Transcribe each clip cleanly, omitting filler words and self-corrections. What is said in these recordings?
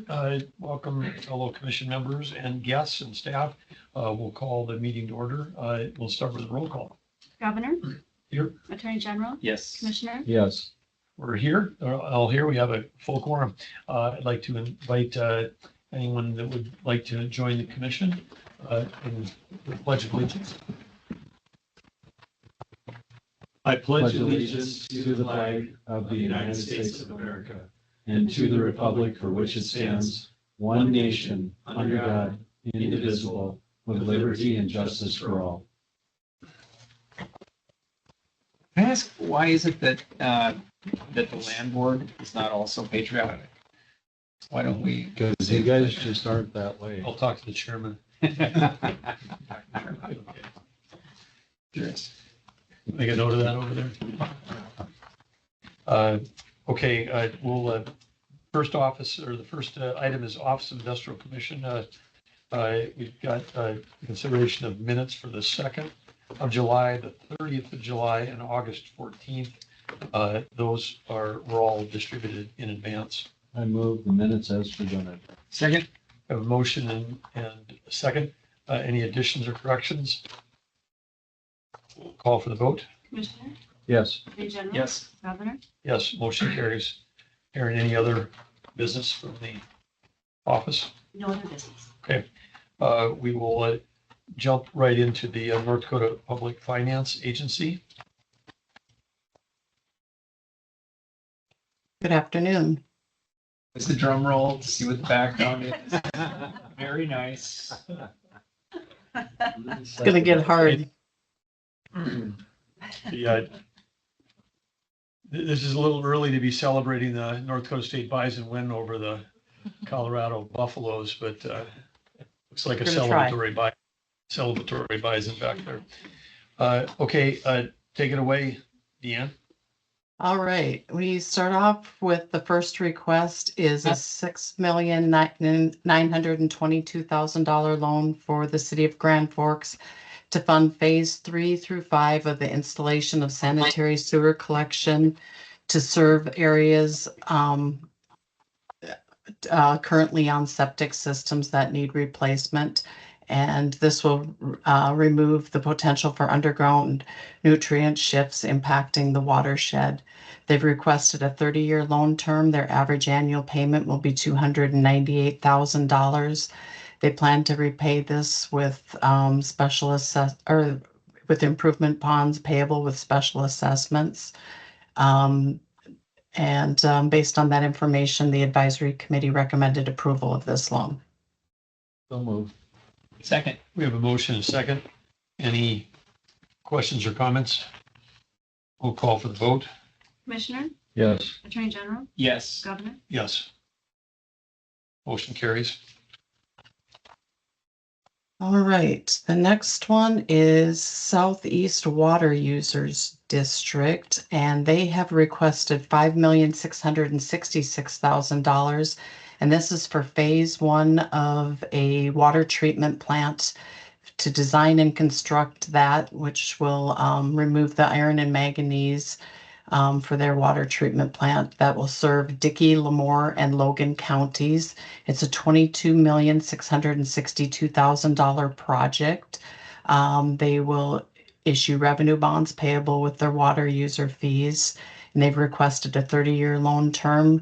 Welcome fellow commission members and guests and staff. We'll call the meeting to order. We'll start with a roll call. Governor? Here. Attorney General? Yes. Commissioner? Yes. We're here, all here. We have a full quorum. I'd like to invite anyone that would like to join the commission in the Pledge of Allegiance. I pledge allegiance to the flag of the United States of America and to the republic for which it stands, one nation, under God, indivisible, with liberty and justice for all. Can I ask, why is it that that the land board is not also patriotic? Why don't we? Because you guys just aren't that way. I'll talk to the chairman. Curious. Make a note of that over there. Okay, we'll first office, or the first item is Office of Industrial Commission. We've got consideration of minutes for the 2nd of July, the 30th of July, and August 14th. Those were all distributed in advance. I move the minutes as presented. Second? I have a motion and a second. Any additions or corrections? We'll call for the vote. Commissioner? Yes. Attorney General? Yes. Governor? Yes, motion carries. Aaron, any other business from the office? No other business. Okay, we will jump right into the North Dakota Public Finance Agency. Good afternoon. It's the drum roll to see what the background is. Very nice. It's gonna get hard. This is a little early to be celebrating the North Dakota State Bison win over the Colorado Buffaloes, but looks like a We're gonna celebratory bison back there. Okay, take it away, Deanne. All right, we start off with the first request is a $6,922,000 loan for the city of Grand Forks to fund phase 3 through 5 of the installation of sanitary sewer collection to serve areas currently on septic systems that need replacement. And this will remove the potential for underground nutrient shifts impacting the watershed. They've requested a 30-year loan term. Their average annual payment will be $298,000. They plan to repay this with with improvement bonds payable with special assessments. Based on that information, the advisory committee recommended approval of this loan. So move. Second? We have a motion and a second. Any questions or comments? We'll call for the vote. Commissioner? Yes. Attorney General? Yes. Governor? Yes. Motion carries. All right, the next one is Southeast Water Users District, and they have requested $5,666,000. And this is for phase 1 of a water treatment plant to design and construct that, which will remove the iron and manganese for their water treatment plant that will serve Dickey, Lemoore, and Logan counties. It's a $22,662,000 project. They will issue revenue bonds payable with their water user fees, and they've requested a 30-year loan term.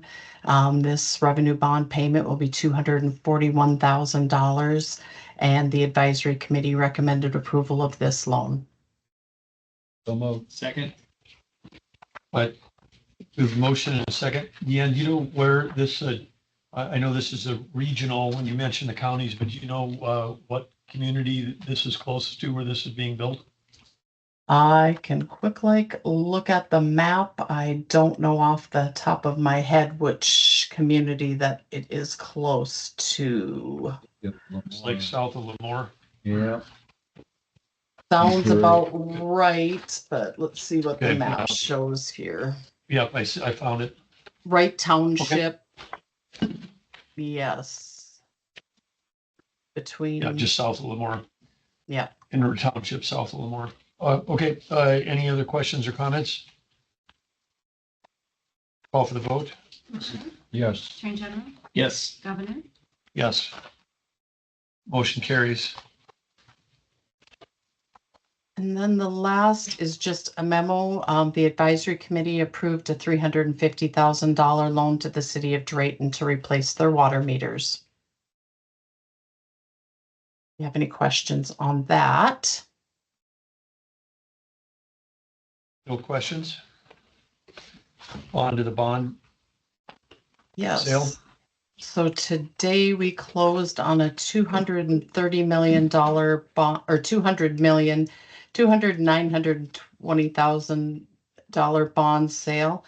This revenue bond payment will be $241,000, and the advisory committee recommended approval of this loan. So move. Second? But we have a motion and a second. Deanne, do you know where this, I know this is a regional, when you mentioned the counties, but do you know what community this is closest to where this is being built? I can quickly look at the map. I don't know off the top of my head which community that it is close to. Yep. It's like south of Lemoore. Yeah. Sounds Sure. about right, but let's see what the Okay. map shows here. Yep, I found it. Wright Township. Yes. Between. Yeah, just south of Lemoore. Yeah. In our township, south of Lemoore. Okay, any other questions or comments? Call for the vote. Commissioner, Yes. Attorney General, Yes. Governor, Yes. Motion carries. And then the last is just a memo. The advisory committee approved a $350,000 loan to the city of Drayton to replace their water meters. You have any questions on that? No questions? On to the bond Yes. sale. So today we closed on a $230 million bond, or $920,000 bond sale.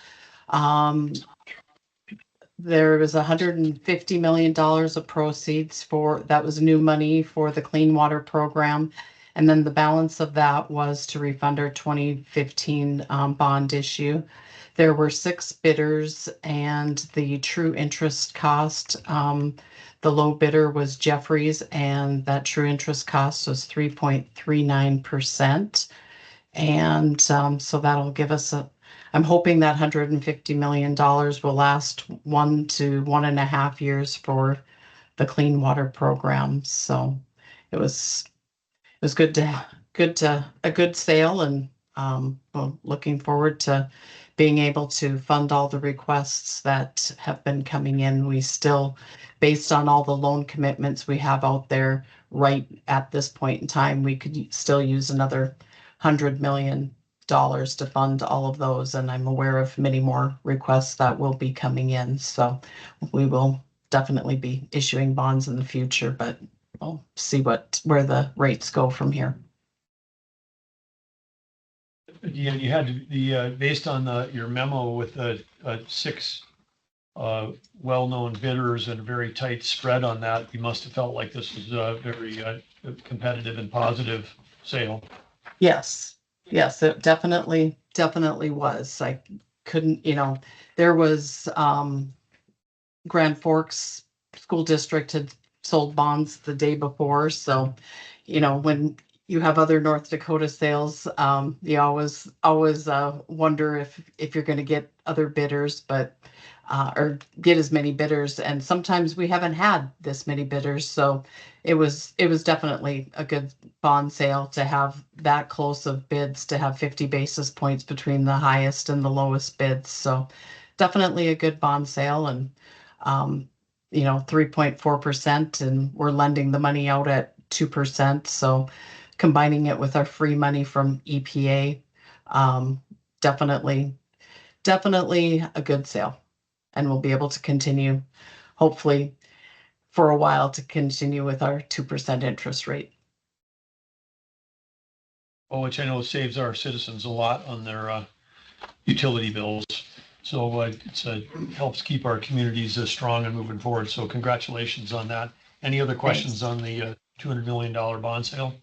There was $150 million of proceeds that was new money for the Clean Water Program. And then the balance of that was to refund our 2015 bond issue. There were 6 bidders, and the true interest cost, the low bidder was Jeffries, and that true interest cost was 3.39%. And so that'll give us I'm hoping that $150 million will last 1 to 1.5 years for the Clean Water Program. So it was good to a good sale, and well, looking forward to being able to fund all the requests that have been coming in. We still, based on all the loan commitments we have out there right at this point in time, we could still use another $100 million to fund all of those. And I'm aware of many more requests that will be coming in. So we will definitely be issuing bonds in the future, but we'll see where the rates go from here. You had the, based on your memo with the 6 well-known bidders and a very tight spread on that, you must have felt like this was a very competitive and positive sale. Yes, it definitely was. I couldn't, there was Grand Forks School District had sold bonds the day before. So, when you have other North Dakota sales, you always wonder if you're going to get other bidders, but or get as many bidders. And sometimes we haven't had this many bidders. So it was definitely a good bond sale to have that close of bids, to have 50 basis points between the highest and the lowest bids. So definitely a good bond sale, and 3.4%, and we're lending the money out at 2%. So combining it with our free money from EPA, definitely a good sale. And we'll be able to continue, hopefully, for a while, to continue with our 2% interest rate. Oh, which I know saves our citizens a lot on their utility bills. So it helps keep our communities strong and moving forward. So congratulations on that. Any other questions on the $200 million bond sale?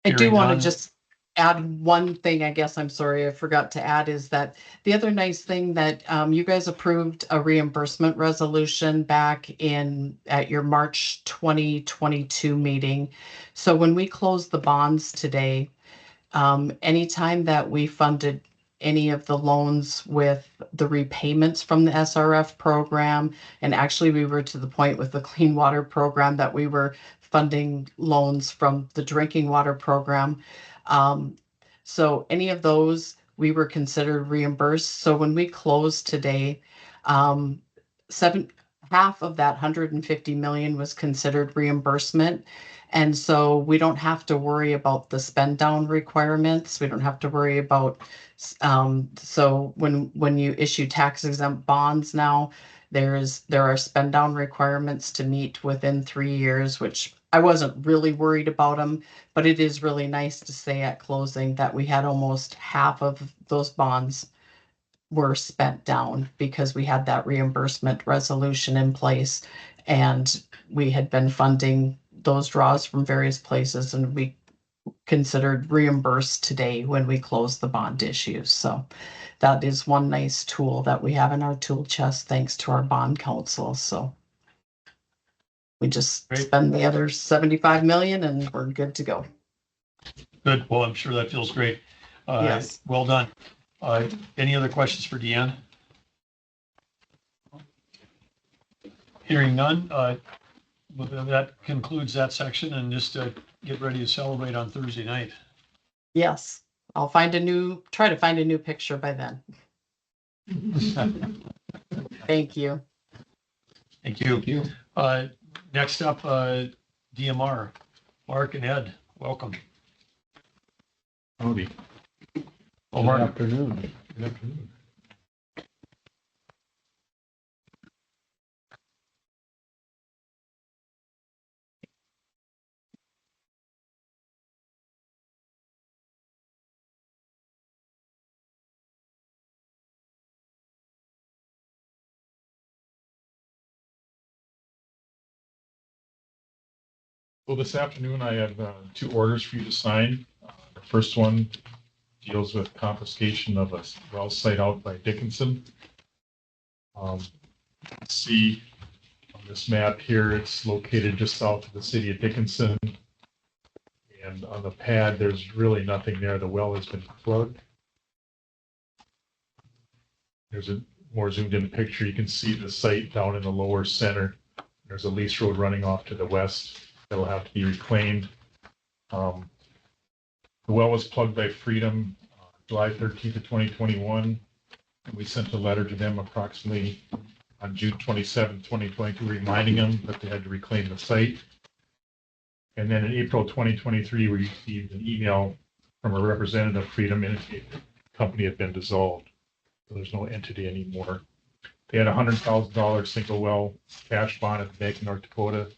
I do Hearing want none. to just add one thing, I guess, I'm sorry, I forgot to add, is that the other nice thing that you guys approved a reimbursement resolution back at your March 2022 meeting. So when we close the bonds today, anytime that we funded any of the loans with the repayments from the SRF program, and actually we were to the point with the Clean Water Program that we were funding loans from the drinking water program. So any of those, we were considered reimbursed. So when we closed today, half of that $150 million was considered reimbursement. And so we don't have to worry about the spend down requirements. We don't have to worry about, so when you issue tax exempt bonds now, there are spend down requirements to meet within 3 years, which I wasn't really worried about them, but it is really nice to say at closing that we had almost half of those bonds were spent down because we had that reimbursement resolution in place, and we had been funding those draws from various places, and we considered reimbursed today when we closed the bond issues. So that is one nice tool that we have in our tool chest, thanks to our bond council. So we just Great. spend the other 75 million and we're good to go. Good. Well, I'm sure that feels great. Yes. Well done. Any other questions for Deanne? Hearing none, well, then that concludes that section, and just get ready to celebrate on Thursday night. Yes, I'll try to find a new picture by then. Thank you. Thank you. Thank you. Next up, DMR, Mark and Ed, welcome. Howdy. Oh, Good Mark, afternoon. Good afternoon. So this afternoon, I have two orders for you to sign. The first one deals with confiscation of a well site out by Dickinson. See on this map here, it's located just south of the city of Dickinson. And on the pad, there's really nothing there. The well has been plugged. There's a more zoomed in picture. You can see the site down in the lower center. There's a lease road running off to the west that'll have to be reclaimed. The well was plugged by Freedom July 13th of 2021. And we sent a letter to them approximately on June 27th, 2022, reminding them that they had to reclaim the site. And then in April 2023, we received an email from a representative of Freedom indicating the company had been dissolved. So there's no entity anymore. They had a $100,000 single well cash bond at the Bank of North Dakota,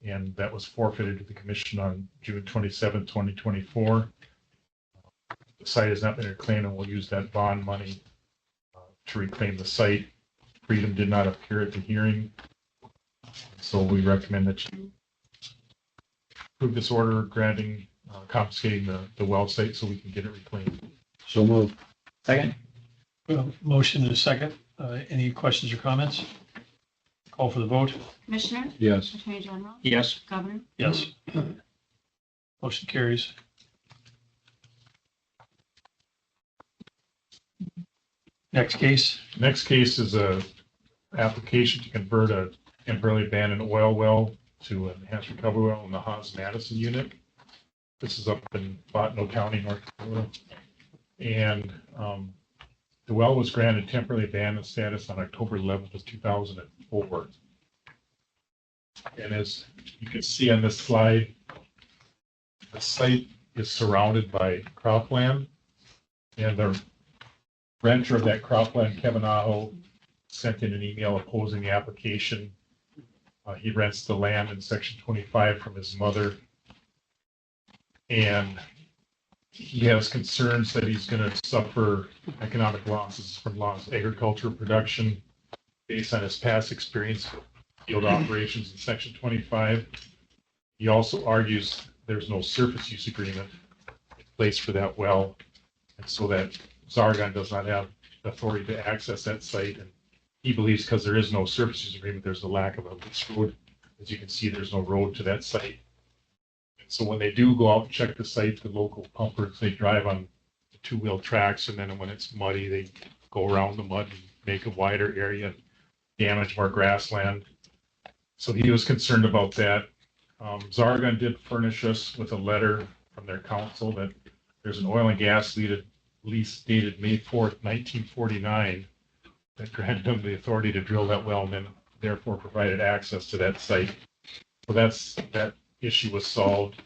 and that was forfeited to the commission on June 27, 2024. The site has not been reclaimed, and we'll use that bond money to reclaim the site. Freedom did not appear at the hearing, so we recommend that you approve this order granting, confiscating the well site so we can get it reclaimed. So moved. Second? motion and a second. Any questions or comments? Call for the vote. Commissioner, Yes. Attorney General, Yes. Governor, Yes. Motion carries. Next case. Next case is a application to convert a temporarily abandoned oil well to an enhanced recovery well in the Haas Madison unit. This is up in Bottineau County, North Dakota. And the well was granted temporarily abandoned status on October 11th of 2004. And as you can see on this slide, the site is surrounded by cropland, and the renter of that cropland, Kevin Aho, sent in an email opposing the application. He rents the land in section 25 from his mother. And he has concerns that he's going to suffer economic losses from lost agricultural production based on his past experience with field operations in section 25. He also argues there's no surface use agreement in place for that well. And so that Zargon does not have authority to access that site. And he believes because there is no surface use agreement, there's a lack of a lease road. As you can see, there's no road to that site. And so when they do go out and check the site, the local pumpers, they drive on the two-wheel tracks, and then when it's muddy, they go around the mud and make a wider area and damage more grassland. So he was concerned about that. Zargon did furnish us with a letter from their council that there's an oil and gas lease dated May 4th, 1949, that granted them the authority to drill that well and then therefore provided access to that site. So that issue was solved.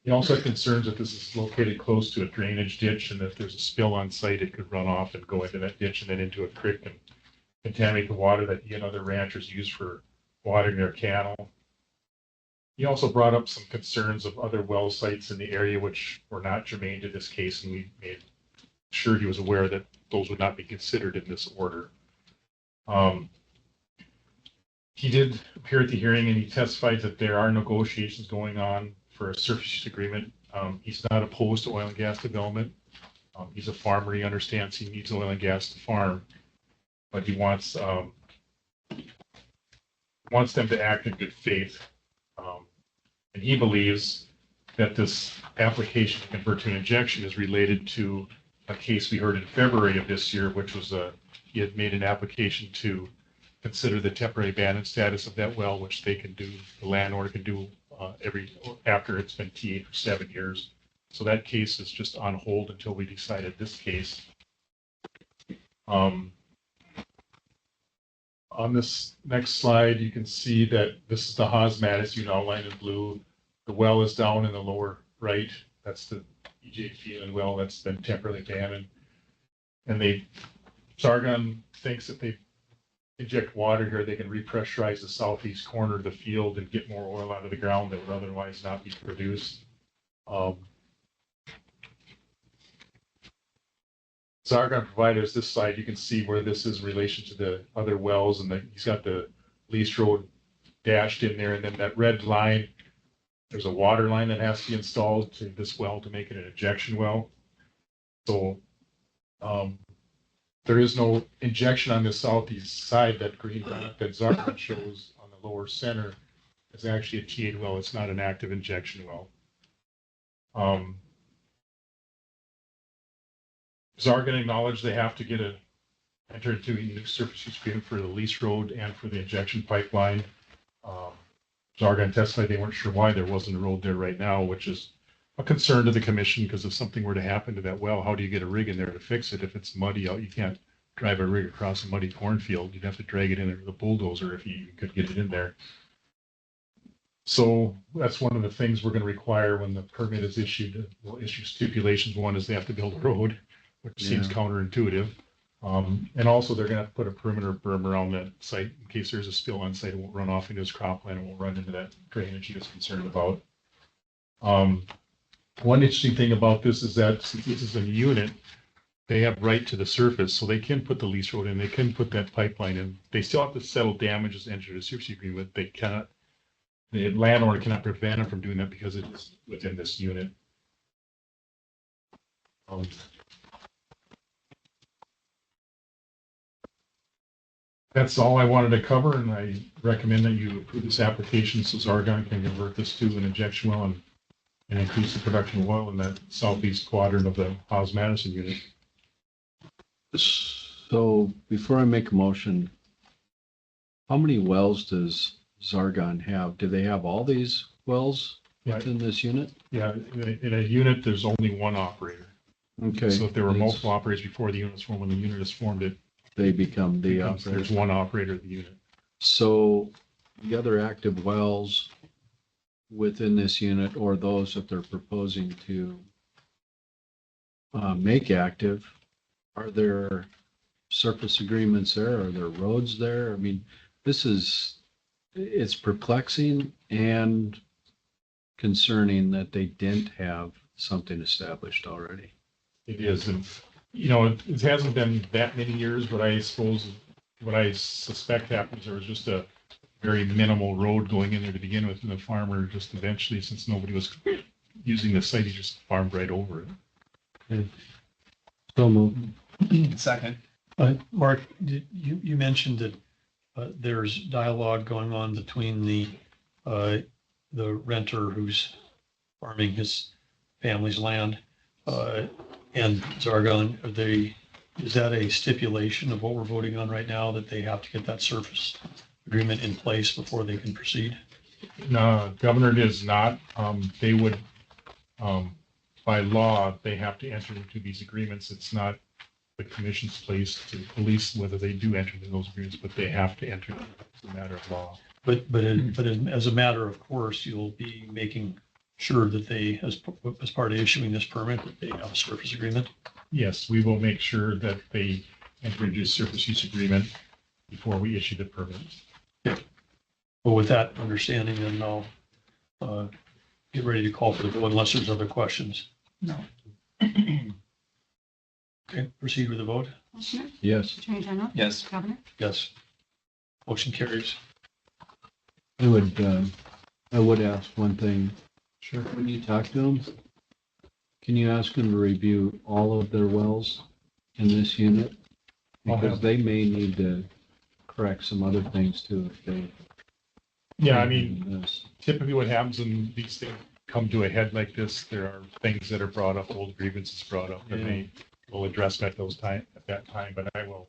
He also had concerns that this is located close to a drainage ditch, and if there's a spill on site, it could run off and go into that ditch and then into a creek and contaminate the water that he and other ranchers use for watering their cattle. He also brought up some concerns of other well sites in the area which were not germane to this case, and we made sure he was aware that those would not be considered in this order. He did appear at the hearing, and he testified that there are negotiations going on for a surface use agreement. He's not opposed to oil and gas development. He's a farmer. He understands he needs oil and gas to farm, but he wants them to act in good faith. And he believes that this application to convert to an injection is related to a case we heard in February of this year, which was he had made an application to consider the temporary abandoned status of that well, which they can do, the landowner can do after it's been TA'd for 7 years. So that case is just on hold until we decided this case. On this next slide, you can see that this is the Haas Madison unit outlined in blue. The well is down in the lower right. That's the EJ Phelan well that's been temporarily abandoned. And Sargon thinks that they inject water here, they can repressurize the southeast corner of the field and get more oil out of the ground that would otherwise not be produced. Sargon provided us this slide. You can see where this is in relation to the other wells, and he's got the lease road dashed in there, and then that red line, there's a water line that has to be installed to this well to make it an injection well. So there is no injection on the southeast side. That green dot that Sargon shows on the lower center is actually a TA'd well. It's not an active injection well. Sargon acknowledged they have to enter into a new surface use agreement for the lease road and for the injection pipeline. Sargon testified they weren't sure why there wasn't a road there right now, which is a concern to the commission, because if something were to happen to that well, how do you get a rig in there to fix it? If it's muddy out, you can't drive a rig across a muddy cornfield. You'd have to drag it in there with a bulldozer if you could get it in there. So that's one of the things we're going to require when the permit is issued. We'll issue stipulations. One is they have to build a road, which seems counterintuitive. And also they're going to have to put a perimeter berm around that site in case there's a spill on site. It won't run off into his cropland. It won't run into that drainage he was concerned about. One interesting thing about this is that since this is a unit, they have right to the surface, so they can put the lease road in, they can put that pipeline in. They still have to settle damages, enter the surface agreement. They cannot, the landowner cannot prevent them from doing that because it is within this unit. That's all I wanted to cover, and I recommend that you approve this application so Sargon can convert this to an injection well and increase the production of oil in that southeast quadrant of the Haas Madison unit. So before I make a motion, how many wells does Sargon have? Do they have all these wells within this unit? Yeah, in a unit, there's only one operator. Okay. So if there were multiple operators before the unit was formed, when the unit is formed, they become the operator. There's one operator of the unit. So the other active wells within this unit, or those that they're proposing to make active, are there surface agreements there? Are there roads there? I mean, it's perplexing and concerning that they didn't have something established already. It is, and it hasn't been that many years, but I suppose what I suspect happens, there was just a very minimal road going in there to begin with, and the farmer just eventually, since nobody was using the site, he just farmed right over it. Okay. So moved. Second. Mark, you mentioned that there's dialogue going on between the renter who's farming his family's land and Sargon. Is that a stipulation of what we're voting on right now, that they have to get that surface agreement in place before they can proceed? No, Governor, it is not. They would, by law, they have to enter into these agreements. It's not the commission's place to police whether they do enter into those agreements, but they have to enter. It's a matter of law. But as a matter of course, you'll be making sure that they, as part of issuing this permit, that they have a surface agreement? Yes, we will make sure that they enter into a surface use agreement before we issue the permit. Okay. Well, with that understanding, then I'll get ready to call for the vote unless there's other questions. No. Okay, proceed with the vote. Commissioner? Yes. Attorney General? Yes. Governor? Yes. Motion carries. I would ask one thing. Sure. When you talk to them, can you ask them to review all of their wells in this unit? Because they may need to correct some other things too if they. Yeah, I mean, typically what happens when these things come to a head like this, there are things that are brought up, old grievances brought up, and they will address at that time. But I will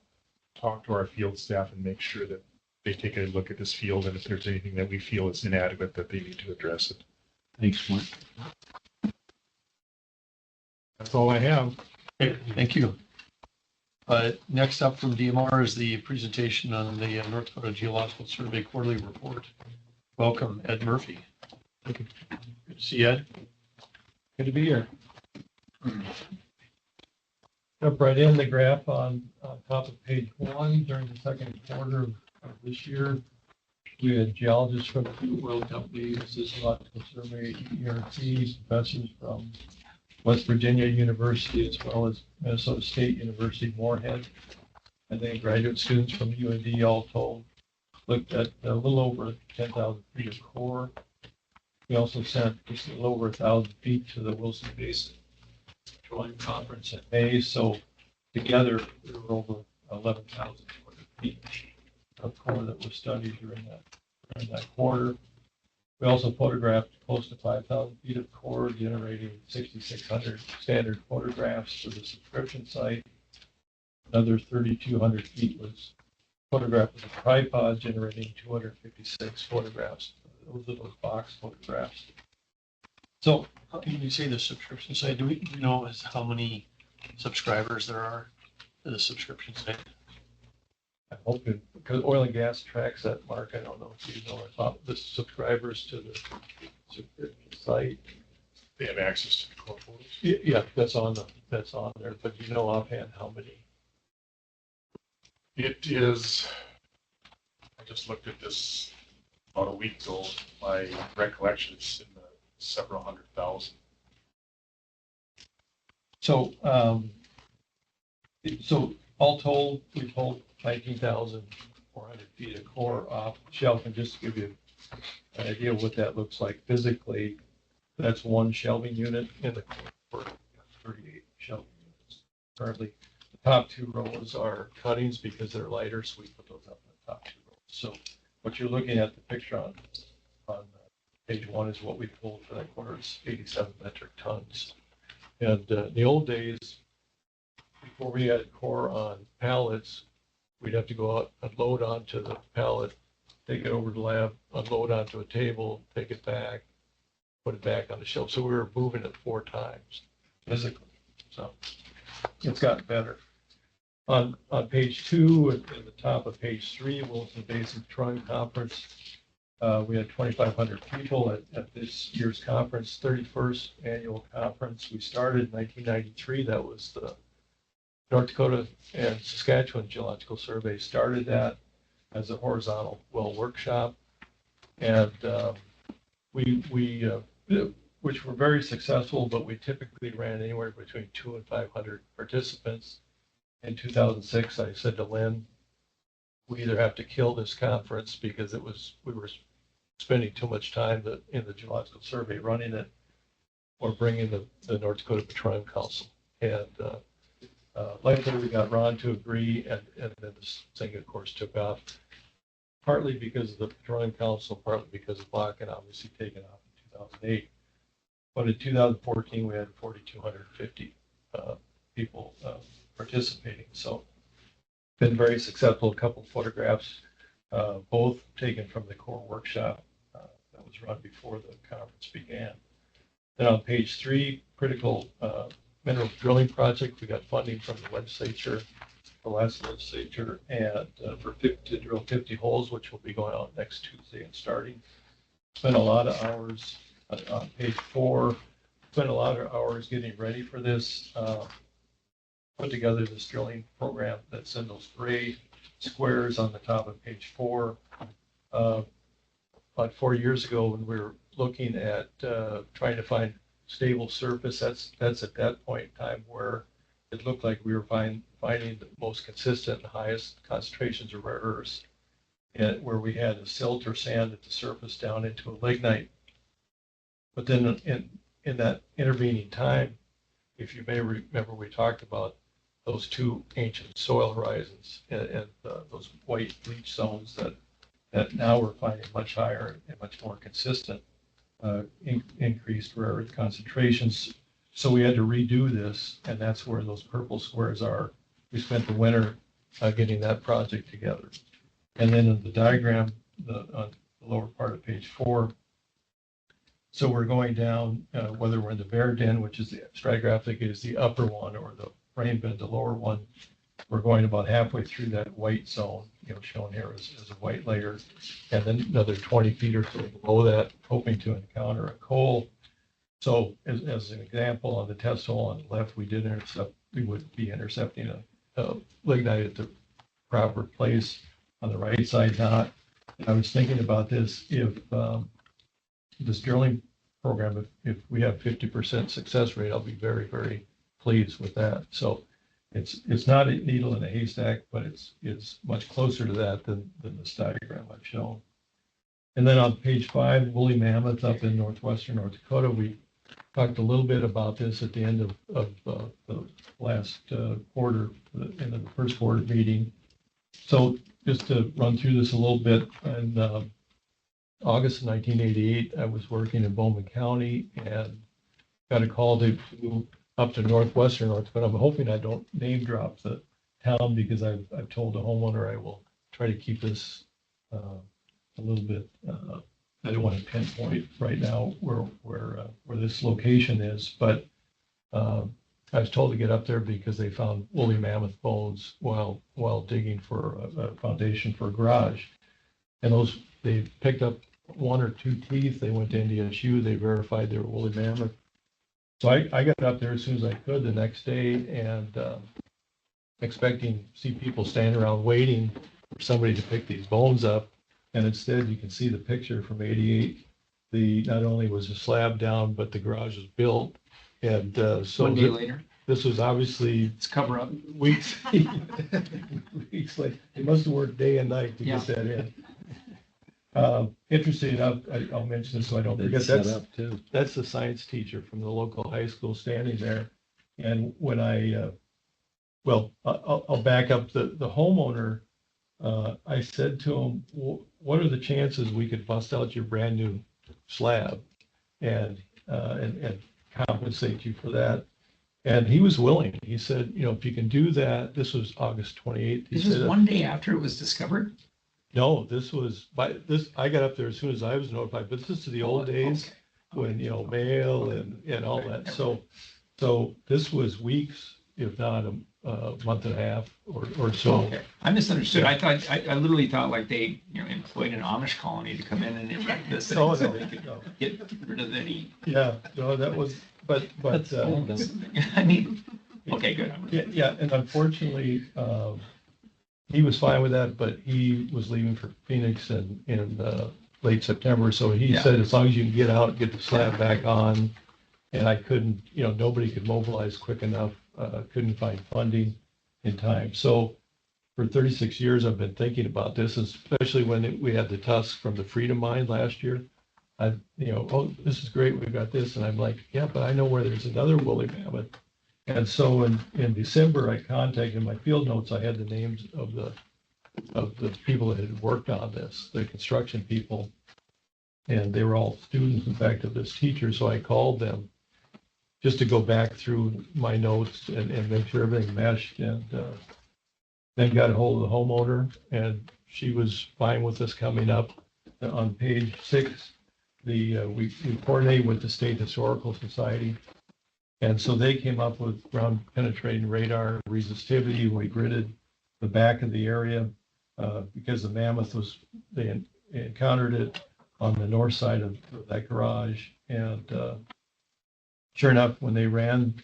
talk to our field staff and make sure that they take a look at this field, and if there's anything that we feel is inadequate, that they need to address it. Thanks, Mark. That's all I have. Okay, thank you. Next up from DMR is the presentation on the North Dakota Geological Survey Quarterly Report. Welcome, Ed Murphy. Good to see you, Ed. Good to be here. Jump right in, the graph on top of page 1. During the second quarter of this year, we had geologists from the oil company, this is Geological Survey, ERT, professors from West Virginia University, as well as Minnesota State University, Moorhead, and then graduate students from UND, all told. Looked at a little over 10,000 feet of core. We also sent just a little over 1,000 feet to the Wilson Basin Petroleum Conference in May. So together, we were over 11,000 feet of core that was studied during that quarter. We also photographed close to 5,000 feet of core, generating 6,600 standard photographs for the subscription site. Another 3,200 feet was photographed with a tripod, generating 256 photographs. Those are those box photographs. So when you say the subscription site, do we know as how many subscribers there are to the subscription site? I'm hoping, because oil and gas tracks that, Mark, I don't know if you know about the subscribers to the subscription site. They have access to the core photos. Yeah, that's on there, but do you know offhand how many? It is, I just looked at this about a week ago. My recollection is in the several 100,000. So, so all told, we pulled 19,400 feet of core off shelf. And just to give you an idea of what that looks like physically, that's one shelving unit in the core, 38 shelving units. Currently, the top 2 rows are cuttings because they're lighter, so we put those up in the top 2 rows. So what you're looking at, the picture on page 1 is what we pulled for that quarter. It's 87 metric tons. And in the old days, before we had core on pallets, we'd have to go out, unload onto the pallet, take it over to the lab, unload onto a table, take it back, put it back on the shelf. So we were moving it 4 times physically. So it's gotten better. On page 2, at the top of page 3, Wilson Basin Petroleum Conference, we had 2,500 people at this year's conference, 31st annual conference. We started in 1993. That was the North Dakota and Saskatchewan Geological Survey started that as a horizontal well workshop. And which were very successful, but we typically ran anywhere between 200 and 500 participants. In 2006, I said to Lynn, we either have to kill this conference because we were spending too much time in the Geological Survey running it, or bringing the North Dakota Petroleum Council. And luckily we got Ron to agree, and then this thing, of course, took off, partly because of the Petroleum Council, partly because of Bakken obviously taking off in 2008. But in 2014, we had 4,250 people participating. So been very successful. A couple of photographs, both taken from the core workshop that was run before the conference began. Then on page 3, critical mineral drilling project. We got funding from the legislature, the last legislature, and to drill 50 holes, which will be going out next Tuesday and starting. Spent a lot of hours on page 4. Spent a lot of hours getting ready for this. Put together this drilling program that's in those gray squares on the top of page 4. About 4 years ago, when we were looking at trying to find stable surface, that's at that point in time where it looked like we were finding the most consistent and highest concentrations of rare earths, and where we had a silt or sand at the surface down into a lignite. But then in that intervening time, if you may remember, we talked about those 2 ancient soil horizons and those white leach zones that now we're finding much higher and much more consistent increased rare earth concentrations. So we had to redo this, and that's where those purple squares are. We spent the winter getting that project together. And then in the diagram, on the lower part of page 4. So we're going down, whether we're in the bear den, which is the stratigraphic is the upper one, or the rain bed, the lower one. We're going about halfway through that white zone, shown here as a white layer, and then another 20 feet or so below that, hoping to encounter a coal. So as an example, on the test hole on the left, we would be intercepting a lignite at the proper place. On the right side, not. I was thinking about this, if this drilling program, if we have 50% success rate, I'll be very, very pleased with that. So it's not a needle in a haystack, but it's much closer to that than this diagram I've shown. And then on page 5, woolly mammoth up in northwestern North Dakota, we talked a little bit about this at the end of the last quarter, end of the first quarter meeting. So just to run through this a little bit, in August of 1988, I was working in Bowman County and got a call to move up to northwestern North Dakota. I'm hoping I don't name drop the town, because I've told the homeowner I will try to keep this a little bit. I don't want to pinpoint right now where this location is, but I was told to get up there because they found woolly mammoth bones while digging for a foundation for a garage. And they picked up 1 or 2 teeth. They went to NDSU. They verified they were woolly mammoth. So I got up there as soon as I could the next day, and expecting to see people standing around waiting for somebody to pick these bones up. And instead, you can see the picture from 88. Not only was the slab down, but the garage was built. And so 1 day later, this was obviously it's cover up. weeks, weeks like they must have worked day and night to get that in. Interesting enough, I'll mention this so I don't forget. That's the science teacher from the local high school standing there. And when I'll back up. The homeowner, I said to him, "What are the chances we could bust out your brand new slab and compensate you for that?" And he was willing. He said, "If you can do that." This was August 28th. This was 1 day after it was discovered? No, this was I got up there as soon as I was notified, but this is the old days when, mail and all that. So this was weeks, if not a month and a half or so. Okay, I misunderstood. I thought, I literally thought like they, employed an Amish colony to come in and erect this. No, so no, they could no. get rid of any. Yeah, no, that was, but, I mean, okay, good. yeah, and unfortunately, he was fine with that, but he was leaving for Phoenix in late September. So he said, as long as you can get out, get the slab back on. And I couldn't, nobody could mobilize quick enough, couldn't find funding in time. So for 36 years, I've been thinking about this, especially when we had the tusk from the Freedom Mine last year. Oh, this is great, we've got this. And I'm like, yeah, but I know where there's another woolly mammoth. And so in December, I contacted, in my field notes, I had the names of the people that had worked on this, the construction people. And they were all students, in fact, of this teacher. So I called them just to go back through my notes and make sure everything meshed. And then got a hold of the homeowner, and she was fine with this coming up. On page 6, we coordinated with the State Historical Society. And so they came up with ground penetrating radar resistivity. We gridded the back of the area because the mammoth they encountered it on the north side of that garage. And sure enough, when they ran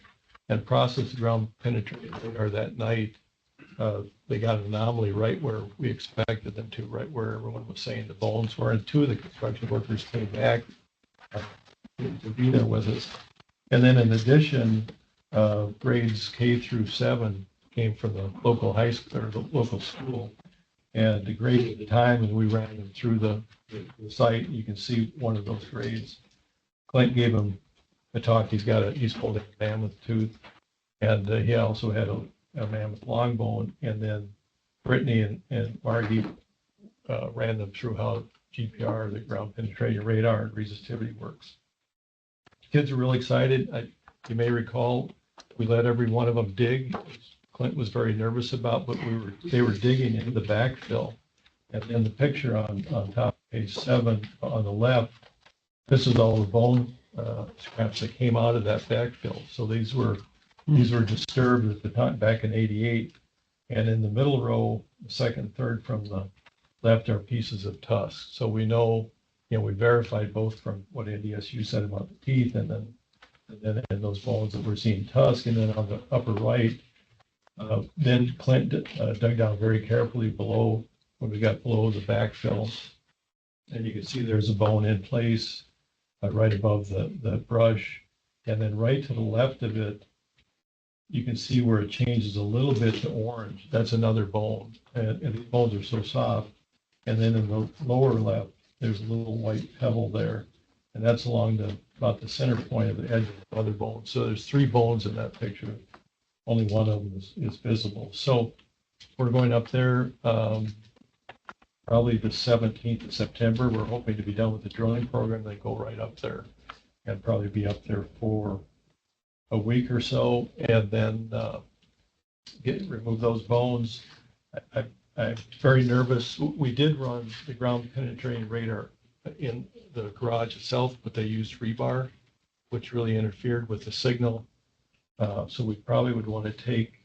and processed the ground penetrating radar that night, they got an anomaly right where we expected them to, right where everyone was saying the bones were. And 2 of the construction workers came back to be there with us. And then in addition, grades K through 7 came from the local high school or the local school. And the grade at the time, and we ran them through the site, you can see one of those grades. Clint gave him a talk. He's holding a mammoth tooth. And he also had a mammoth long bone. And then Brittany and Margie ran them through how GPR, the ground penetrating radar, and resistivity works. Kids are really excited. You may recall, we let every one of them dig. Clint was very nervous about, but they were digging into the backfill. And then the picture on top of page 7 on the left, this is all the bone scraps that came out of that backfill. So these were disturbed at the time back in '88. And in the middle row, the second, third from the left are pieces of tusk. So we know, we verified both from what NDSU said about the teeth and then those bones that we're seeing tusk. And then on the upper right, then Clint dug down very carefully below, when we got below the backfill. And you can see there's a bone in place right above the brush. And then right to the left of it, you can see where it changes a little bit to orange. That's another bone. And these bones are so soft. And then in the lower left, there's a little white pebble there. And that's along about the center point of the edge of the other bone. So there's 3 bones in that picture. Only one of them is visible. So we're going up there probably the 17th of September. We're hoping to be done with the drilling program. They go right up there and probably be up there for a week or so, and then remove those bones. I'm very nervous. We did run the ground penetrating radar in the garage itself, but they used rebar, which really interfered with the signal. So we probably would want to take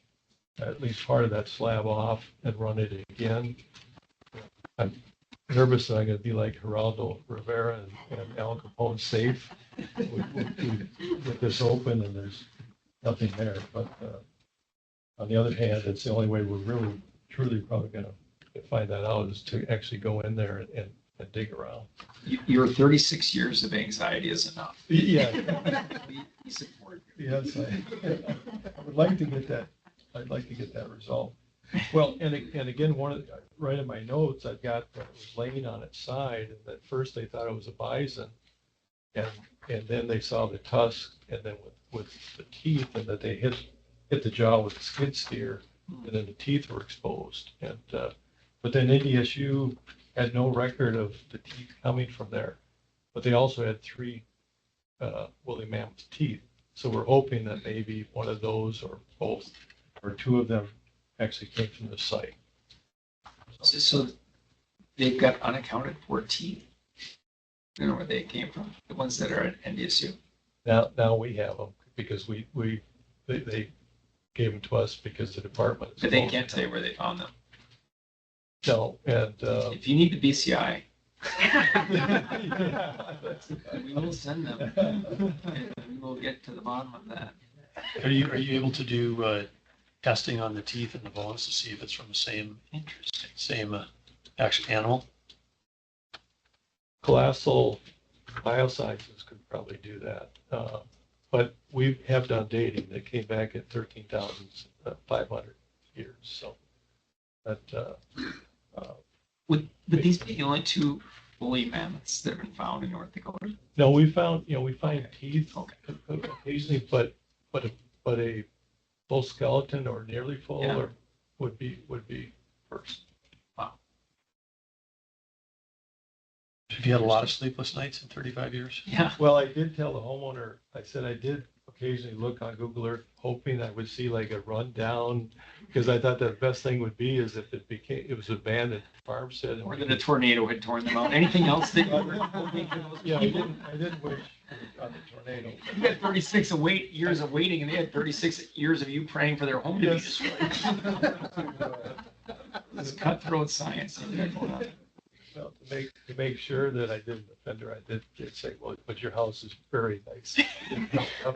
at least part of that slab off and run it again. I'm nervous that I'm going to be like Geraldo Rivera and Al Capone safe. We get this open and there's nothing there. But on the other hand, it's the only way we're really, truly probably going to find that out is to actually go in there and dig around. Your 36 years of anxiety is enough. Yeah. We support you. Yes, I would like to get that. I'd like to get that result. Well, and again, right in my notes, I've got that it was laying on its side, and at first they thought it was a bison, and then they saw the tusk, and then with the teeth, and that they hit the jaw with a skid steer, and then the teeth were exposed. And but then NDSU had no record of the teeth coming from there, but they also had 3 woolly mammoth teeth. So we're hoping that maybe one of those or both or 2 of them actually came from the site. So they've got unaccounted for teeth. I don't know where they came from. The ones that are at NDSU. Now we have them because they gave them to us because the department. But they can't tell you where they found them. No, and If you need the BCI, yeah, we will send them. And we will get to the bottom of that. Are you able to do testing on the teeth and the bones to see if it's from the same actual animal? Colossal biosciences could probably do that. But we have done dating that came back at 13,500 years. So that Would these be the only 2 woolly mammoths that have been found in North Dakota? no, we find teeth Okay. occasionally, but a full skeleton or nearly full Yeah. or would be first. Have you had a lot of sleepless nights in 35 years? Yeah. Well, I did tell the homeowner, I said I did occasionally look on Google Earth, hoping I would see like a rundown, because I thought the best thing would be is if it was abandoned farmstead. Or that a tornado had torn them out. Anything else that you were hoping for those Yeah, people? I didn't wish on the tornado. You had 36 years of waiting, and they had 36 years of you praying for their home to be Yes. destroyed. It's cutthroat science. Well, to make sure that I didn't offend her, I did say, well, but your house is very nice.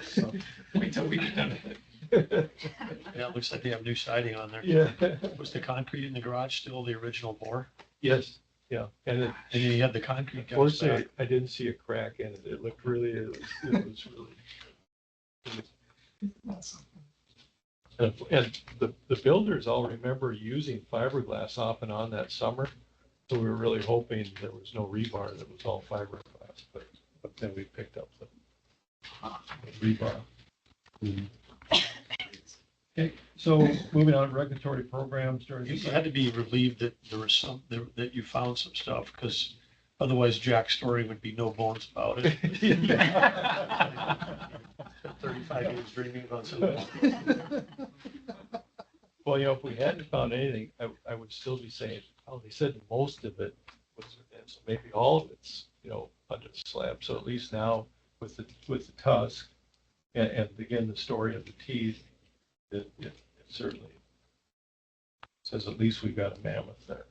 So, Wait till we get done with it. Yeah, it looks like they have new siding on there. yeah, Was the concrete in the garage still the original bore? yes, yeah, and And you had the concrete guys fortunately, back. I didn't see a crack in it. It looked really, it was really. And the builders all remember using fiberglass off and on that summer. So we were really hoping there was no rebar, that was all fiberglass, but then we picked up the rebar. Okay, so moving on, regulatory programs during. You had to be relieved that there was that you found some stuff, because otherwise Jack's story would be no bones about it. 35 years dreaming about something. Well, if we hadn't found anything, I would still be saying, how well, they said most of it was, and so maybe all of it's, under the slab. So at least now with the tusk and again, the story of the teeth, it certainly says at least we've got a mammoth there.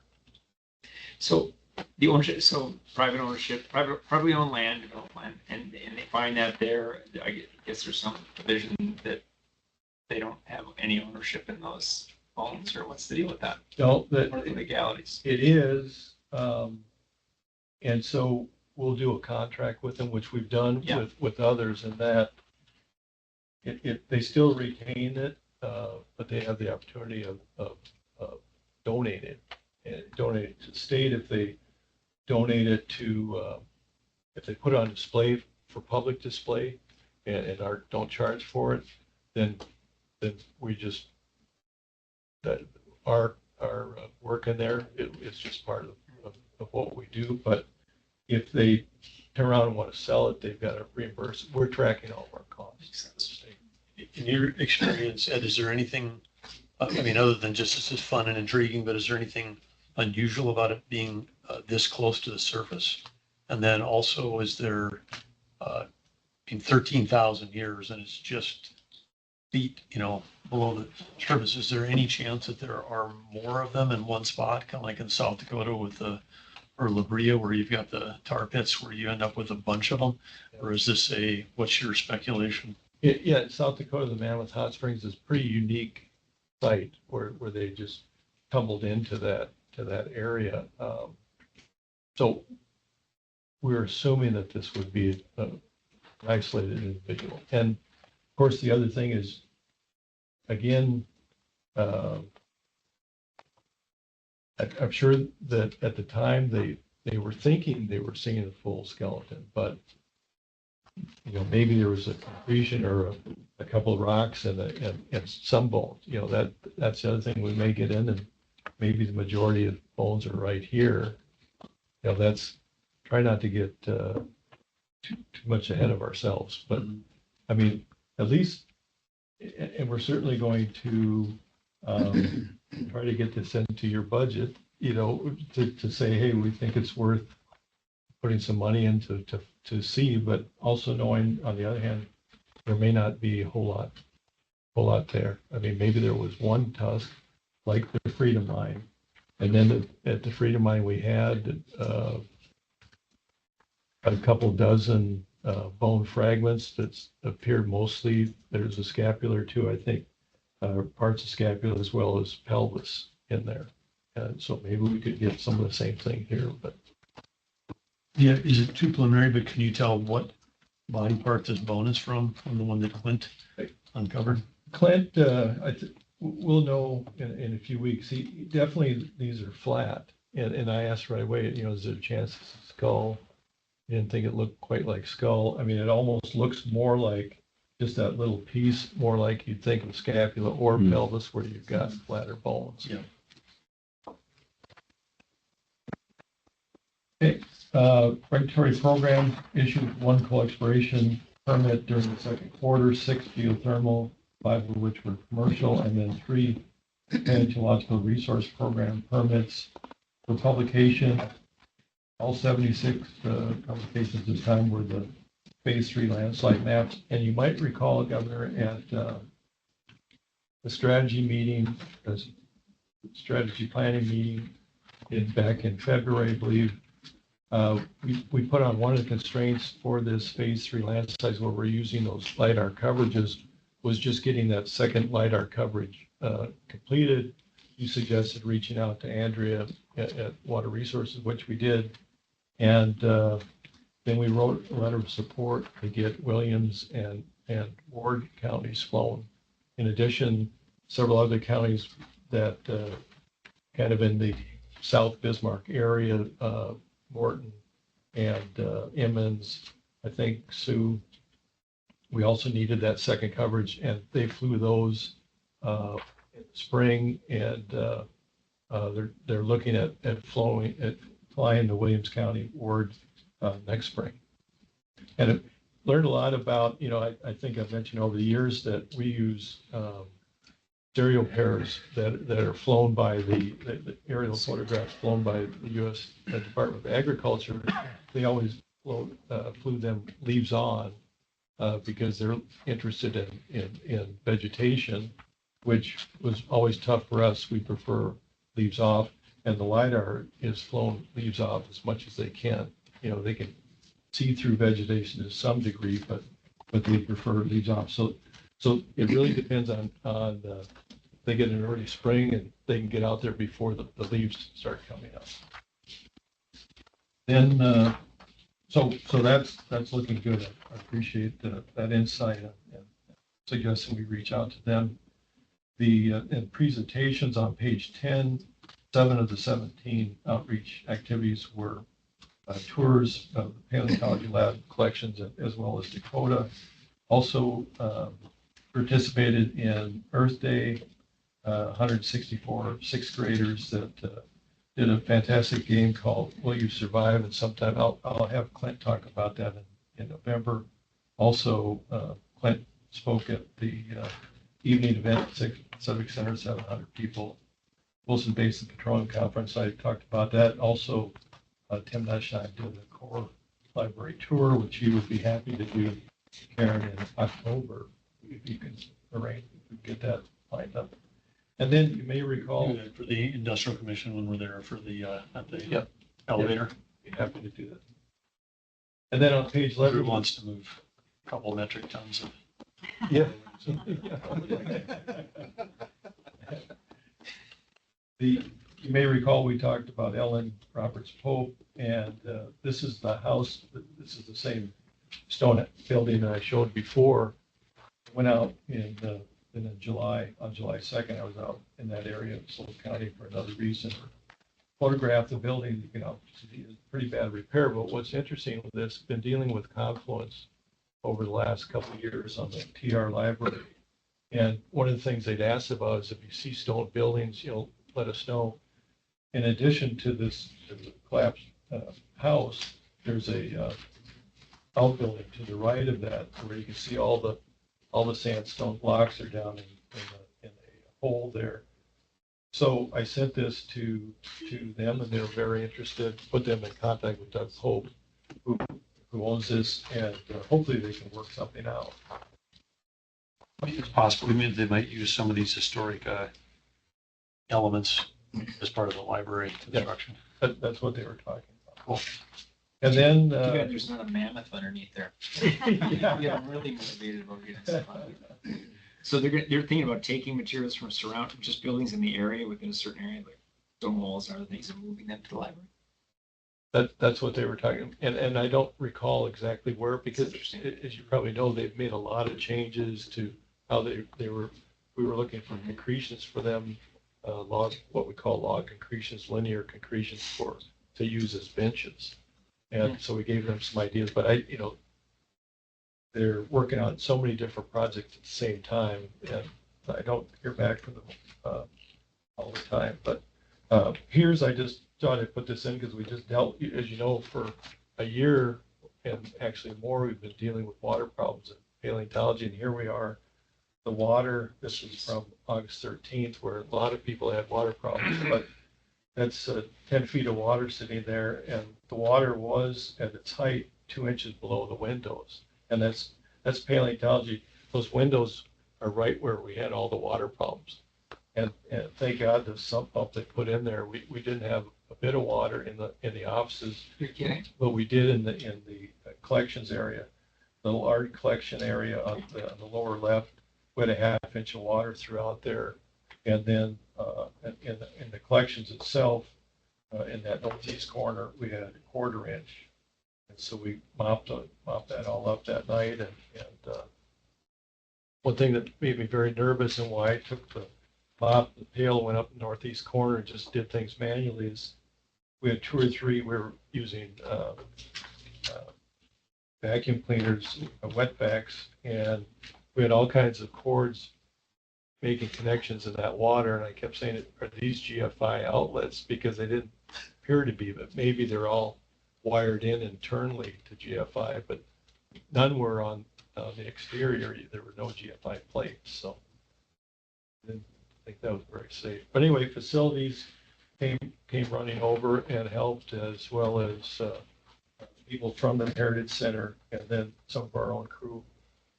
So the ownership, so private ownership, privately owned land, developed land, and they find that there, I guess there's some provision that they don't have any ownership in those bones, or what's the deal with that? No, What are the legalities? it is, and so we'll do a contract with them, which we've done Yeah. with others, and that they still retain it, but they have the opportunity of donating and donate it to the state. If they donate it to, if they put it on display for public display and don't charge for it, then we just, that our work in there, it's just part of what we do. But if they turn around and want to sell it, they've got to reimburse. We're tracking all of our costs. In your experience, Ed, is there anything, I mean, other than just this is fun and intriguing, but is there anything unusual about it being this close to the surface? And then also, is there, in 13,000 years, and it's just feet, below the surface, is there any chance that there are more of them in one spot, kind of like in South Dakota with or La Brea, where you've got the tar pits where you end up with a bunch of them? Or is this what's your speculation? Yeah, in South Dakota, the Mammoth Hot Springs is a pretty unique site where they just tumbled into that area. So we're assuming that this would be an isolated individual. And of course, the other thing is, again, I'm sure that at the time they were thinking they were seeing a full skeleton, but maybe there was a completion or a couple of rocks and some bones. That's the other thing we may get in, and maybe the majority of bones are right here. That's, try not to get too much ahead of ourselves. But I mean, at least, and we're certainly going to try to get this into your budget, to say, hey, we think it's worth putting some money into to see, but also knowing, on the other hand, there may not be a whole lot there. I mean, maybe there was one tusk, like the Freedom Mine, and then at the Freedom Mine we had a couple dozen bone fragments that appeared mostly. There's a scapular too, I think, parts of scapula as well as pelvis in there. And so maybe we could get some of the same thing here, but. Yeah, is it too preliminary, but can you tell what body part this bone is from the one that Clint uncovered? Clint, we'll know in a few weeks. He definitely, these are flat. And I asked right away, is there a chance it's a skull? He didn't think it looked quite like skull. I mean, it almost looks more like just that little piece, more like you'd think of scapula or pelvis where you've got flatter bones. Yeah. Okay, regulatory program issued one coal exploration permit during the second quarter, 6 geothermal, 5 of which were commercial, and then 3 geological resource program permits for publication. All 76 publications this time were the phase 3 landslide maps. And you might recall, Governor, at the strategy meeting, the strategy planning meeting back in February, I believe, we put on one of the constraints for this phase 3 landslides where we're using those LiDAR coverages was just getting that second LiDAR coverage completed. You suggested reaching out to Andrea at Water Resources, which we did. And then we wrote a letter of support to get Williams and Ward counties flown. In addition, several other counties that kind of in the South Bismarck area, Morton and Emmons, I think Sioux. We also needed that second coverage, and they flew those in the spring, and they're looking at flying the Williams County Ward next spring. And it learned a lot about, I think I've mentioned over the years that we use stereo pairs that are flown by the aerial photographs flown by the U.S. Department of Agriculture. They always flew them leaves on because they're interested in vegetation, which was always tough for us. We prefer leaves off, and the LiDAR is flown leaves off as much as they can. You know, they can see through vegetation to some degree, but they prefer leaves off. So it really depends on they get an early spring and they can get out there before the leaves start coming up. Then, so that's looking good. I appreciate that insight and suggesting we reach out to them. In presentations on page 10, 7 of the 17 outreach activities were tours of the paleontology lab collections as well as Dakota. Also participated in Earth Day, 164 sixth graders that did a fantastic game called Will You Survive? And sometime I'll have Clint talk about that in November. Also, Clint spoke at the evening event at Civic Center, 700 people. Wilson Basin Petroleum Conference, I talked about that. Also, Tim Neshine did the core library tour, which he would be happy to do, Karen, in October, if you can arrange, if we get that lined up. And then you may recall For the industrial commission when we're there for the, at the Yep. elevator. be happy to do that. And then on page Whoever 11, wants to move a couple of metric tons of. yeah. You may recall we talked about Ellen Roberts Pope, and this is the house. This is the same stone building that I showed before. Went out in July, on July 2nd. I was out in that area of Sloan County for another reason. Photographed the building, you know, it's pretty bad repair. But what's interesting with this, been dealing with Confluence over the last couple of years on the TR library. And one of the things they'd asked about is if you see stone buildings, you know, let us know. In addition to this collapsed house, there's a outbuilding to the right of that where you can see all the sandstone blocks are down in a hole there. So I sent this to them and they're very interested. Put them in contact with Doug Pope, who owns this, and hopefully they can work something out. It's possible, I mean, they might use some of these historic elements as part of the library construction. That's what they were talking about. Cool. And then, Too bad there's not a mammoth underneath there. yeah. Yeah, I'm really motivated about getting stuff out of here. So they're thinking about taking materials from just buildings in the area, within a certain area, like stone walls and other things, and moving them to the library. That's what they were talking, and I don't recall exactly where, because as you probably know, they've made a lot of changes to how we were looking for concretions for them, what we call log concretions, linear concretions to use as benches. And so we gave them some ideas, but they're working on so many different projects at the same time, and I don't hear back from them all the time. But I just thought I'd put this in because we just dealt, as you know, for a year and actually more, we've been dealing with water problems in paleontology, and here we are. The water, this is from August 13th, where a lot of people had water problems, but that's 10 feet of water sitting there, and the water was at its height 2 inches below the windows. And that's paleontology. Those windows are right where we had all the water problems. And thank God the sump pump they put in there, we didn't have a bit of water in the offices. You're kidding? But we did in the collections area, the large collection area on the lower left. We had a half inch of water throughout there. And then in the collections itself, in that northeast corner, we had a 1/4 inch. And so we mopped that all up that night. And one thing that made me very nervous and why I took the pail, went up the northeast corner and just did things manually is we had 2 or 3, we were using vacuum cleaners, wet vacs, and we had all kinds of cords making connections in that water. And I kept saying, are these GFI outlets? Because they didn't appear to be, but maybe they're all wired in internally to GFI, but none were on the exterior. There were no GFI plates. So then think that was very safe. But anyway, facilities came running over and helped, as well as people from the Heritage Center, and then some of our own crew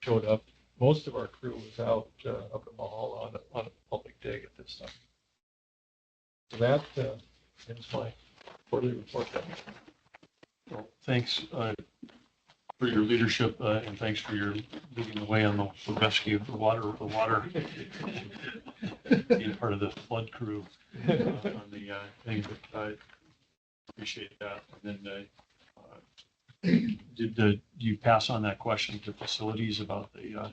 showed up. Most of our crew was out up in Mahal on a public dig at this time. So that ends my quarterly report. Well, thanks for your leadership and thanks for your leading the way on the rescue of the water being part of the flood crew on the thing. But I appreciate that. And then did you pass on that question to facilities about the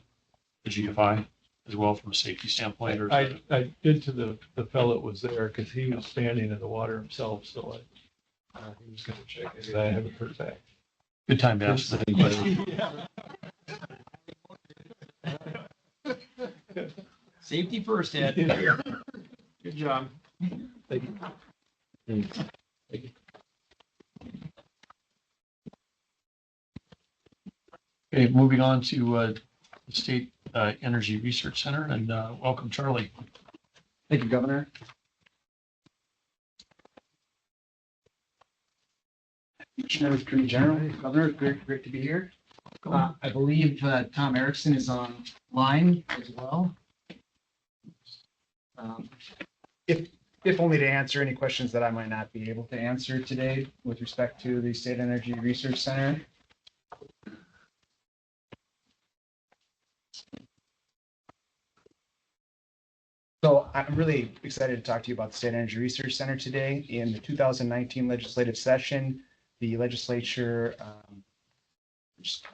GFI as well from a safety standpoint? Or I did to the fellow that was there, because he was standing in the water himself, so he was going to check it, and I haven't heard back. Good time to ask that question. Safety first, Ed. Good job. Thank you. Okay, moving on to the State Energy Research Center, and welcome, Charlie. Thank you, Governor. Commissioner, Attorney General, Governor, great to be here. I believe Tom Erickson is online as well. If only to answer any questions that I might not be able to answer today with respect to the State Energy Research Center. So I'm really excited to talk to you about the State Energy Research Center today. In the 2019 legislative session, the legislature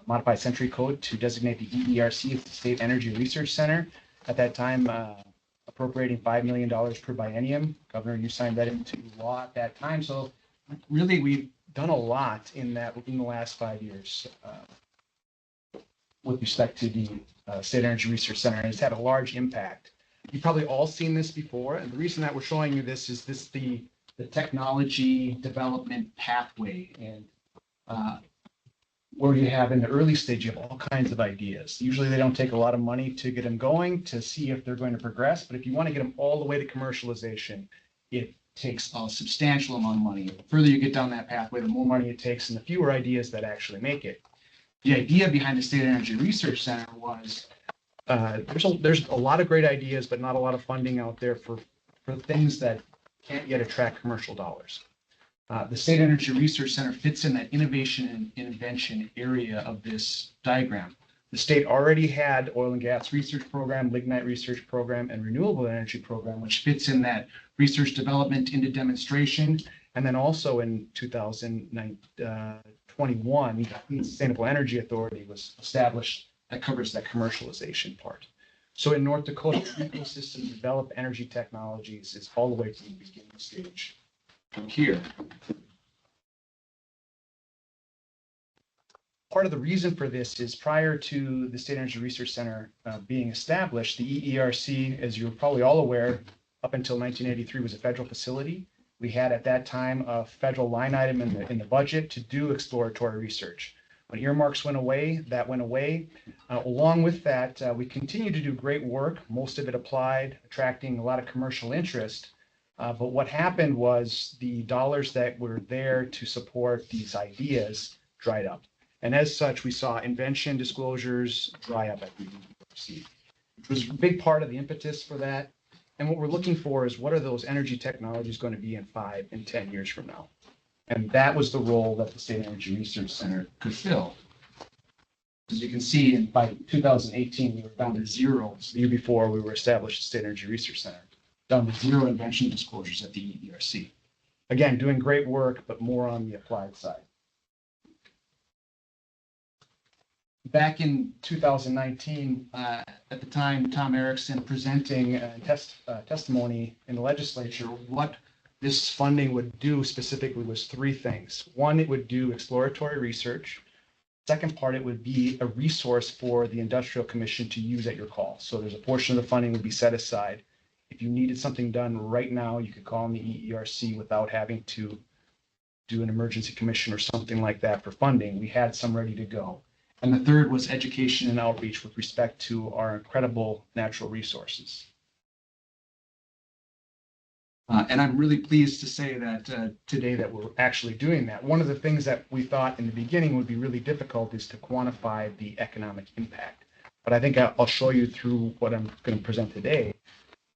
modified Century Code to designate the EERC as the State Energy Research Center. At that time, appropriating $5 million per biennium. Governor, you signed that into law at that time. So really, we've done a lot in the last 5 years with respect to the State Energy Research Center, and it's had a large impact. You've probably all seen this before, and the reason that we're showing you this is the technology development pathway, and where you have in the early stage, you have all kinds of ideas. Usually they don't take a lot of money to get them going to see if they're going to progress, but if you want to get them all the way to commercialization, it takes a substantial amount of money. The further you get down that pathway, the more money it takes and the fewer ideas that actually make it. The idea behind the State Energy Research Center was there's a lot of great ideas, but not a lot of funding out there for things that can't yet attract commercial dollars. The State Energy Research Center fits in that innovation and invention area of this diagram. The state already had oil and gas research program, lignite research program, and renewable energy program, which fits in that research development into demonstration. And then also in 2021, the Clean Sustainable Energy Authority was established that covers that commercialization part. So in North Dakota, ecosystem develop energy technologies is all the way to the beginning stage here. Part of the reason for this is prior to the State Energy Research Center being established, the EERC, as you're probably all aware, up until 1983 was a federal facility. We had at that time a federal line item in the budget to do exploratory research. When earmarks went away, that went away. Along with that, we continued to do great work, most of it applied, attracting a lot of commercial interest. But what happened was the dollars that were there to support these ideas dried up. And as such, we saw invention disclosures dry up at the EERC, which was a big part of the impetus for that. And what we're looking for is what are those energy technologies going to be in 5 and 10 years from now? And that was the role that the State Energy Research Center could fill. As you can see, by 2018, we were down to 0. So the year before, we were established the State Energy Research Center, down to 0 invention disclosures at the EERC. Again, doing great work, but more on the applied side. Back in 2019, at the time, Tom Erickson presenting testimony in the legislature, what this funding would do specifically was 3 things. One, it would do exploratory research. Second part, it would be a resource for the Industrial Commission to use at your call. So there's a portion of the funding would be set aside. If you needed something done right now, you could call in the EERC without having to do an emergency commission or something like that for funding. We had some ready to go. And the third was education and outreach with respect to our incredible natural resources. And I'm really pleased to say that today that we're actually doing that. One of the things that we thought in the beginning would be really difficult is to quantify the economic impact. But I think I'll show you through what I'm going to present today.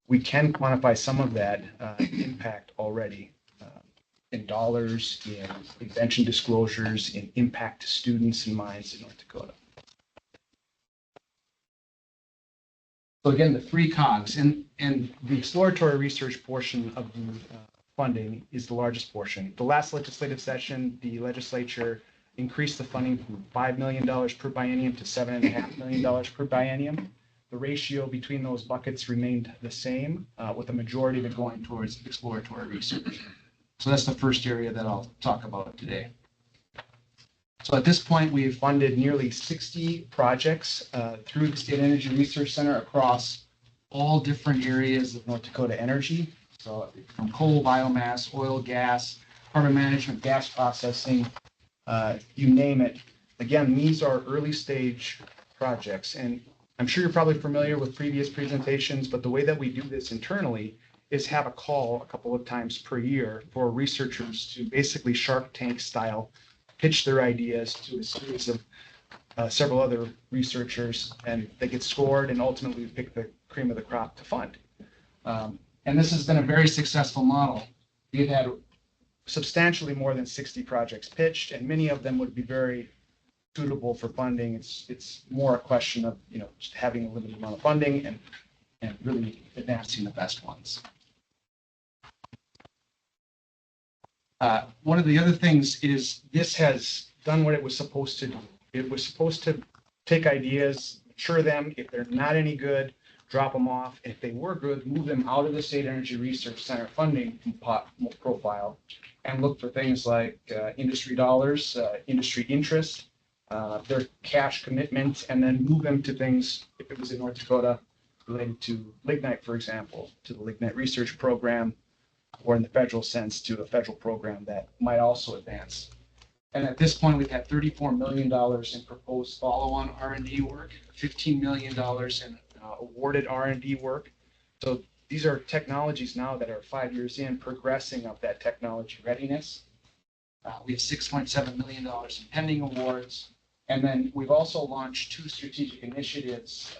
We can quantify some of that impact already in dollars, in invention disclosures, in impact to students and mines in North Dakota. So again, the three cogs and the exploratory research portion of the funding is the largest portion. The last legislative session, the legislature increased the funding from $5 million per biennium to $7.5 million per biennium. The ratio between those buckets remained the same, with the majority of it going towards exploratory research. So that's the first area that I'll talk about today. So at this point, we've funded nearly 60 projects through the State Energy Research Center across all different areas of North Dakota energy. So from coal, biomass, oil, gas, carbon management, gas processing, you name it. Again, these are early stage projects. And I'm sure you're probably familiar with previous presentations, but the way that we do this internally is have a call a couple of times per year for researchers to basically Shark Tank style pitch their ideas to a series of several other researchers, and they get scored, and ultimately we pick the cream of the crop to fund. And this has been a very successful model. We've had substantially more than 60 projects pitched, and many of them would be very suitable for funding. It's more a question of just having a limited amount of funding and really advancing the best ones. One of the other things is this has done what it was supposed to do. It was supposed to take ideas, mature them. If they're not any good, drop them off. If they were good, move them out of the State Energy Research Center funding profile and look for things like industry dollars, industry interest, their cash commitments, and then move them to things, if it was in North Dakota, related to lignite, for example, to the lignite research program, or in the federal sense to a federal program that might also advance. And at this point, we've had $34 million in proposed follow-on R&D work, $15 million in awarded R&D work. So these are technologies now that are 5 years in, progressing up that technology readiness. We have $6.7 million in pending awards. And then we've also launched 2 strategic initiatives.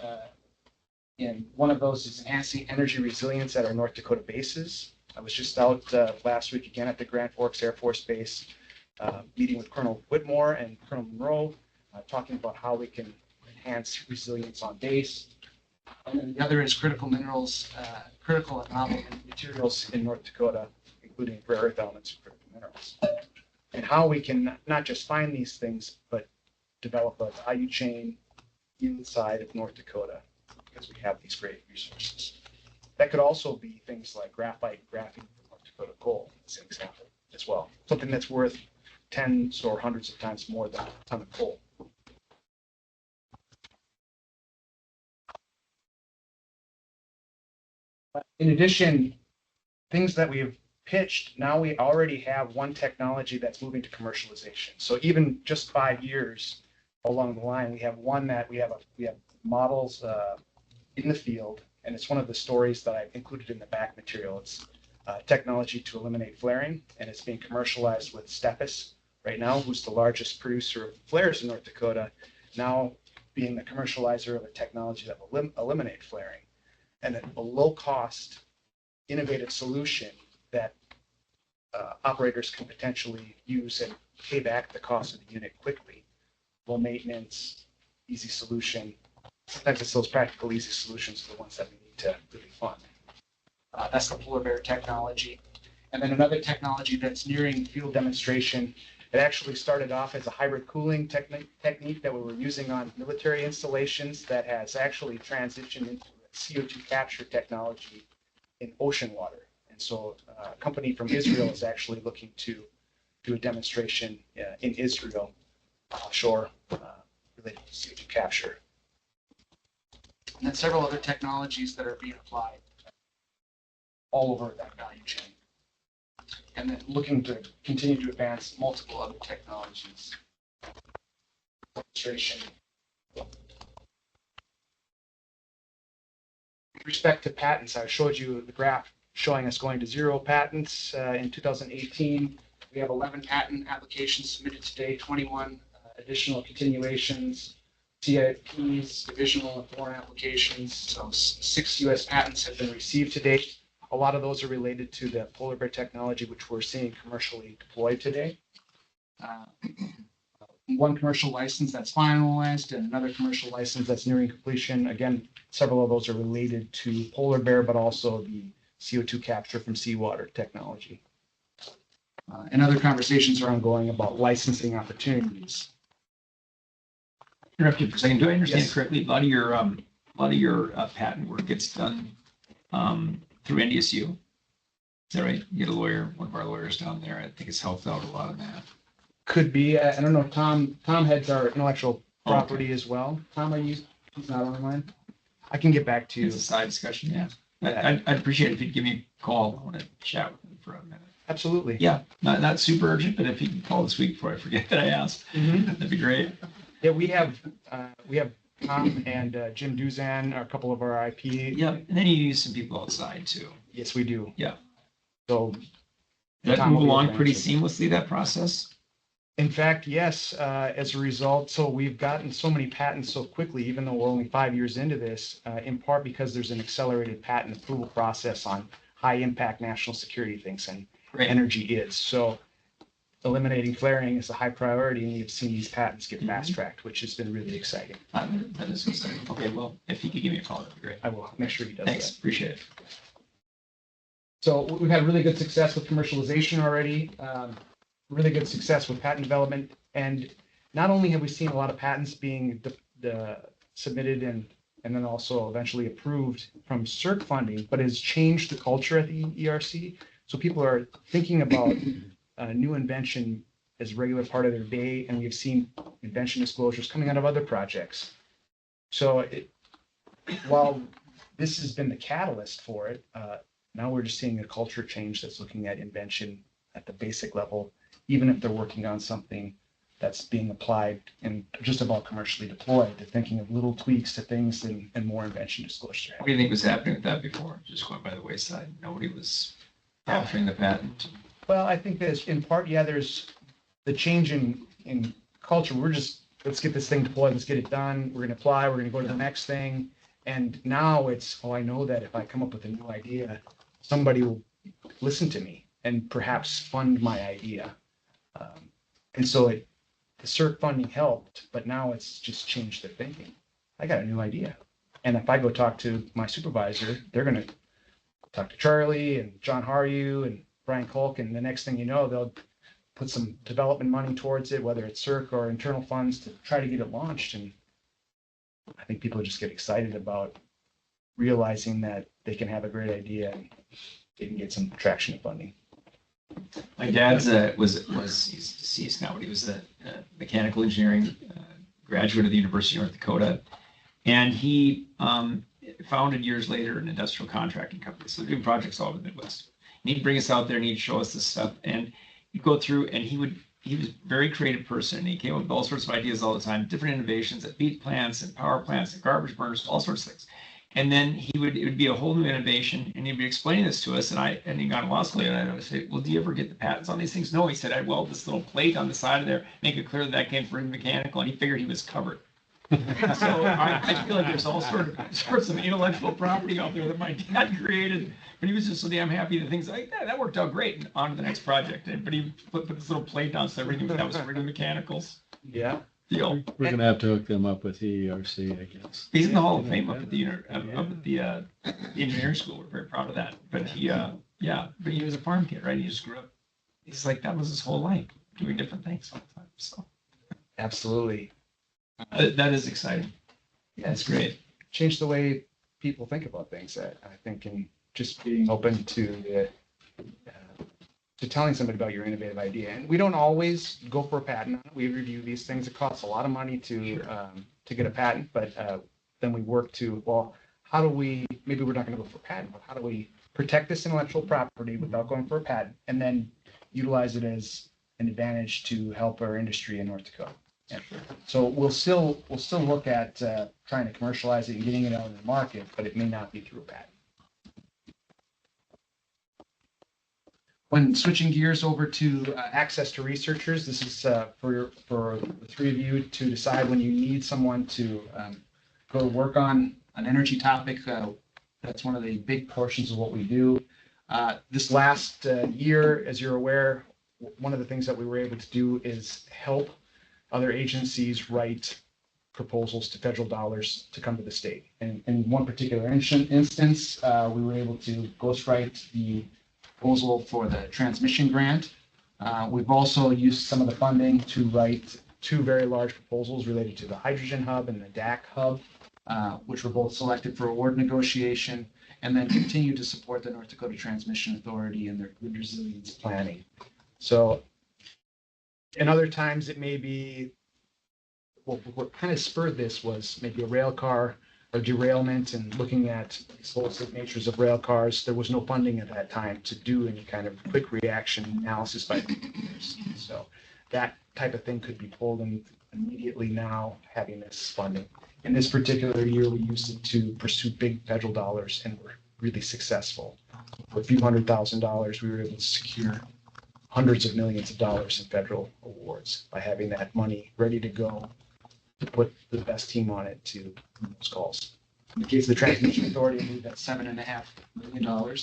And one of those is enhancing energy resilience at our North Dakota bases. I was just out last week again at the Grand Forks Air Force Base, meeting with Colonel Whitmore and Colonel Monroe, talking about how we can enhance resilience on base. And then the other is critical minerals, critical and novel materials in North Dakota, including rare earth elements and critical minerals. And how we can not just find these things, but develop a value chain inside of North Dakota, because we have these great resources. That could also be things like graphite and graphene from North Dakota coal, as an example, as well. Something that's worth tens or hundreds of times more than a ton of coal. In addition, things that we have pitched, now we already have one technology that's moving to commercialization. So even just 5 years along the line, we have one that we have models in the field. And it's one of the stories that I've included in the back material. It's technology to eliminate flaring, and it's being commercialized with Steffes right now, who's the largest producer of flares in North Dakota, now being the commercializer of a technology that will eliminate flaring. And a low-cost, innovative solution that operators can potentially use and pay back the cost of the unit quickly. Low maintenance, easy solution. Sometimes it's those practical, easy solutions are the ones that we need to really fund. That's the polar bear technology. And then another technology that's nearing field demonstration. It actually started off as a hybrid cooling technique that we were using on military installations that has actually transitioned into CO2 capture technology in ocean water. And so a company from Israel is actually looking to do a demonstration in Israel offshore related to CO2 capture. And then several other technologies that are being applied all over that value chain. And then looking to continue to advance multiple other technologies. Demonstration. With respect to patents, I showed you the graph showing us going to 0 patents in 2018. We have 11 patent applications submitted today, 21 additional continuations, CIPs, divisional and foreign applications. So 6 U.S. patents have been received to date. A lot of those are related to the polar bear technology, which we're seeing commercially deployed today. One commercial license that's finalized and another commercial license that's nearing completion. Again, several of those are related to polar bear, but also the CO2 capture from seawater technology. And other conversations are ongoing about licensing opportunities. Interrupt you for a second. Do I understand Yes. correctly? A lot of your patent work gets done through NDSU. Is that right? You get a lawyer, one of our lawyers down there. I think it's helped out a lot of that. Could be, I don't know, Tom heads our intellectual Okay. property as well. Tom, are you, he's not on the line? I can get back to you. It's a side discussion, yeah. I'd appreciate it if you'd give me a call. I want to chat with him for a minute. Absolutely. Yeah, not super urgent, but if you can call this week before I forget that I asked, Mhm. that'd be great. Yeah, we have Tom and Jim Duzan, are a couple of our IP. Yeah, and then you use some people outside too. Yes, we do. Yeah. So Did that Tom move will be along able to pretty answer. seamlessly, that process? in fact, yes, as a result, so we've gotten so many patents so quickly, even though we're only 5 years into this, in part because there's an accelerated patent approval process on high impact national security things, and Great. energy is. So eliminating flaring is a high priority, and you've seen these patents get fast tracked, which has been really exciting. That is exciting. Okay, well, if you could give me a call, that'd be great. I will make sure he does Thanks, that. appreciate it. So we've had really good success with commercialization already, really good success with patent development. And not only have we seen a lot of patents being submitted and then also eventually approved from CERC funding, but has changed the culture at the ERC. So people are thinking about new invention as a regular part of their day, and we've seen invention disclosures coming out of other projects. So while this has been the catalyst for it, now we're just seeing a culture change that's looking at invention at the basic level, even if they're working on something that's being applied and just about commercially deployed. They're thinking of little tweaks to things and more invention disclosure. What do you think was happening with that before? Just going by the wayside? Nobody was offering the patent? Well, I think that in part, yeah, there's the change in culture. We're just, let's get this thing deployed, let's get it done. We're gonna apply, we're gonna go to the next thing. And now it's, oh, I know that if I come up with a new idea, somebody will listen to me and perhaps fund my idea. And so the CERC funding helped, but now it's just changed their thinking. I got a new idea. And if I go talk to my supervisor, they're gonna talk to Charlie and John Haryu and Brian Kolk, and the next thing you know, they'll put some development money towards it, whether it's CERC or internal funds, to try to get it launched. And I think people just get excited about realizing that they can have a great idea and they can get some traction and funding. My dad's he's deceased now, but he was a mechanical engineering graduate of the University of North Dakota. And he founded years later an industrial contracting company. So doing projects all over the Midwest. And he'd bring us out there and he'd show us this stuff. And he'd go through and he was a very creative person. And he came up with all sorts of ideas all the time, different innovations at beet plants and power plants and garbage burners, all sorts of things. And then it would be a whole new innovation, and he'd be explaining this to us. And he got in law school, and I would say, "Well, do you ever get the patents on these things?" No, he said, "I weld this little plate on the side of there, make it clear that came from mechanical," and he figured he was covered. So I feel like there's all sorts of intellectual property out there that my dad created, but he was just so damn happy that things like that worked out great, and on to the next project. But he put this little plate down, so everything that was for the mechanicals Yeah. deal. We're gonna have to hook them up with ERC, I guess. He's in the Hall of Fame up at the engineering school. We're very proud of that. But he was a farm kid, right? He just grew up. He's like, that was his whole life, doing different things all the time. So Absolutely. that is exciting. Yeah, it's great. Change the way people think about things, I think, and just being open to telling somebody about your innovative idea. And we don't always go for a patent. We review these things. It costs a lot of money to get a patent, but then we work to, well, how do we, maybe we're not going to go for a patent, but how do we protect this intellectual property without going for a patent, and then utilize it as an advantage to help our industry in North Dakota. Yeah. So we'll still look at trying to commercialize it and getting it out in the market, but it may not be through a patent. When switching gears over to access to researchers, this is for the three of you to decide when you need someone to go work on an energy topic. That's one of the big portions of what we do. This last year, as you're aware, one of the things that we were able to do is help other agencies write proposals to federal dollars to come to the state. And in one particular instance, we were able to ghostwrite the proposal for the transmission grant. We've also used some of the funding to write two very large proposals related to the hydrogen hub and the DAC hub, which were both selected for award negotiation, and then continue to support the North Dakota Transmission Authority and their grid resilience planning. So, in other times it may be, well, what kind of spurred this was maybe a rail car or derailment, and looking at explosive natures of rail cars, there was no funding at that time to do any kind of quick reaction analysis by engineers. So that type of thing could be pulled in immediately now, having this funding. In this particular year, we used it to pursue big federal dollars, and were really successful. For a few $100,000, we were able to secure hundreds of millions of dollars in federal awards by having that money ready to go to put the best team on it to win those calls. In the case of the Transmission Authority, I believe that's $7.5 million.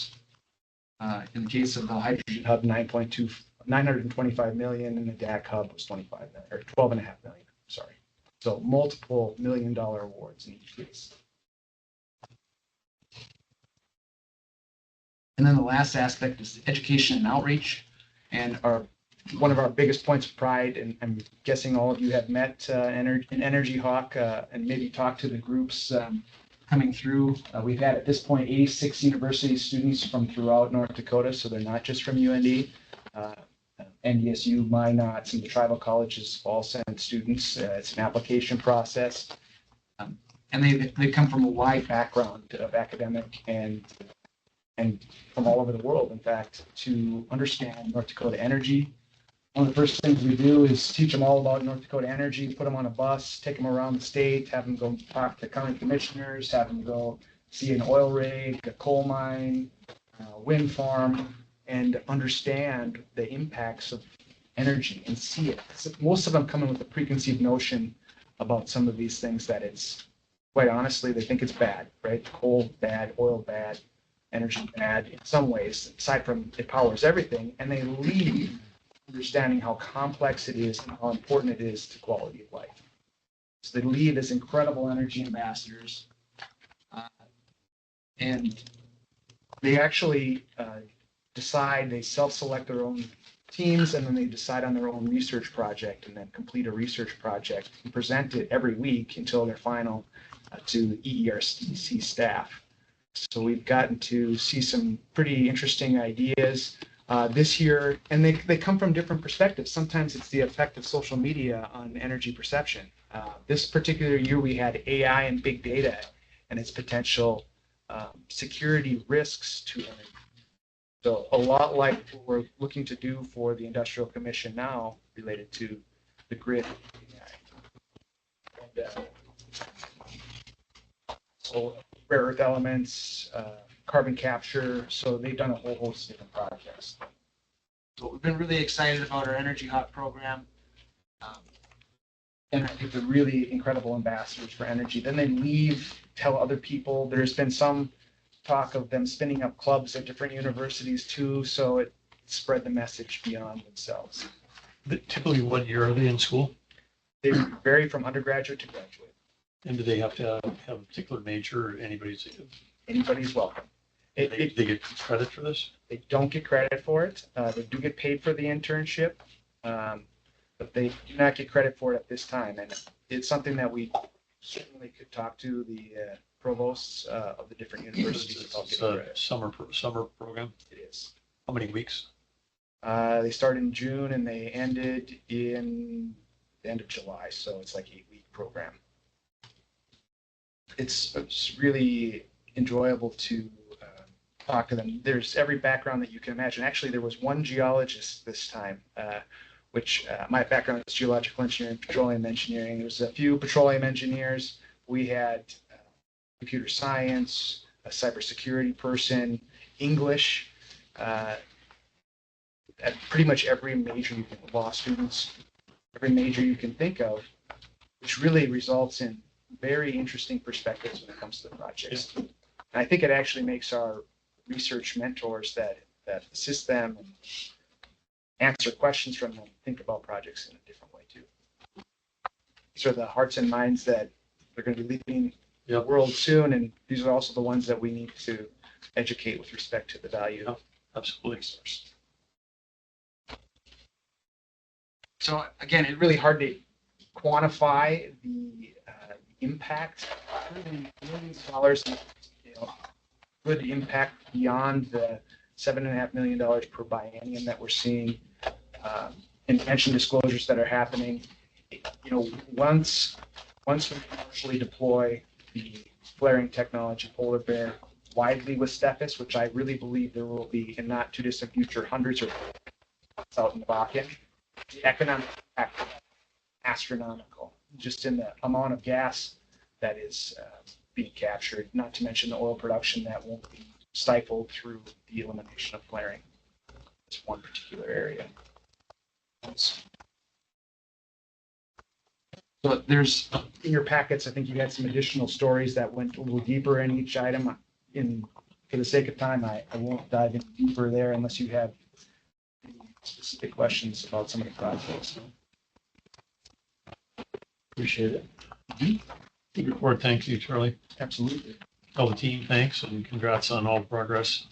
In the case of the Hydrogen Hub, 925 million, and the DAC Hub was 25 million, or 12.5 million. Sorry. So multiple $1 million awards in each case. And then the last aspect is education and outreach. And one of our biggest points of pride, and I'm guessing all of you have met in Energy Hawk and maybe talked to the groups coming through. We've had at this point 86 university students from throughout North Dakota, so they're not just from UND. NDSU, Minot, and the tribal colleges all send students. It's an application process. And they come from a wide background of academic and from all over the world, in fact, to understand North Dakota energy. One of the first things we do is teach them all about North Dakota energy, put them on a bus, take them around the state, have them go talk to county commissioners, have them go see an oil rig, a coal mine, a wind farm, and understand the impacts of energy and see it. Most of them come in with a preconceived notion about some of these things that it's, quite honestly, they think it's bad, right? Coal bad, oil bad, energy bad in some ways, aside from it powers everything, and they leave understanding how complex it is and how important it is to quality of life. So they leave as incredible energy ambassadors, and they actually they self-select their own teams, and then they decide on their own research project, and then complete a research project and present it every week until they're final to the EERC staff. So we've gotten to see some pretty interesting ideas this year, and they come from different perspectives. Sometimes it's the effect of social media on energy perception. This particular year, we had AI and big data and its potential security risks to energy. So a lot like what we're looking to do for the Industrial Commission now related to the grid. And, so rare earth elements, carbon capture. So they've done a whole host of different projects. So we've been really excited about our Energy Hawk program. And I think they're really incredible ambassadors for energy. Then they leave, tell other people. There's been some talk of them spinning up clubs at different universities too, so it spread the message beyond themselves. Typically, what year are they in school? They vary from undergraduate to graduate. And do they have to have a particular major, or anybody's welcome. they get credit for this? They don't get credit for it. They do get paid for the internship, but they do not get credit for it at this time. And it's something that we certainly could talk to the provosts of the different universities about It's getting a credit. summer program. It is. How many weeks? They started in June and they ended in the end of July, so it's like 8-week program. It's really enjoyable to talk to them. There's every background that you can imagine. Actually, there was one geologist this time, which my background is geological engineering, petroleum engineering. There was a few petroleum engineers. We had computer science, a cybersecurity person, English, at pretty much every major you can, law students, every major you can think of, which really results in very interesting perspectives when it comes to the projects. And I think it actually makes our research mentors that assist them and answer questions from them think about projects in a different way too. These are the hearts and minds that are going to be leaving the world soon, and these are also the ones that we need to educate with respect to the value of Absolutely. resource. So again, it's really hard to quantify the impact. Millions of dollars, good impact beyond the $7.5 million per biennium that we're seeing. And pension disclosures that are happening. Once we commercially deploy the flaring technology polar bear widely with Steffes, which I really believe there will be in not too distant future, hundreds of out in the Bakken, the economic impact is astronomical, just in the amount of gas that is being captured, not to mention the oil production that won't be stifled through the elimination of flaring. This one particular area. So there's, in your packets, I think you had some additional stories that went a little deeper in each item. For the sake of time, I won't dive in deeper there unless you have specific questions about some of the projects. Appreciate it. Good report. Thank you, Charlie. Absolutely. Tell the team thanks and congrats on all the progress.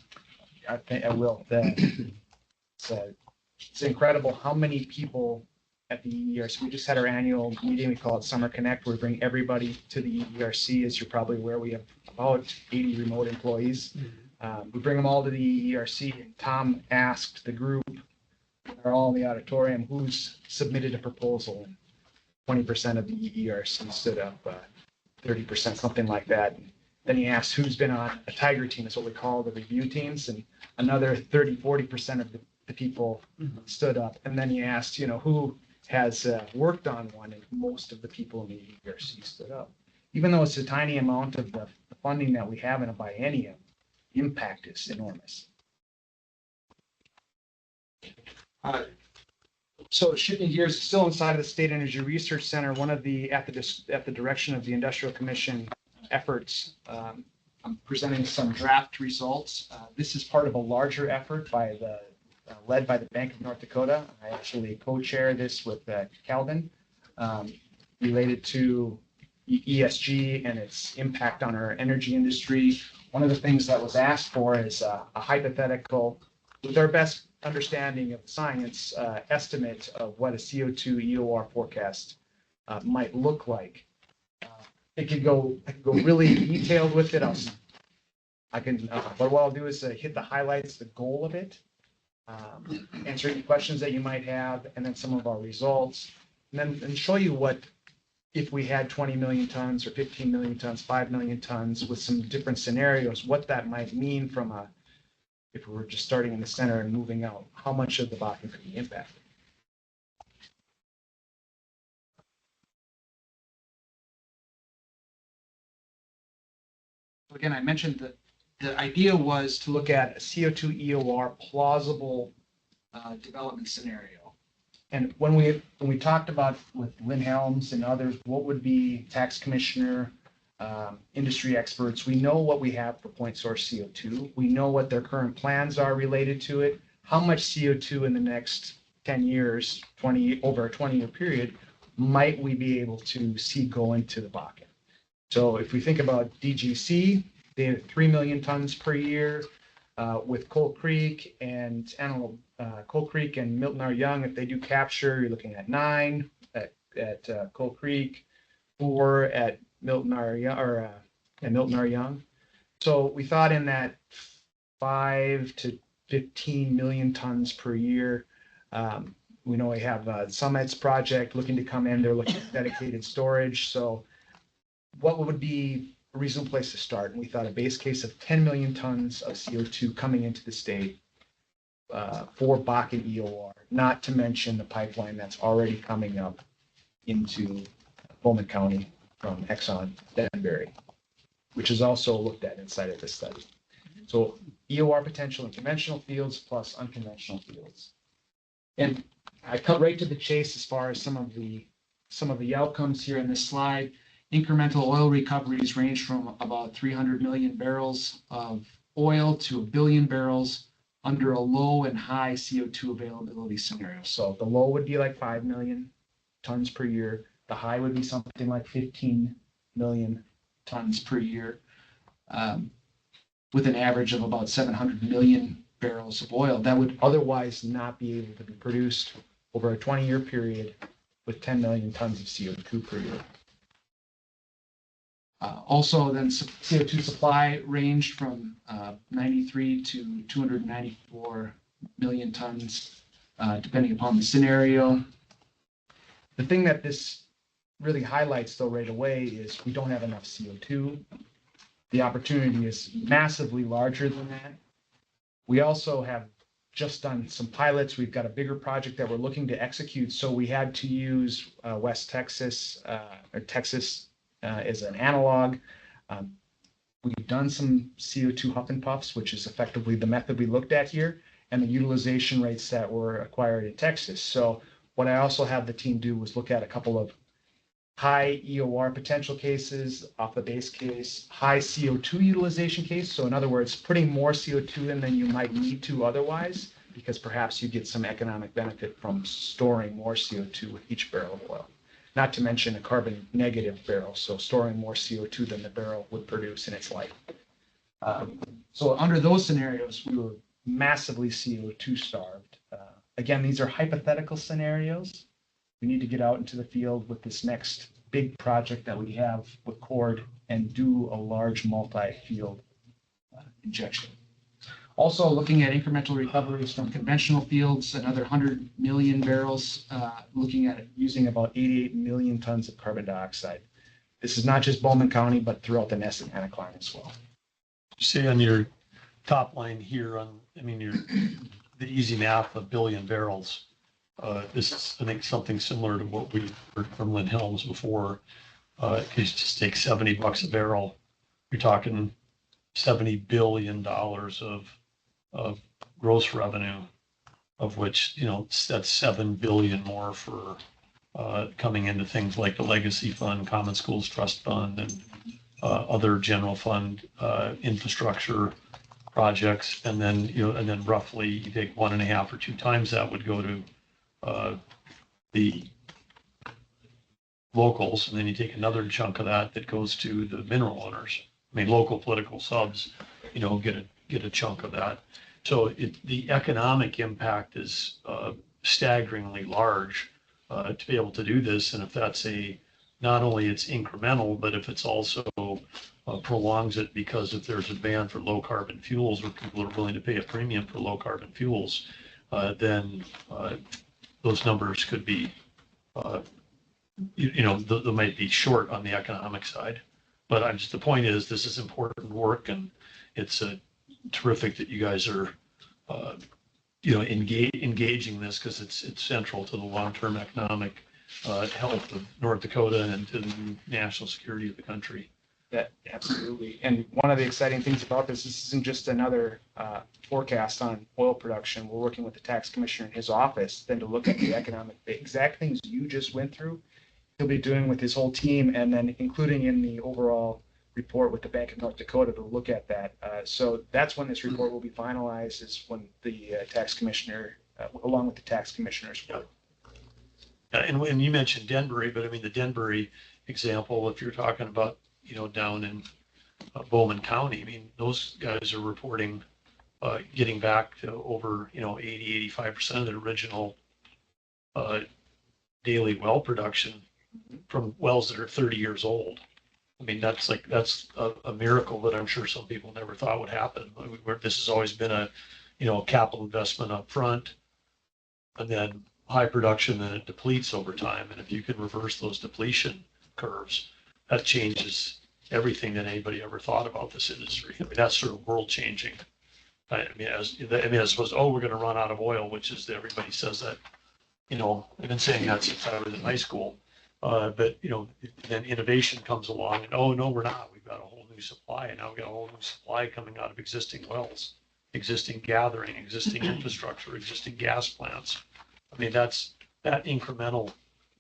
I think I will. It's incredible how many people at the EERC. We just had our annual meeting. We call it Summer Connect. We bring everybody to the EERC. As you're probably aware, we have about 80 remote employees. We bring them all to the EERC. And Tom asked the group, they're all in the auditorium, who's submitted a proposal. And 20% of the EERC stood up, 30%, something like that. And then he asked who's been on a Tiger team, is what we call the review teams. And another 30-40% of the people stood up. And then he asked, who has worked on one, and most of the people in the EERC stood up. Even though it's a tiny amount of the funding that we have in a biennium, the impact is enormous. So shifting gears, still inside of the State Energy Research Center, one of the, at the direction of the Industrial Commission efforts, I'm presenting some draft results. This is part of a larger effort led by the Bank of North Dakota. I actually co-chair this with Calvin, related to ESG and its impact on our energy industry. One of the things that was asked for is a hypothetical, with our best understanding of science, estimate of what a CO2 EOR forecast might look like. I could go really detailed with it. But what I'll do is hit the highlights, the goal of it, answer any questions that you might have, and then some of our results, and show you what, if we had 20 million tons or 15 million tons, 5 million tons with some different scenarios, what that might mean from if we were just starting in the center and moving out, how much of the Bakken could be impacted. Again, I mentioned that the idea was to look at a CO2 EOR plausible development scenario. And when we talked about with Lynn Helms and others, what would be tax commissioner, industry experts, we know what we have for point source CO2. We know what their current plans are related to it. How much CO2 in the next 10 years, over a 20-year period, might we be able to see go into the Bakken? So if we think about DGC, they have 3 million tons per year. With Coal Creek and Coal Creek and Milton R. Young, if they do capture, you're looking at 9 at Coal Creek, 4 at Milton R. Young, So we thought in that 5 to 15 million tons per year. We know we have Summit's project looking to come in. They're looking at dedicated storage. So what would be a reasonable place to start? And we thought a base case of 10 million tons of CO2 coming into the state for Bakken EOR, not to mention the pipeline that's already coming up into Bowman County from Exxon Denbury, which is also looked at inside of this study. So EOR potential in conventional fields plus unconventional fields. And I cut right to the chase as far as some of the outcomes here in this slide. Incremental oil recoveries range from about 300 million barrels of oil to 1 billion barrels under a low and high CO2 availability scenario. So the low would be like 5 million tons per year. The high would be something like 15 million tons per year, with an average of about 700 million barrels of oil that would otherwise not be able to be produced over a 20-year period with 10 million tons of CO2 per year. Also, then CO2 supply ranged from 93 to 294 million tons, depending upon the scenario. The thing that this really highlights, though, right away is we don't have enough CO2. The opportunity is massively larger than that. We also have just done some pilots. We've got a bigger project that we're looking to execute. So we had to use West Texas or Texas as an analog. We've done some CO2 huff and puffs, which is effectively the method we looked at here, and the utilization rates that were acquired in Texas. So what I also had the team do was look at a couple of high EOR potential cases off the base case, high CO2 utilization case. So in other words, putting more CO2 in than you might need to otherwise, because perhaps you get some economic benefit from storing more CO2 with each barrel of oil. Not to mention a carbon negative barrel, so storing more CO2 than the barrel would produce in its life. So under those scenarios, we were massively CO2 starved. Again, these are hypothetical scenarios. We need to get out into the field with this next big project that we have with Chord and do a large multi-field injection. Also looking at incremental recoveries from conventional fields, another 100 million barrels, looking at using about 88 million tons of carbon dioxide. This is not just Bowman County, but throughout the Nesson line as well. You say on your top line here the easy math of billion barrels. This is, I think, something similar to what we heard from Lynn Helms before. Case just take $70 a barrel. You're talking $70 billion of gross revenue, of which, that's 7 billion more for coming into things like the Legacy Fund, Common Schools Trust Fund, and other general fund infrastructure projects. And then roughly you take 1.5 or 2 times that would go to the locals, and then you take another chunk of that goes to the mineral owners. Local political subs, get a chunk of that. So the economic impact is staggeringly large to be able to do this. And if that's not only it's incremental, but if it's also prolongs it, because if there's a demand for low carbon fuels, or people are willing to pay a premium for low carbon fuels, then those numbers could be, they might be short on the economic side. But the point is, this is important work, and it's terrific that you guys are, engaging this, because it's central to the long-term economic health of North Dakota and to the national security of the country. That absolutely. And one of the exciting things about this isn't just another forecast on oil production. We're working with the tax commissioner in his office then to look at the exact things you just went through. He'll be doing with his whole team, and then including in the overall report with the Bank of North Dakota to look at that. So that's when this report will be finalized, is when the tax commissioner, along with the tax commissioners. And when you mentioned Denbury, but the Denbury example, if you're talking about, down in Bowman County, those guys are reporting getting back to over, 80-85% of the original daily well production from wells that are 30 years old. That's a miracle that I'm sure some people never thought would happen. This has always been a capital investment up front, and then high production, and it depletes over time. And if you can reverse those depletion curves, that changes everything that anybody ever thought about this industry. That's sort of world changing. As opposed to, we're going to run out of oil, which is, everybody says that. I've been saying that since I was in high school. But then innovation comes along, and no, we're not. We've got a whole new supply, and now we've got a whole new supply coming out of existing wells, existing gathering, existing infrastructure, existing gas plants. I mean, that incremental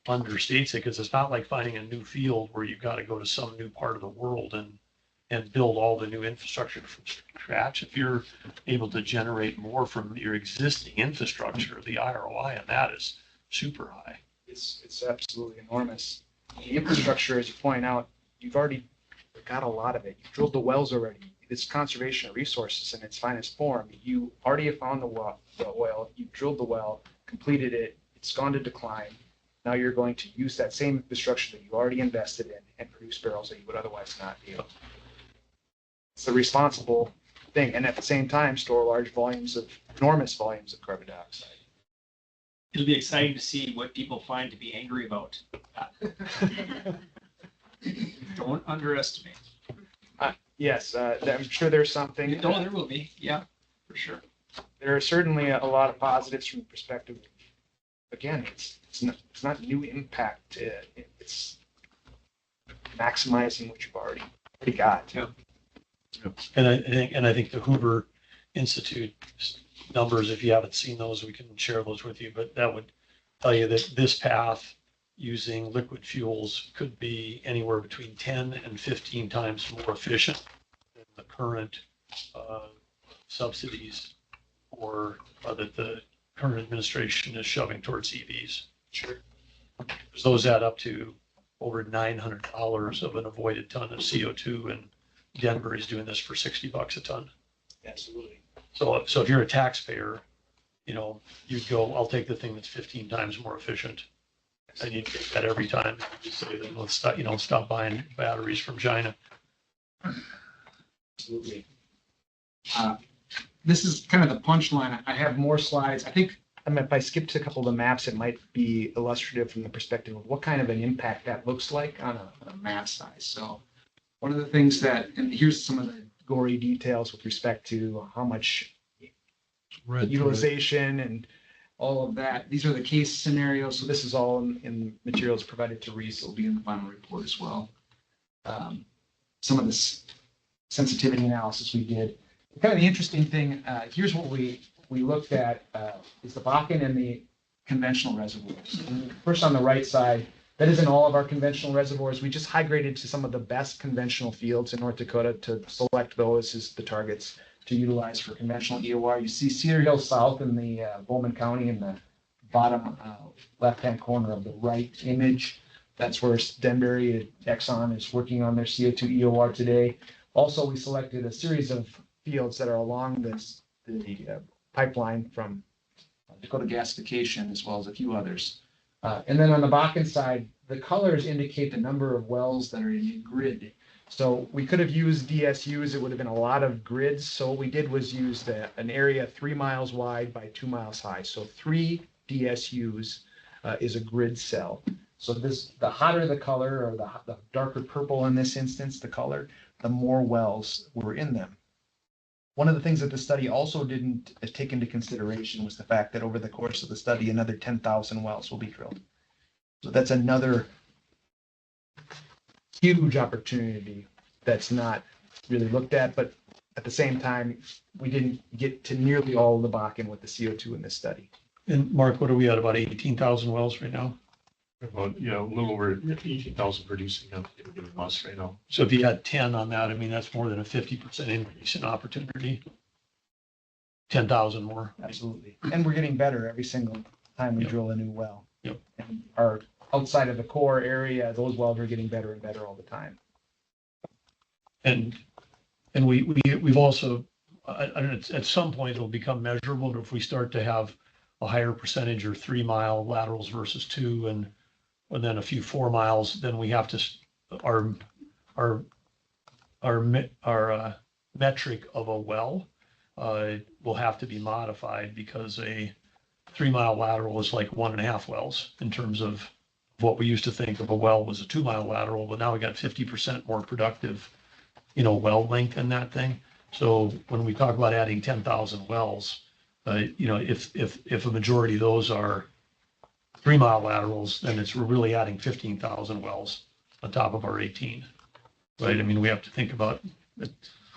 understates it, because it's not like finding a new field where you've got to go to some new part of the world and build all the new infrastructure from scratch. If you're able to generate more from your existing infrastructure, the ROI on that is super high. It's absolutely enormous. The infrastructure, as you point out, you've already got a lot of it. You've drilled the wells already. It's conservation of resources in its finest form. You already have found the oil, you've drilled the well, completed it, it's gone to decline. Now you're going to use that same infrastructure that you already invested in and produce barrels that you would otherwise not be able to. It's a responsible thing, and at the same time, store enormous volumes of carbon dioxide. It'll be exciting to see what people find to be angry about. Don't underestimate. Yes, I'm sure there's something. No, there will be. Yeah, for sure. There are certainly a lot of positives from the perspective. Again, it's not new impact. It's maximizing what you've already got. Yeah. And I think the Hoover Institute numbers, if you haven't seen those, we can share those with you, but that would tell you that this path using liquid fuels could be anywhere between 10 and 15 times more efficient than the current subsidies or that the current administration is shoving towards EVs. Sure. Because those add up to over $900 of an avoided ton of CO2, and Denver is doing this for $60 a ton. Absolutely. So if you're a taxpayer, you'd go, I'll take the thing that's 15 times more efficient. And you take that every time. You say that let's stop buying batteries from China. Absolutely. This is kind of the punchline. I have more slides. I think if I skip to a couple of the maps, it might be illustrative from the perspective of what kind of an impact that looks like on a map size. So one of the things and here's some of the gory details with respect to how much utilization and all of that. These are the case scenarios. So this is all in materials provided to Reese. It'll be in the final report as well. Some of this sensitivity analysis we did. Kind of the interesting thing, here's what we looked at is the Bakken and the conventional reservoirs. First on the right side, that isn't all of our conventional reservoirs. We just high graded to some of the best conventional fields in North Dakota to select those as the targets to utilize for conventional EOR. You see Cedar Hill South in the Bowman County in the bottom left-hand corner of the right image. That's where Denbury Exxon is working on their CO2 EOR today. Also, we selected a series of fields that are along the pipeline from Dakota Gasification, as well as a few others. And then on the Bakken side, the colors indicate the number of wells that are in a grid. So we could have used DSUs. It would have been a lot of grids. So what we did was use an area 3 miles wide by 2 miles high. So 3 DSUs is a grid cell. So the hotter the color, or the darker purple in this instance, the color, the more wells were in them. One of the things that the study also didn't take into consideration was the fact that over the course of the study, another 10,000 wells will be drilled. So that's another huge opportunity that's not really looked at, but at the same time, we didn't get to nearly all of the Bakken with the CO2 in this study. And Mark, what are we at, about 18,000 wells right now? About, a little over 18,000 producing on a given month right now. So if you had 10 on that, I mean, that's more than a 50% increase in opportunity. 10,000 more. Absolutely. And we're getting better every single time we drill a new well. Yep. And our outside of the core area, those wells are getting better and better all the time. And we've also, I don't know, at some point it'll become measurable, but if we start to have a higher percentage or 3 mile laterals versus 2 and then a few 4 miles, then we have to, our metric of a well will have to be modified, because a 3 mile lateral is like 1.5 wells in terms of what we used to think of a well was a 2 mile lateral, but now we got 50% more productive, well length in that thing. So when we talk about adding 10,000 wells, if a majority of those are 3 mile laterals, then we're really adding 15,000 wells on top of our 18, right? I mean, we have to think about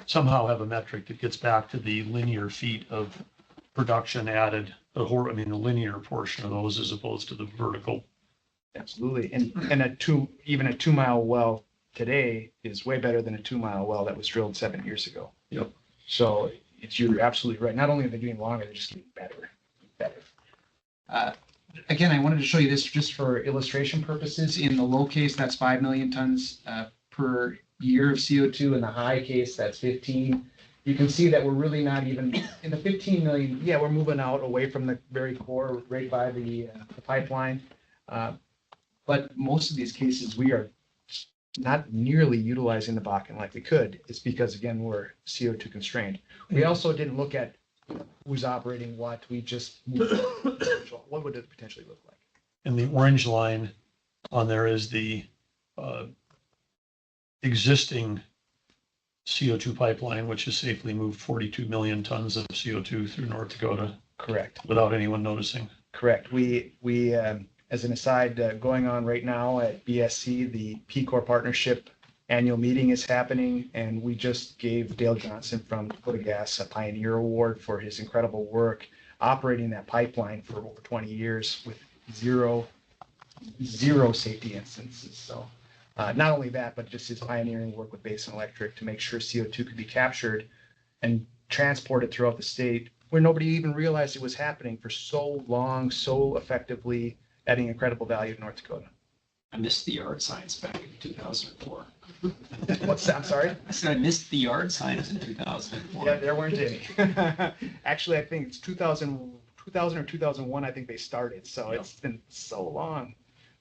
somehow have a metric that gets back to the linear feet of production added the linear portion of those as opposed to the vertical. Absolutely. And even a 2 mile well today is way better than a 2 mile well that was drilled 7 years ago. Yep. So you're absolutely right. Not only are they doing longer, they're just getting better. Again, I wanted to show you this just for illustration purposes. In the low case, that's 5 million tons per year of CO2. In the high case, that's 15. You can see that we're really not even in the 15 million. Yeah, we're moving out away from the very core, right by the pipeline. But most of these cases, we are not nearly utilizing the Bakken like we could. It's because, again, we're CO2 constrained. We also didn't look at who's operating what. We just what would it potentially look like? And the orange line on there is the existing CO2 pipeline, which has safely moved 42 million tons of CO2 through North Dakota Correct. without anyone noticing. Correct. We as an aside, going on right now at BSC, the P Corps partnership annual meeting is happening, and we just gave Dale Johnson from Dakota Gas a Pioneer Award for his incredible work operating that pipeline for over 20 years with zero safety instances. So not only that, but just his pioneering work with Basin Electric to make sure CO2 could be captured and transported throughout the state where nobody even realized it was happening for so long, so effectively, adding incredible value to North Dakota. I missed the yard signs back in 2004. What's that? I'm sorry? I said I missed the yard signs in 2004. Yeah, there weren't any. Actually, I think it's 2000 or 2001, I think they started. So it's been so long.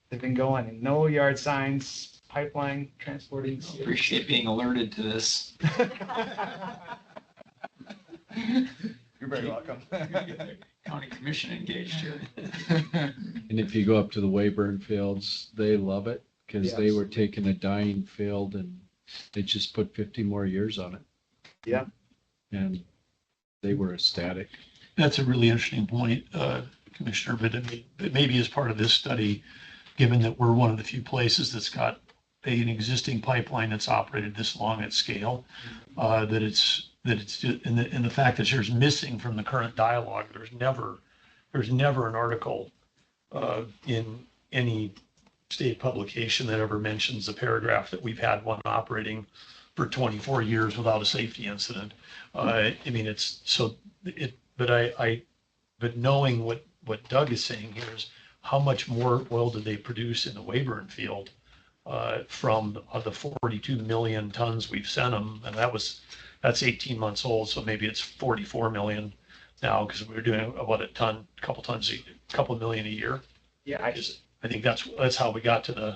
They've been going and no yard signs, pipeline transporting. Appreciate being alerted to this. You're very welcome. County Commission engaged here. And if you go up to the Weyburn fields, they love it because they Yes. were taking a dying field and they just put 50 more years on it. Yeah. And they were ecstatic. That's a really interesting point, Commissioner, but I mean, but maybe as part of this study, given that we're one of the few places that's got an existing pipeline that's operated this long at scale, that it's just, and the fact that there's missing from the current dialogue, there's never an article in any state publication that ever mentions a paragraph that we've had one operating for 24 years without a safety incident. I mean, but knowing what Doug is saying here is how much more oil did they produce in the Weyburn field from the 42 million tons we've sent them, and that's 18 months old, so maybe it's 44 million now because we're doing a couple million a year. Yeah, I think that's how we got to is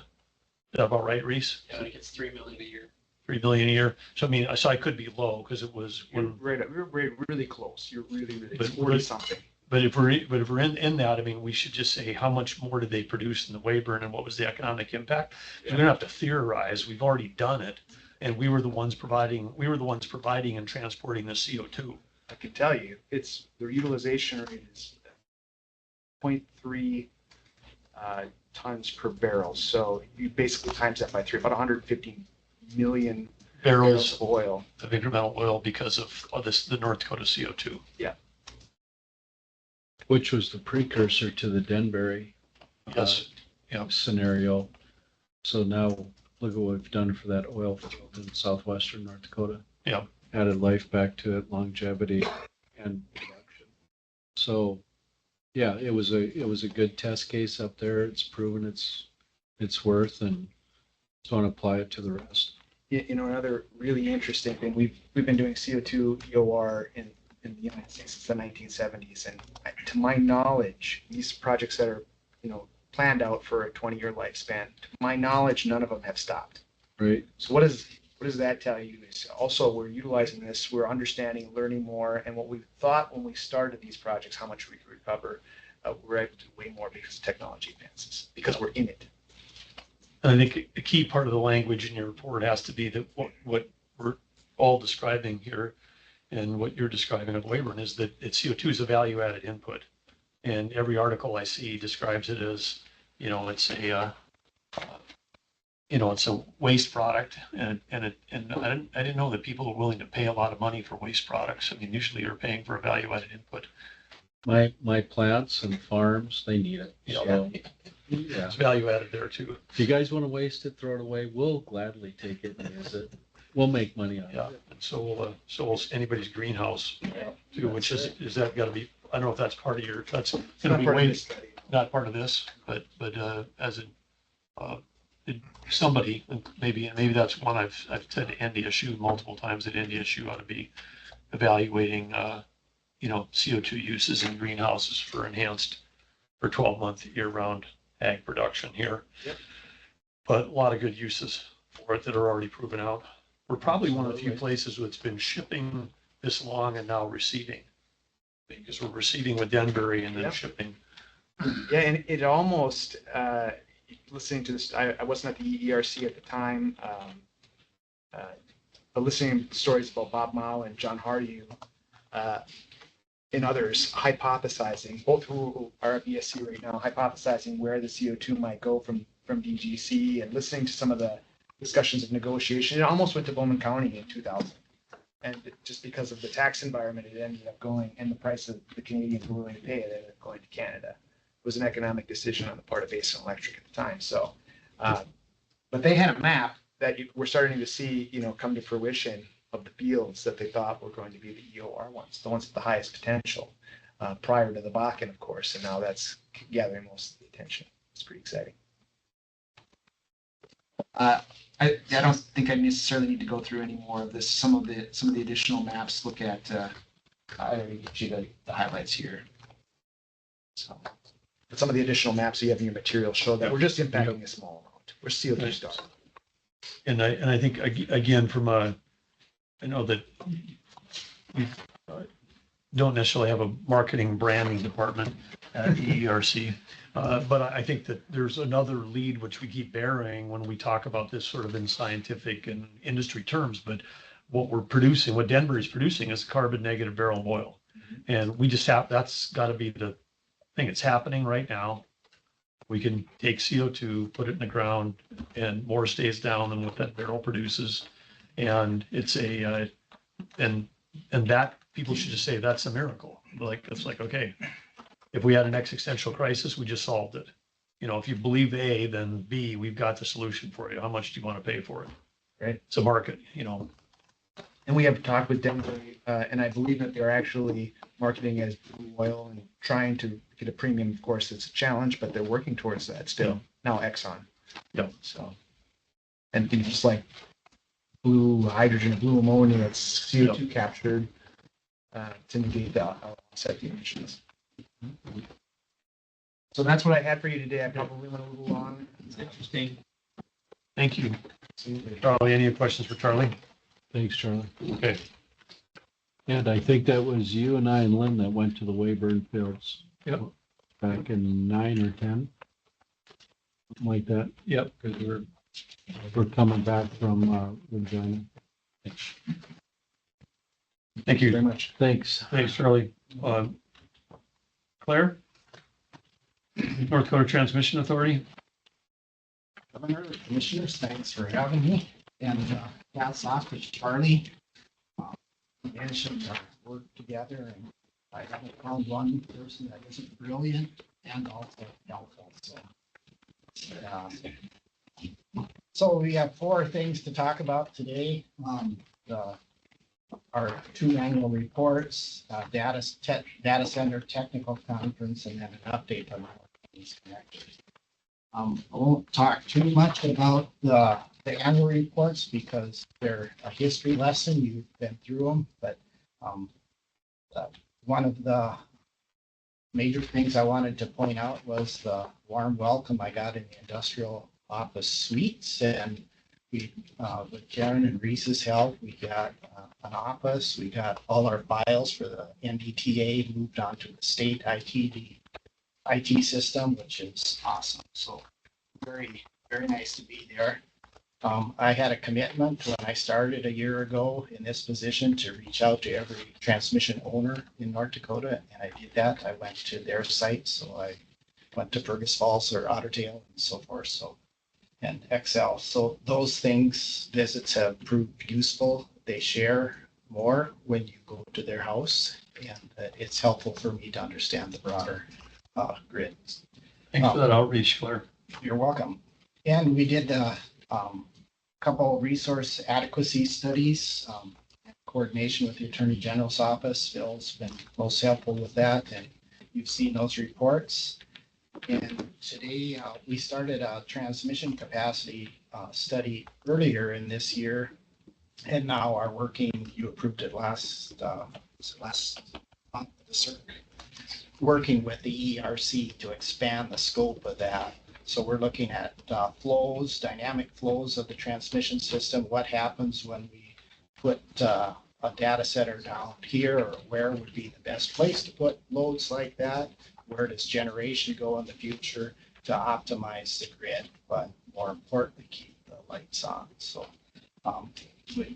that about right, Reese? Yeah, I think it's 3 million a year. 3 million a year. So I mean, so I could be low because it was you're when. really close. You're really But 40 something. But if we're in that, I mean, we should just say how much more did they produce in the Weyburn and what was the economic impact? We don't have to theorize. We've already done it, and we were the ones providing and transporting the CO2. I can tell you, it's the utilization rate is 0.3 tons per barrel. So you basically times that by 3, about 150 million barrels Barrels of oil. of incremental oil because of the North Dakota CO2. Which was the precursor to the Denbury Yes. scenario. So now look at what we've done for that oil field in southwestern North Dakota. Yeah. Added life back to it, longevity and production. So yeah, it was a good test case up there. It's proven its worth, and just want to apply it to the rest. You know, another really interesting thing, we've been doing CO2 EOR in the United States since the 1970s, and to my knowledge, these projects that are, planned out for a 20-year lifespan, to my knowledge, none of them have stopped. Right. So what does that tell you? Also, we're utilizing this, we're understanding, learning more, and what we thought when we started these projects, how much we could recover, we're able to do way more because of technology advances, because we're in it. And I think a key part of the language in your report has to be that what we're all describing here and what you're describing of Weyburn is that CO2 is a value-added input. And every article I see describes it as, it's a waste product. And I didn't know that people are willing to pay a lot of money for waste products. I mean, usually you're paying for a value-added input. My plants and farms, they need it. So, yeah. It's value added there too. If you guys want to waste it, throw it away, we'll gladly take it and use it. We'll make money on Yeah, it. and so will anybody's greenhouse too, which is that gotta be, I don't know if that's part of your, that's gonna be way, not part of this, but, as somebody, maybe that's one I've said to NDSU multiple times, that NDSU ought to be evaluating, CO2 uses in greenhouses for 12-month year-round ag production here. Yep. But a lot of good uses for it that are already proven out. We're probably one of the few places that's been shipping this long and now receiving. Because we're receiving with Denbury and then Yep. shipping. Yeah, and it almost, listening to this, I wasn't at the EERC at the time, but listening to stories about Bob Mao and John Hardy, and others hypothesizing, both who are at BSC right now, hypothesizing where the CO2 might go from DGC, and listening to some of the discussions of negotiation. It almost went to Bowman County in 2000. And just because of the tax environment, it ended up going, and the price of the Canadians were willing to pay, it ended up going to Canada. It was an economic decision on the part of Basin Electric at the time. So, but they had a map that we're starting to see, come to fruition of the fields that they thought were going to be the EOR ones, the ones with the highest potential, prior to the Bakken, of course. And now that's gathering most of the attention. It's pretty exciting. I don't think I necessarily need to go through any more of this. Some of the additional maps look at. I already get you the highlights here. So, but some of the additional maps you have in your material show that we're just impacting a small amount. We're CO2 stuff. And I think, again, I know that we don't necessarily have a marketing branding department at EERC, but I think that there's another lead which we keep bearing when we talk about this sort of in scientific and industry terms. But what we're producing, what Denbury's producing, is carbon negative barrel of oil. And we just that's got to be the thing. It's happening right now. We can take CO2, put it in the ground, and more stays down than what that barrel produces. And it's and that people should just say that's a miracle. It's like, okay, if we had an existential crisis, we just solved it. If you believe A, then B, we've got the solution for you. How much do you want to pay for it? Right. It's a market, And we have talked with Denbury, and I believe that they're actually marketing as blue oil and trying to get a premium. Of course, it's a challenge, but they're working towards that still. Now Exxon. Yeah. So, and just like blue hydrogen, blue ammonia, it's CO2 captured to negate the offset the emissions. So that's what I had for you today. I probably went a little long. It's interesting. Thank you. Absolutely. Charlie, any questions for Charlie? Thanks, Charlie. Okay. And I think that was you and I and Lynn that went to the Weyburn Fields. Yep. Back in 9 or 10. Something like that. Yep. Because we're coming back from Regina. Thank you very much. Thanks. Thanks, Charlie. Claire? North Dakota Transmission Authority? Governor, Commissioners, thanks for having me. And hats off to Charlie. We managed to work together, and I haven't found one person that isn't brilliant and also helpful. So we have 4 things to talk about today. Our 2 annual reports, data center technical conference, and then an update on these connectors. I won't talk too much about the annual reports because they're a history lesson. You've been through them, but one of the major things I wanted to point out was the warm welcome I got in the industrial office suites. And we, with Karen and Reese's help, we got an office. We got all our files for the NDTA moved onto the state IT system, which is awesome. So very, very nice to be there. I had a commitment when I started a year ago in this position to reach out to every transmission owner in North Dakota, and I did that. I went to their sites, so I went to Fergus Falls or Otterdale and so forth. So, and Excel. So those visits have proved useful. They share more when you go to their house, and it's helpful for me to understand the broader grid. Thanks for that outreach, Claire. You're welcome. And we did a couple resource adequacy studies in coordination with the Attorney General's office. Phil's been most helpful with that, and you've seen those reports. And today we started a transmission capacity study earlier in this year, and now are working. You approved it last month, the CERC, working with the ERC to expand the scope of that. So we're looking at flows, dynamic flows of the transmission system. What happens when we put a data center down here, or where would be the best place to put loads like that? Where does generation go in the future to optimize the grid, but more importantly, keep the lights on? So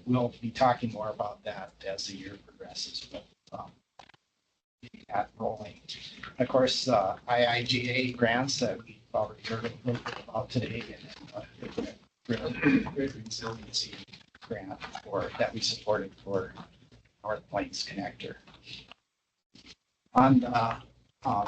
we'll be talking more about that as the year progresses, but getting that rolling. Of course, IIJA grants that we've already heard a little bit about today, and grid resiliency grant that we supported for North Plains Connector. On the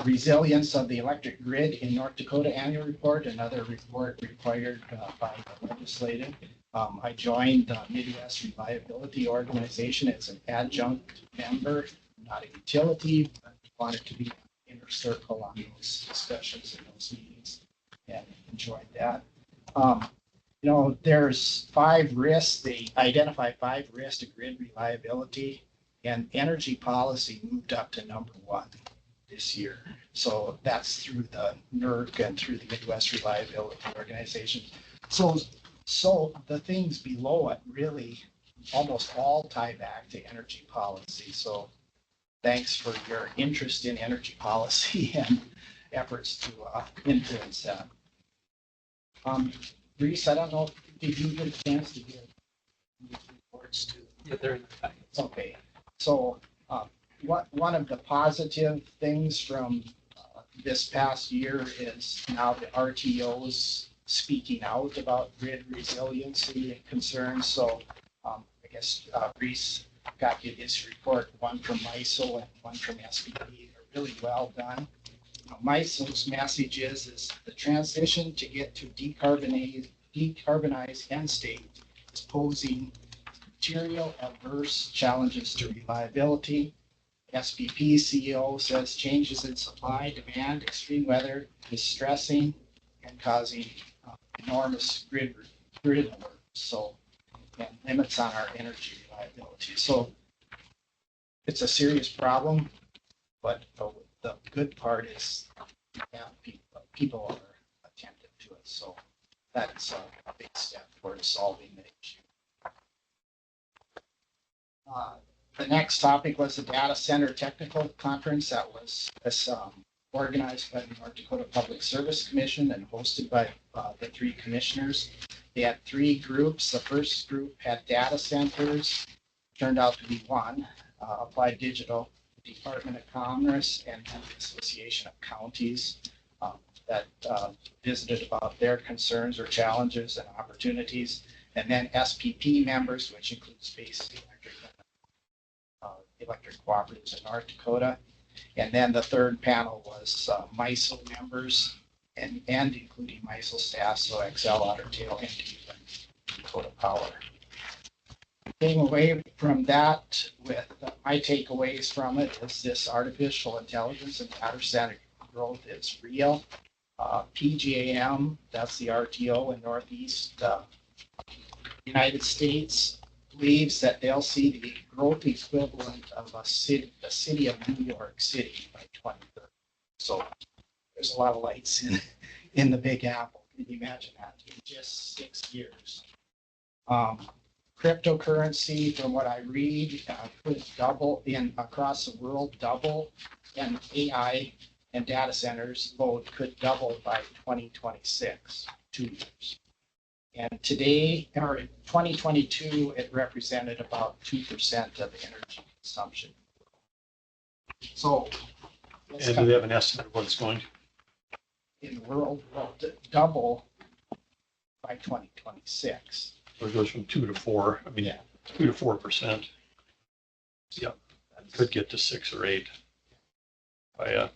resilience of the electric grid in North Dakota annual report, another report required by the legislative. I joined the Midwest Reliability Organization as an adjunct member, not a utility, but wanted to be an inner circle on those discussions and those meetings, and enjoyed that. There's 5 risks. They identify 5 risks to grid reliability, and energy policy moved up to number 1 this year. So that's through the NERC and through the Midwest Reliability Organization. So the things below it really almost all tie back to energy policy. So thanks for your interest in energy policy and efforts to influence that. Reese, I don't know, did you get a chance to get these reports to? Yeah, they're in the packets. Okay, so one of the positive things from this past year is now the RTOs speaking out about grid resiliency and concerns. So I guess Reese got you this report, one from MISO and one from SPP. They're really well done. MISO's message is the transition to get to decarbonize end state is posing material adverse challenges to reliability. SPP CEO says changes in supply, demand, extreme weather is stressing and causing enormous grid alerts, so, and limits on our energy reliability. So it's a serious problem, but the good part is people are attentive to it. So that's a big step towards solving the issue. The next topic was the data center technical conference that was organized by the North Dakota Public Service Commission and hosted by the 3 commissioners. They had 3 groups. The first group had data centers, turned out to be 1, Applied Digital, Department of Commerce, and the Association of Counties that visited about their concerns or challenges and opportunities. And then SPP members, which includes Basic Electric Cooperatives in North Dakota. And then the third panel was MISO members and including MISO staff, so Xcel, Otter Tail, and Dakota Power. Came away from that with my takeaways from it is this artificial intelligence and data center growth is real. PJM, that's the RTO in Northeast United States, believes that they'll see the growth equivalent of the city of New York City by 2030. So there's a lot of lights in the Big Apple. Can you imagine that in just 6 years? Cryptocurrency, from what I read, could double across the world, and AI and data centers load could double by 2026, 2 years. And today, or in 2022, it represented about 2% of energy consumption. So, And do they have an estimate of what it's going to? in the world, will double by 2026. So it goes from 2 to 4. I mean, Yeah. 2 to 4%. Yeah. Could get to 6 or 8 by a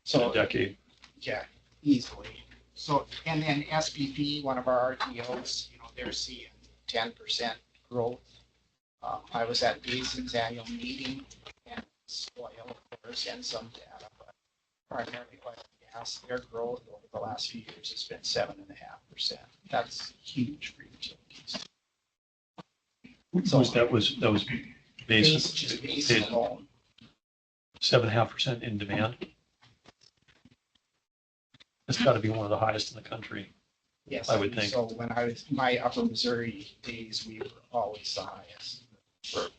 So, decade. yeah, easily. So, and then SPP, one of our RTOs, they're seeing 10% growth. I was at Basin's annual meeting and soil, of course, and some data, but primarily oil and gas, their growth over the last few years has been 7.5%. That's huge for utilities. So that was Just Basin alone. 7.5% in demand. It's got to be one of the highest in the country. Yes, I would think. So when I was, my Upper Missouri days, we were always the highest.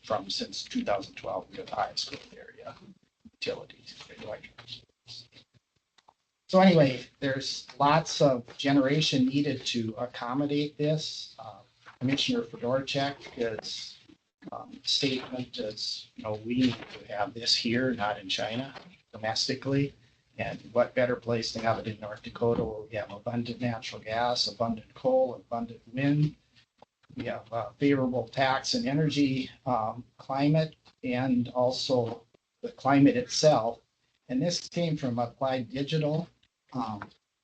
From since 2012, we were the highest growth area utilities. So anyway, there's lots of generation needed to accommodate this. Commissioner Fedorchak is statement is, we need to have this here, not in China, domestically. And what better place to have it in North Dakota, where we have abundant natural gas, abundant coal, abundant wind. We have favorable tax and energy climate, and also the climate itself. And this came from Applied Digital,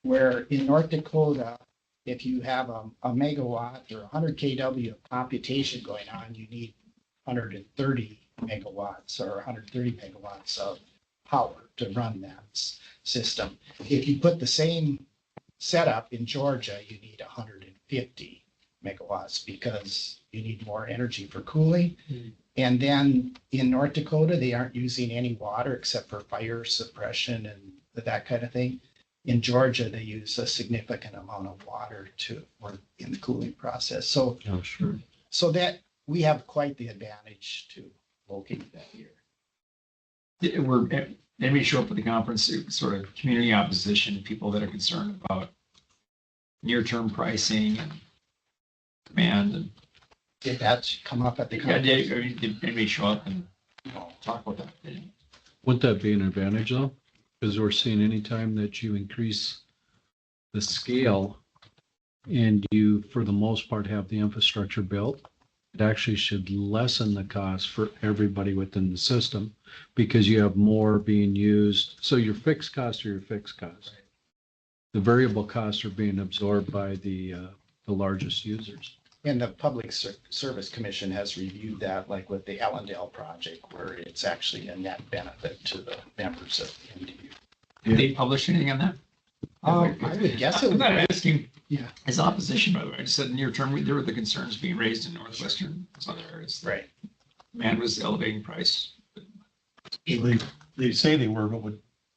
where in North Dakota, if you have a megawatt or 100 kW of computation going on, you need 130 megawatts or 130 megawatts of power to run that system. If you put the same setup in Georgia, you need 150 megawatts because you need more energy for cooling. And then in North Dakota, they aren't using any water except for fire suppression and that kind of thing. In Georgia, they use a significant amount of water to work in the cooling process. So, Oh, sure. so that we have quite the advantage to locate that here. Then we show up at the conference, sort of community opposition, people that are concerned about near-term pricing and demand. And Did that come up at the yeah, conference? did anybody show up and talk about that? Wouldn't that be an advantage though? Because we're seeing anytime that you increase the scale and you, for the most part, have the infrastructure built, it actually should lessen the cost for everybody within the system because you have more being used. So your fixed costs are your fixed costs. The variable costs are being absorbed by the largest users. And the Public Service Commission has reviewed that, like with the Allendale project, where it's actually a net benefit to the members of the MDU. Did they publish anything on that? I would guess it I'm would. not asking Yeah. as opposition, by the way. I just said near term, there were the concerns being raised in northwestern, some other areas. Right. Demand was elevating price. They say they were, but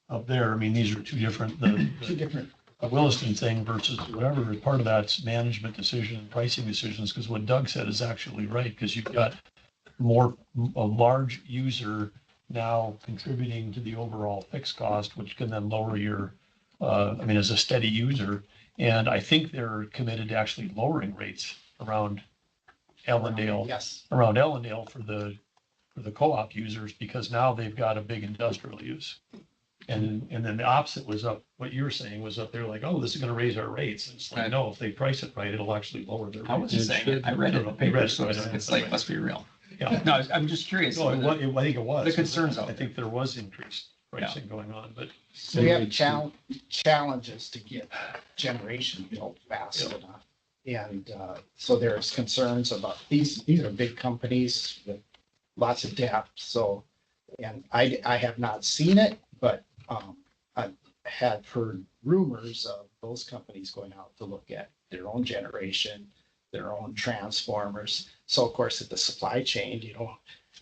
up there, I mean, these are two different, Two different. Williston thing versus whatever, part of that's management decision and pricing decisions, because what Doug said is actually right, because you've got a large user now contributing to the overall fixed cost, which can then lower your, as a steady user. And I think they're committed to actually lowering rates around Ellendale. Yes. Around Ellendale for the co-op users, because now they've got a big industrial use. And then the opposite was up, what you were saying was up there like, oh, this is gonna raise our rates. And it's like, no, if they price it right, it'll actually lower their I was rates. just saying it. I read it in the paper, so I don't it's know. like, must be real. Yeah. No, I'm just curious. No, I think it was. The concerns out I think there was increased pricing going on, but We have challenges to get generation built fast Yeah. enough. And so there's concerns about these are big companies with lots of depth. So, and I have not seen it, but I had heard rumors of those companies going out to look at their own generation, their own transformers. So of course, at the supply chain,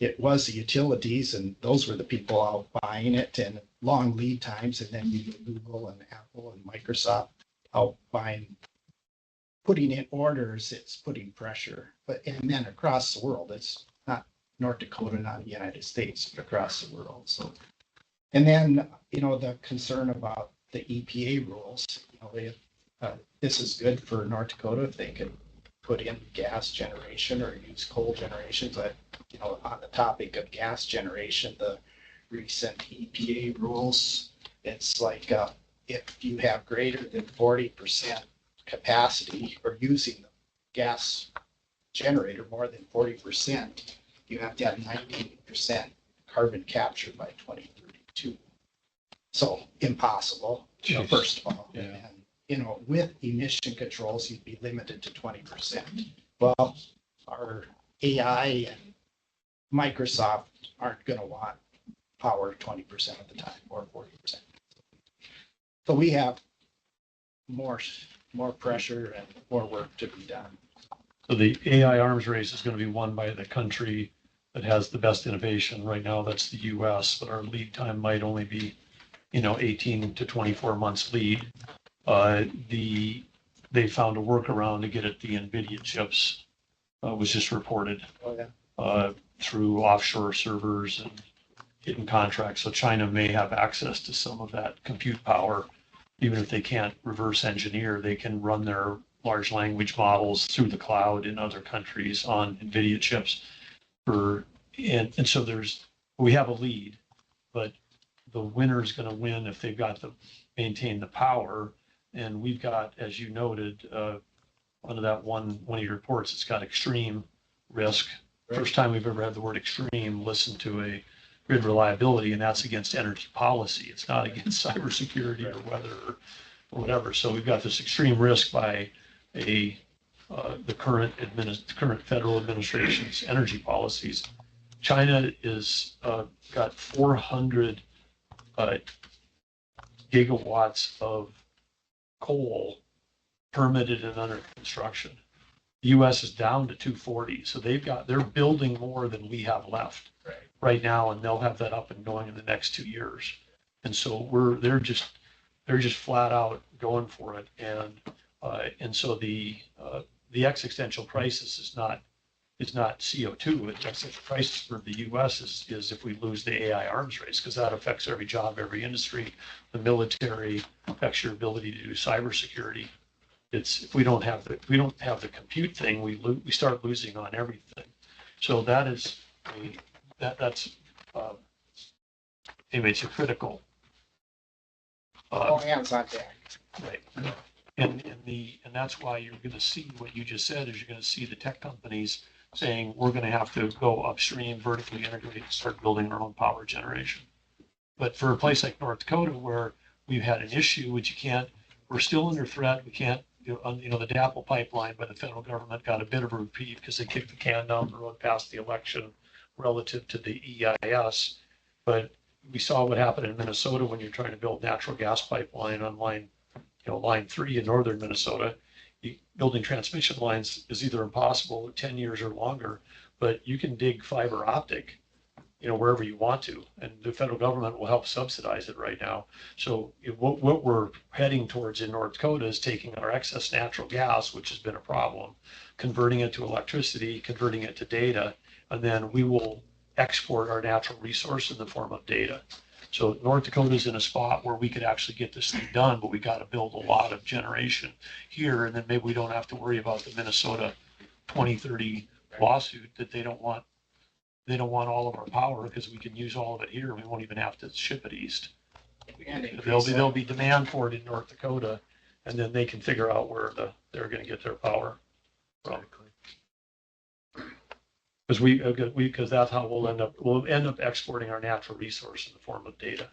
it was the utilities and those were the people out buying it and long lead times. And then you get Google and Apple and Microsoft out buying, putting in orders, it's putting pressure. And then across the world, it's not North Dakota, not the United States, but across the world. So, and then, the concern about the EPA rules, this is good for North Dakota if they could put in gas generation or use coal generation. But, on the topic of gas generation, the recent EPA rules, it's like if you have greater than 40% capacity or using the gas generator more than 40%, you have to have 90% carbon capture by 2032. So impossible, Jeez. first of all. Yeah. And, with emission controls, you'd be limited to 20%. Well, our AI and Microsoft aren't going to want power 20% of the time or 40%. So we have more pressure and more work to be done. So the AI arms race is going to be won by the country that has the best innovation. Right now, that's the US, but our lead time might only be, 18 to 24 months lead. They found a workaround to get at the NVIDIA chips, was just reported Oh, yeah. through offshore servers and hidden contracts. So China may have access to some of that compute power. Even if they can't reverse engineer, they can run their large language models through the cloud in other countries on NVIDIA chips. And so we have a lead, but the winner is going to win if they've got to maintain the power. And we've got, as you noted, under that one of your reports, it's got extreme risk. First time we've ever had the word extreme listen to a grid reliability, and that's against energy policy. It's not against cybersecurity or weather or whatever. So we've got this extreme risk by the current federal administration's energy policies. China is got 400 gigawatts of coal permitted and under construction. The U.S. is down to 240, so they're building more than we have left right now, and they'll have that up and going in the next 2 years. And so they're just flat out going for it, and so the existential crisis is not CO2. The existential crisis for the U.S. is if we lose the AI arms race, because that affects every job, every industry, the military, affects your ability to do cybersecurity. If we don't have the compute thing, we start losing on everything. So that's anyway, it's a critical. All hands on deck. Right. And that's why you're going to see what you just said is you're going to see the tech companies saying we're going to have to go upstream, vertically integrate, and start building our own power generation. But for a place like North Dakota where we've had an issue, we're still under threat. We can't, the DAPL pipeline by the federal government got a bit of a reprieve because they kicked the can down the road past the election relative to the EIS. But we saw what happened in Minnesota when you're trying to build natural gas pipeline on line 3 in northern Minnesota. Building transmission lines is either impossible 10 years or longer, but you can dig fiber optic, wherever you want to, and the federal government will help subsidize it right now. So what we're heading towards in North Dakota is taking our excess natural gas, which has been a problem, converting it to electricity, converting it to data, and then we will export our natural resource in the form of data. So North Dakota is in a spot where we could actually get this thing done, but we got to build a lot of generation here, and then maybe we don't have to worry about the Minnesota 2030 lawsuit that they don't want all of our power because we can use all of it here. We won't even have to ship it east. There'll be demand for it in North Dakota, and then they can figure out where they're going to get their power from. Because that's how we'll end up exporting our natural resource in the form of data.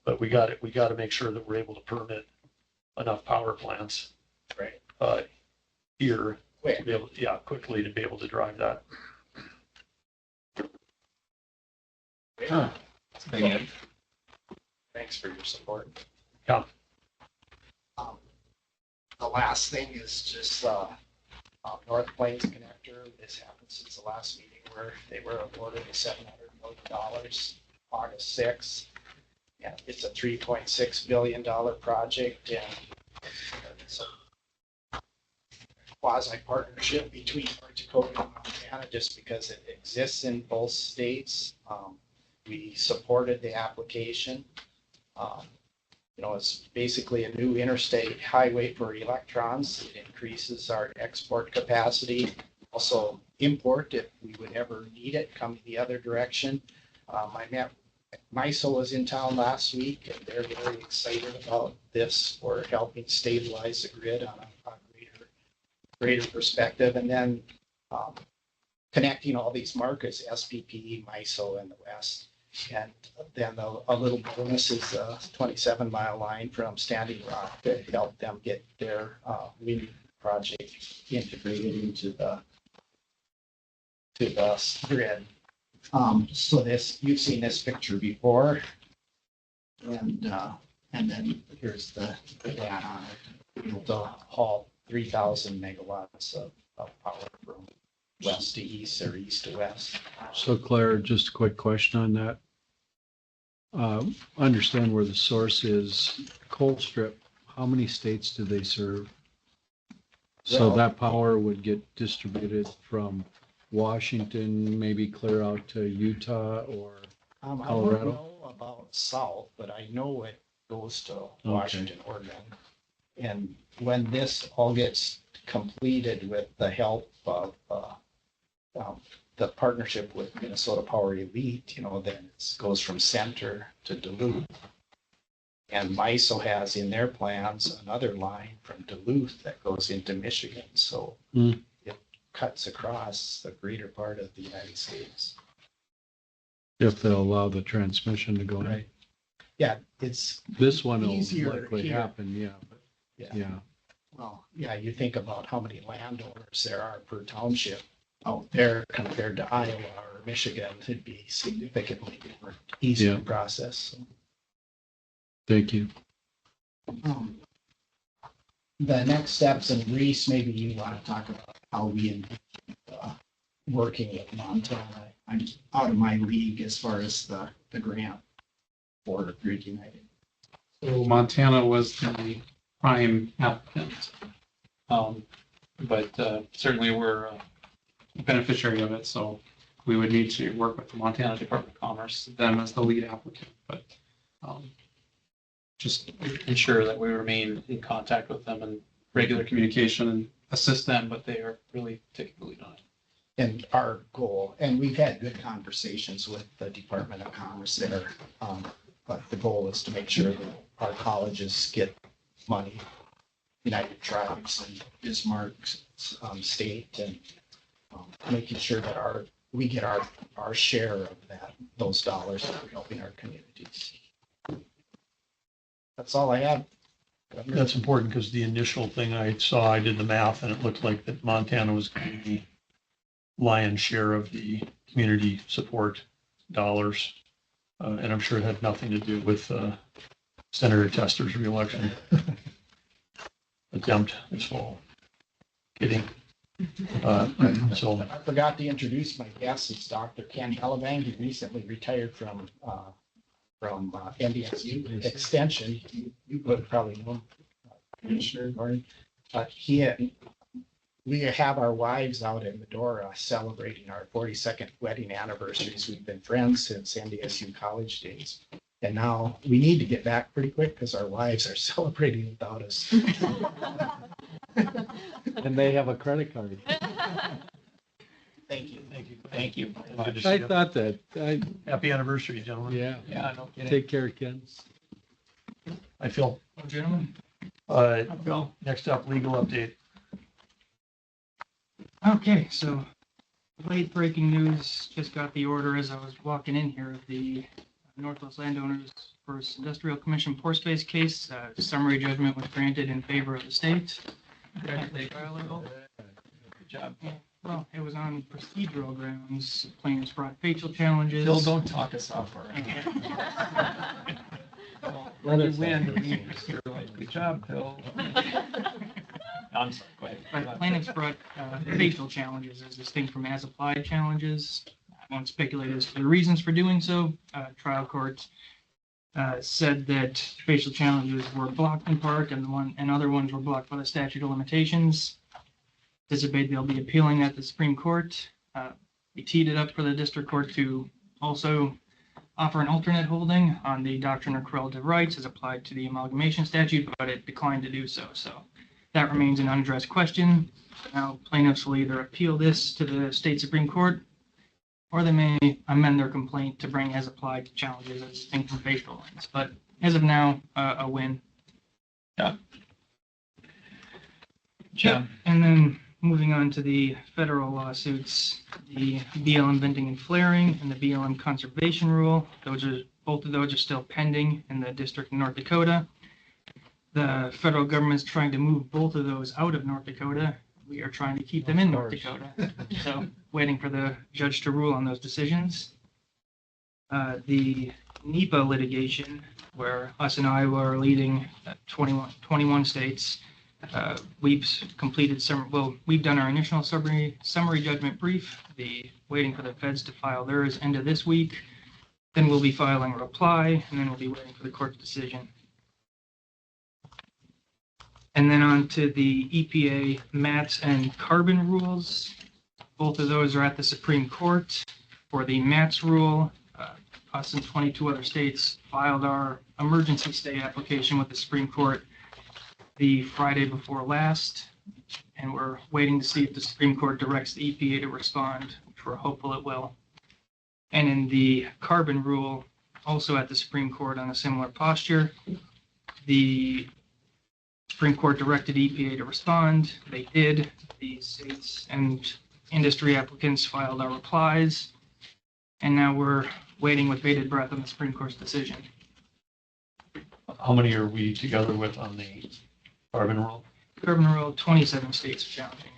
But we got to make sure that we're able to permit enough power plants here to be able, quickly to be able to drive that. Thanks for your support. Yeah. The last thing is just North Plains Connector. This happened since the last meeting where they were awarded a $700 million August 6th. Yeah, it's a $3.6 billion project, and it's a quasi partnership between North Dakota and Montana just because it exists in both states. We supported the application. It's basically a new interstate highway for electrons. It increases our export capacity, also import if we would ever need it coming the other direction. MISO was in town last week, and they're very excited about this for helping stabilize the grid on a greater perspective. And then connecting all these markets, SPP, MISO in the west. And then a little bonus is a 27-mile line from Standing Rock to help them get their wind project integrated into the grid. So this, you've seen this picture before. And then here's the plan on it. It'll haul 3,000 megawatts of power from west to east or east to west. So Claire, just a quick question on that. Understand where the source is. Colstrip, how many states do they serve? So Well- that power would get distributed from Washington, maybe clear out to Utah or, I don't Colorado? know about south, but I know it goes to Washington, Oregon. And when this all gets completed with the help of the partnership with Minnesota Power Elite, then it goes from Center to Duluth. And MISO has in their plans another line from Duluth that goes into Michigan. So Hmm. it cuts across the greater part of the United States. if they'll allow the transmission to go in. Right. Yeah, it's, This one will Easier likely here. happen, yeah, but yeah. well, yeah, you think about how many landowners there are per township out there compared to Iowa or Michigan, it'd be significantly different, easier Yeah. process. So, Thank you. The next steps, and Reese, maybe you want to talk about how we working with Montana. I'm out of my league as far as the grant for Grid United. So Montana was the prime applicant. But certainly we're a beneficiary of it, so we would need to work with the Montana Department of Commerce, them as the lead applicant, but just ensure that we remain in contact with them and regular communication and assist them, but they are really taking the lead on it. And our goal, and we've had good conversations with the Department of Commerce there, but the goal is to make sure that our colleges get money, United Tribes and Bismarck's state, and making sure that we get our share of those dollars for helping our communities. That's all I have. Governor. That's important because the initial thing I saw, I did the math and it looked like that Montana was getting the lion's share of the community support dollars. And I'm sure it had nothing to do with Senator Tester's reelection attempt this fall. Kidding. So I forgot to introduce my guest. It's Dr. Ken Hellebank. He recently retired from NDSU Extension. You would probably know him, Commissioner Gordon. We have our wives out in Medora celebrating our 42nd wedding anniversaries. We've been friends since NDSU college days. And now we need to get back pretty quick because our wives are celebrating without us. And they have a credit card. Thank you. thank you. Thank you. Good to see I you. thought that, Happy anniversary, gentlemen. yeah. Yeah, no kidding. Take care, Ken. I feel. Gentlemen. Bill? Next up, legal update. Okay, so late breaking news, just got the order as I was walking in here of the Northwest Landowners First Industrial Commission pore space case. Summary judgment was granted in favor of the state. Good job. Well, it was on procedural grounds. Plaintiffs brought facial challenges. Bill, don't talk us off our. Let You us- win. You're like, good job, Bill. I'm sorry, go ahead. But plaintiffs brought facial challenges as distinct from as-applied challenges. I won't speculate as to the reasons for doing so. Trial court said that facial challenges were blocked in part, and other ones were blocked by the statute of limitations. Anticipate they'll be appealing at the Supreme Court. We teed it up for the district court to also offer an alternate holding on the doctrine of correlative rights as applied to the amalgamation statute, but it declined to do so. So that remains an unaddressed question. Now plaintiffs will either appeal this to the state Supreme Court, or they may amend their complaint to bring as applied challenges as distinct from facial ones. But as of now, a win. Yeah. And then moving on to the federal lawsuits, the BLM venting and flaring and the BLM conservation rule. Both of those are still pending in the District of North Dakota. The federal government's trying to move both of those out of North Dakota. We are trying to keep them in North Dakota. So waiting for the judge to rule on those decisions. The NEPA litigation, where us and Iowa are leading 21 states. We've completed we've done our initial summary judgment brief. Waiting for the feds to file theirs end of this week. Then we'll be filing a reply, and then we'll be waiting for the court's decision. And then on to the EPA MATS and carbon rules. Both of those are at the Supreme Court. For the MATS rule, us and 22 other states filed our emergency stay application with the Supreme Court the Friday before last, and we're waiting to see if the Supreme Court directs the EPA to respond, which we're hopeful it will. And in the carbon rule, also at the Supreme Court on a similar posture, the Supreme Court directed EPA to respond. They did. The states and industry applicants filed our replies, and now we're waiting with bated breath on the Supreme Court's decision. How many are we together with on the carbon rule? Carbon rule, 27 states are challenging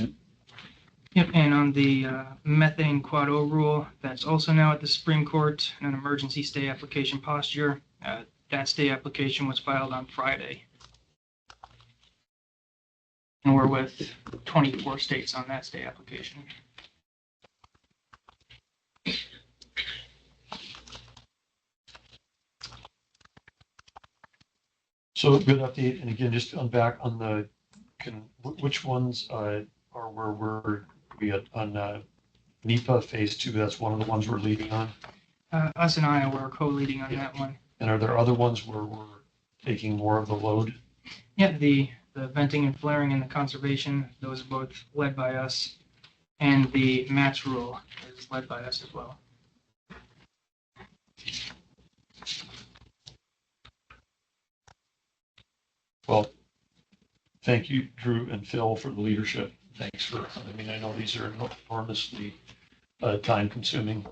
it. Yep, and on the methane Quad O rule, that's also now at the Supreme Court in an emergency stay application posture. That stay application was filed on Friday. And we're with 24 states on that stay application. So good update. And again, just back on which ones are where we on NEPA phase 2? That's one of the ones we're leading on. Us and Iowa are co-leading on that one. And are there other ones where we're taking more of the load? Yeah, the venting and flaring and the conservation, those are both led by us. And the MATS rule is led by us as well. Well, thank you, Drew and Phil, for the leadership. Thanks I know these are enormously time consuming,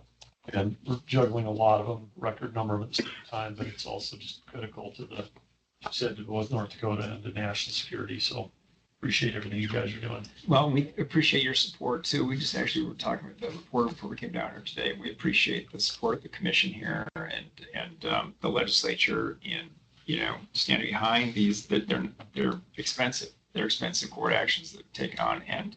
and we're juggling a lot of them, record number of them at the same time, but it's also just critical to to both North Dakota and the national security. So appreciate everything you guys are doing. Well, we appreciate your support too. We just actually were talking with the reporter before we came down here today. We appreciate the support of the commission here and the legislature in, standing behind these, that they're expensive. They're expensive court actions that we've taken on. And,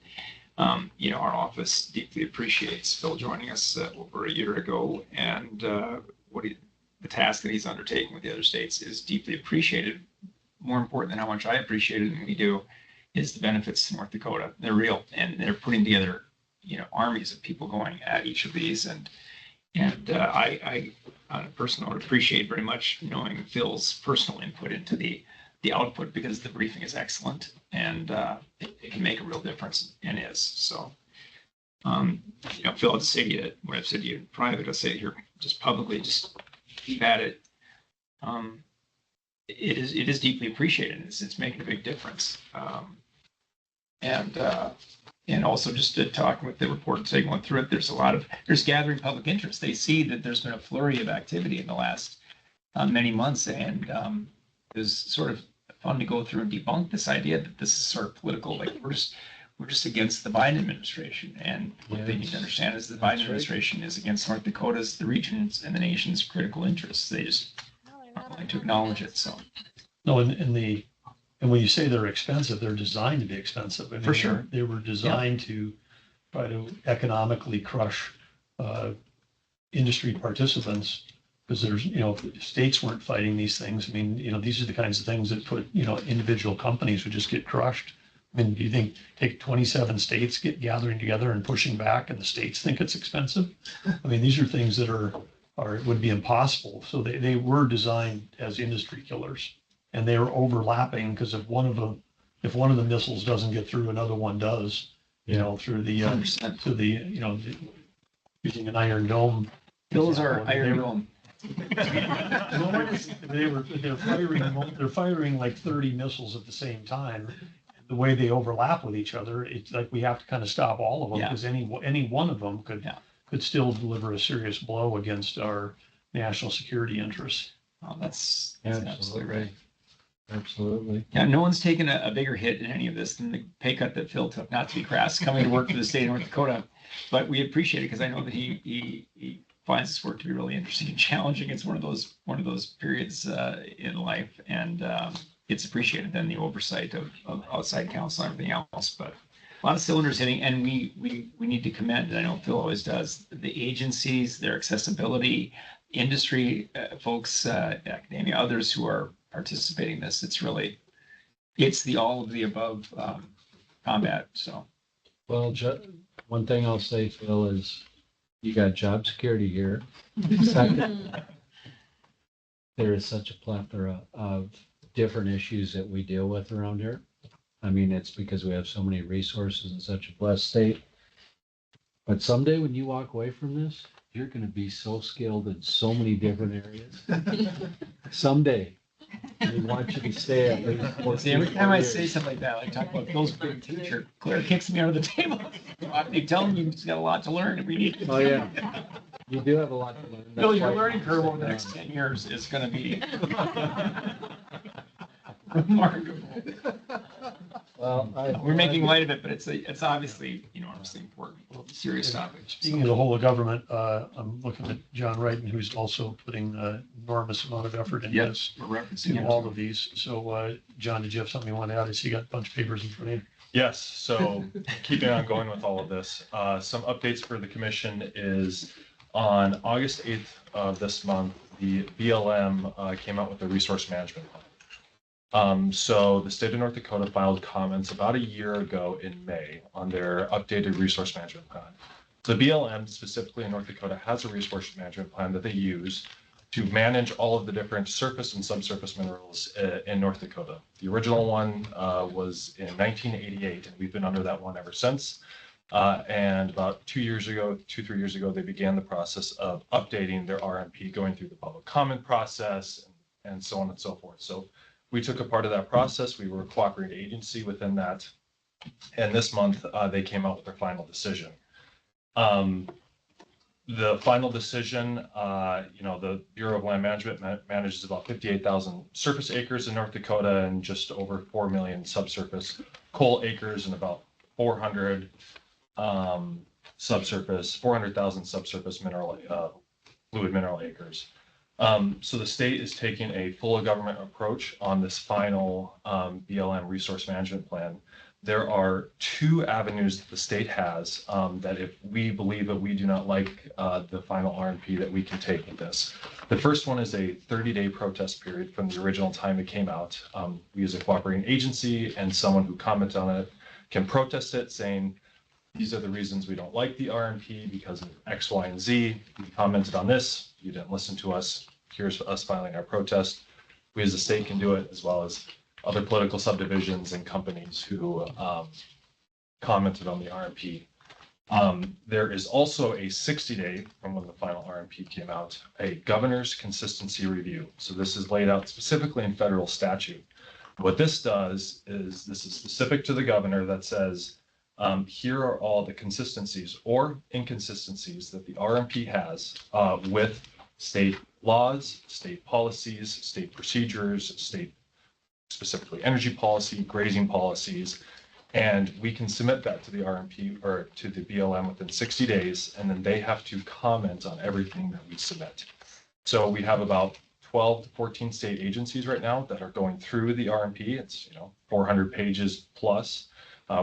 our office deeply appreciates Phil joining us over a year ago. And the task that he's undertaking with the other states is deeply appreciated. More important than how much I appreciate it and we do is the benefits to North Dakota. They're real, and they're putting together, armies of people going at each of these. And I on a personal note, appreciate very much knowing Phil's personal input into the output, because the briefing is excellent and it can make a real difference and is. So, Phil, I'll just say to you what I've said to you in private, I'll say it here just publicly, just keep at it. It is deeply appreciated. It's making a big difference. And also just talking with the report today, going through it, there's gathering public interest. They see that there's been a flurry of activity in the last many months, and it was sort of fun to go through and debunk this idea that this is sort of political. Like we're just against the Biden administration, and what they need to understand is the Biden administration is against North Dakota's, the region's, and the nation's critical interests. They just aren't willing to acknowledge it. So No, and when you say they're expensive, they're designed to be expensive. For sure. They were designed to try to economically crush industry participants, because if states weren't fighting these things, these are the kinds of things that put, individual companies would just get crushed. Do you think take 27 states gathering together and pushing back, and the states think it's expensive? These are things that would be impossible. So they were designed as industry killers. And they are overlapping, because if one of the missiles doesn't get through, another one does. Through the using an Iron Dome. Phil's our Iron Dome. They're firing like 30 missiles at the same time. The way they overlap with each other, it's like we have to kind of stop all of them Yeah. because any one of them Yeah. could still deliver a serious blow against our national security interests. Oh, that's absolutely right. Absolutely. Yeah, no one's taken a bigger hit in any of this than the pay cut that Phil took, not to be crass, coming to work for the state of North Dakota. But we appreciate it because I know that he finds this work to be really interesting and challenging. It's one of those periods in life, and it's appreciated then the oversight of outside counsel and everything else. But a lot of cylinders hitting, and we need to commend, and I know Phil always does, the agencies, their accessibility, industry folks, academia, others who are participating in this. It's the all of the above combat. So Well, one thing I'll say, Phil, is you got job security here. Second, there is such a plethora of different issues that we deal with around here. I mean, it's because we have so many resources in such a blessed state. But someday when you walk away from this, you're going to be so skilled in so many different areas. Someday. We want you to stay at least 14 see, every time I years. say something like that, I talk about Phil's big teacher, Claire kicks me under the table. They tell him you've got a lot to learn, and we need to. Oh, yeah. You do have a lot to learn. Phil, That's your why- learning curve over the next 10 years is going to be remarkable. Well, We're making light of it, but it's obviously enormously important, serious topic. Speaking of the whole of government, I'm looking at John Wrighton, who's also putting an enormous amount of effort into Yep, this, we're referencing in him. all of these. So, John, did you have something you want to add? I see you got a bunch of papers in front of you. Yes, so keeping on going with all of this, some updates for the commission is on August 8th of this month, the BLM came out with a resource management plan. So the state of North Dakota filed comments about a year ago in May on their updated resource management plan. The BLM, specifically in North Dakota, has a resource management plan that they use to manage all of the different surface and subsurface minerals in North Dakota. The original one was in 1988, and we've been under that one ever since. And about 3 years ago, they began the process of updating their RMP, going through the public comment process and so on and so forth. So we took a part of that process. We were a cooperating agency within that. And this month, they came out with their final decision. The final decision, the Bureau of Land Management manages about 58,000 surface acres in North Dakota and just over 4 million subsurface coal acres and about 400,000 subsurface fluid mineral acres. So the state is taking a full government approach on this final BLM resource management plan. There are two avenues that the state has that if we believe that we do not like the final RMP that we can take with this. The first one is a 30-day protest period from the original time it came out. We as a cooperating agency and someone who commented on it can protest it saying, these are the reasons we don't like the RMP because of X, Y, and Z. You commented on this, you didn't listen to us. Here's us filing our protest. We as a state can do it, as well as other political subdivisions and companies who commented on the RMP. There is also a 60-day from when the final RMP came out, a governor's consistency review. So this is laid out specifically in federal statute. What this does is this is specific to the governor that says, here are all the consistencies or inconsistencies that the RMP has with state laws, state policies, state procedures, state specifically energy policy, grazing policies, and we can submit that to the RMP or to the BLM within 60 days, and then they have to comment on everything that we submit. So we have about 12 to 14 state agencies right now that are going through the RMP. It's 400 pages plus,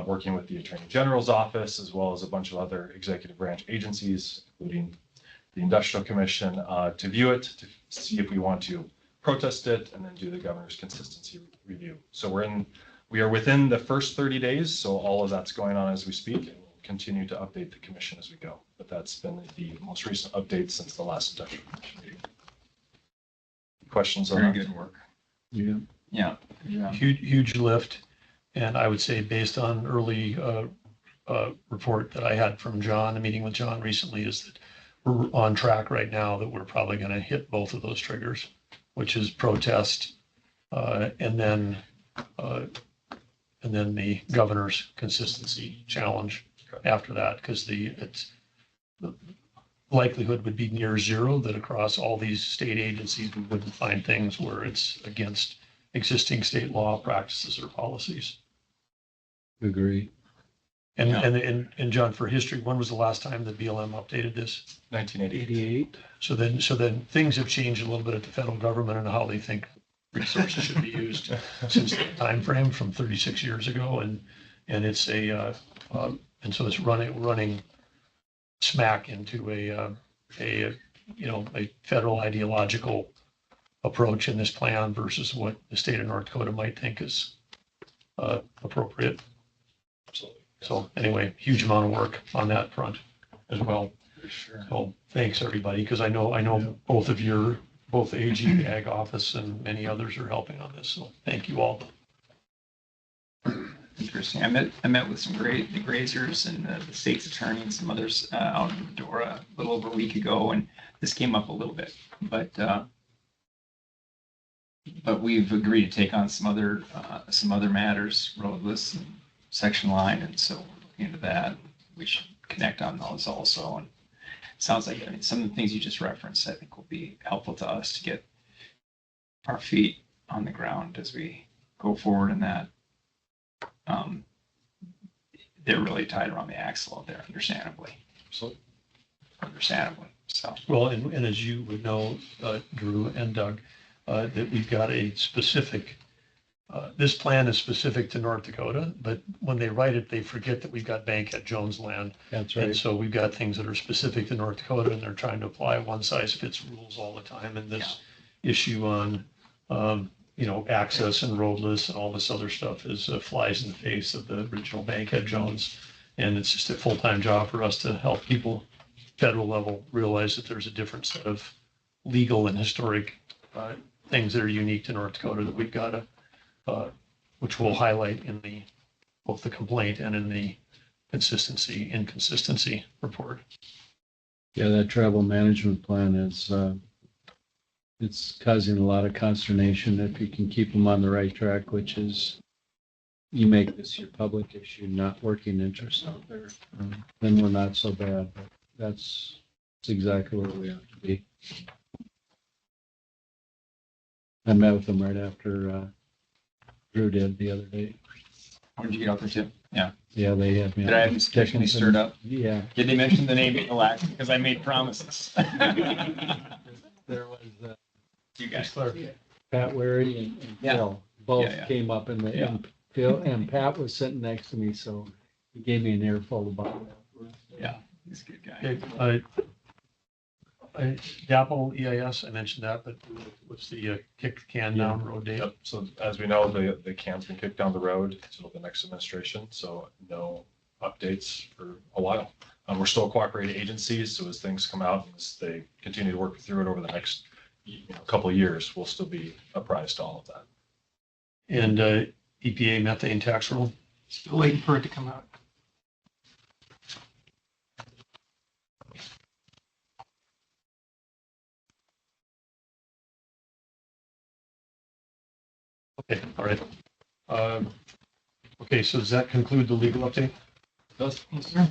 working with the Attorney General's office as well as a bunch of other executive branch agencies, including the Industrial Commission, to view it, to see if we want to protest it, and then do the governor's consistency review. So we are within the first 30 days, so all of that's going on as we speak, and we'll continue to update the commission as we go. But that's been the most recent update since the last Industrial Commission meeting. Questions on Very that? good work. Yeah. Yeah. Huge lift. And I would say based on early report that I had from John, a meeting with John recently, is that we're on track right now that we're probably going to hit both of those triggers, which is protest, and then the governor's consistency challenge after that, because the likelihood would be near zero that across all these state agencies, we wouldn't find things where it's against existing state law practices or policies. Agree. And John, for history, when was the last time the BLM updated this? 1988. So then things have changed a little bit at the federal government and how they think resources should be used since the time frame from 36 years ago. And it's and so it's running smack into a federal ideological approach in this plan versus what the state of North Dakota might think is appropriate. Absolutely. So anyway, huge amount of work on that front as well. For sure. So thanks, everybody, because I know both the AG Ag Office and many others are helping on this. So thank you all. Interesting. I met with the graziers and the state's attorney and some others out in Medora a little over a week ago, and this came up a little bit, but we've agreed to take on some other matters, roadless and section line, and so we're looking into that. We should connect on those also. And it sounds like, I mean, some of the things you just referenced, I think will be helpful to us to get our feet on the ground as we go forward in that. They're really tied around the axle out there, understandably. Absolutely. Understandably. So, Well, and as you would know, Drew and Doug, that we've got a specific, this plan is specific to North Dakota, but when they write it, they forget that we've got Bankhead Jones land. That's And right. so we've got things that are specific to North Dakota, and they're trying to apply one size fits rules all the time. And this issue on, access and roadless and all this other stuff is flies in the face of the original Bankhead Jones. And it's just a full-time job for us to help people federal level realize that there's a different set of legal and historic things that are unique to North Dakota that we've got to, which we'll highlight in both the complaint and in the inconsistency report. Yeah, that travel management plan is, it's causing a lot of consternation if you can keep them on the right track, which is you make this your public issue, not working interest out there, then we're not so bad. But that's exactly where we have to be. I met with them right after Drew did the other day. how did you get out there too? Yeah. Yeah, they had me. Did I have them sufficiently stirred up? Yeah. Did they mention the name Relax? Because I made promises. There was You guys. Pat Wary and Yeah. Phil both Yeah. came up and Yeah. and Phil and Pat was sitting next to me, so he gave me an earful about it. Yeah, he's a good guy. Okay, DAPL EIS, I mentioned that, but what's the kick the can down road date? Yep. So as we know, the can's been kicked down the road until the next administration. So no updates for a while. We're still cooperating agencies. So as things come out and as they continue to work through it over the next couple of years, we'll still be apprised to all of that. And EPA methane tax rule? Still waiting for it to come out. Okay, all right. Okay, so does that conclude the legal update? Does. Yes, sir.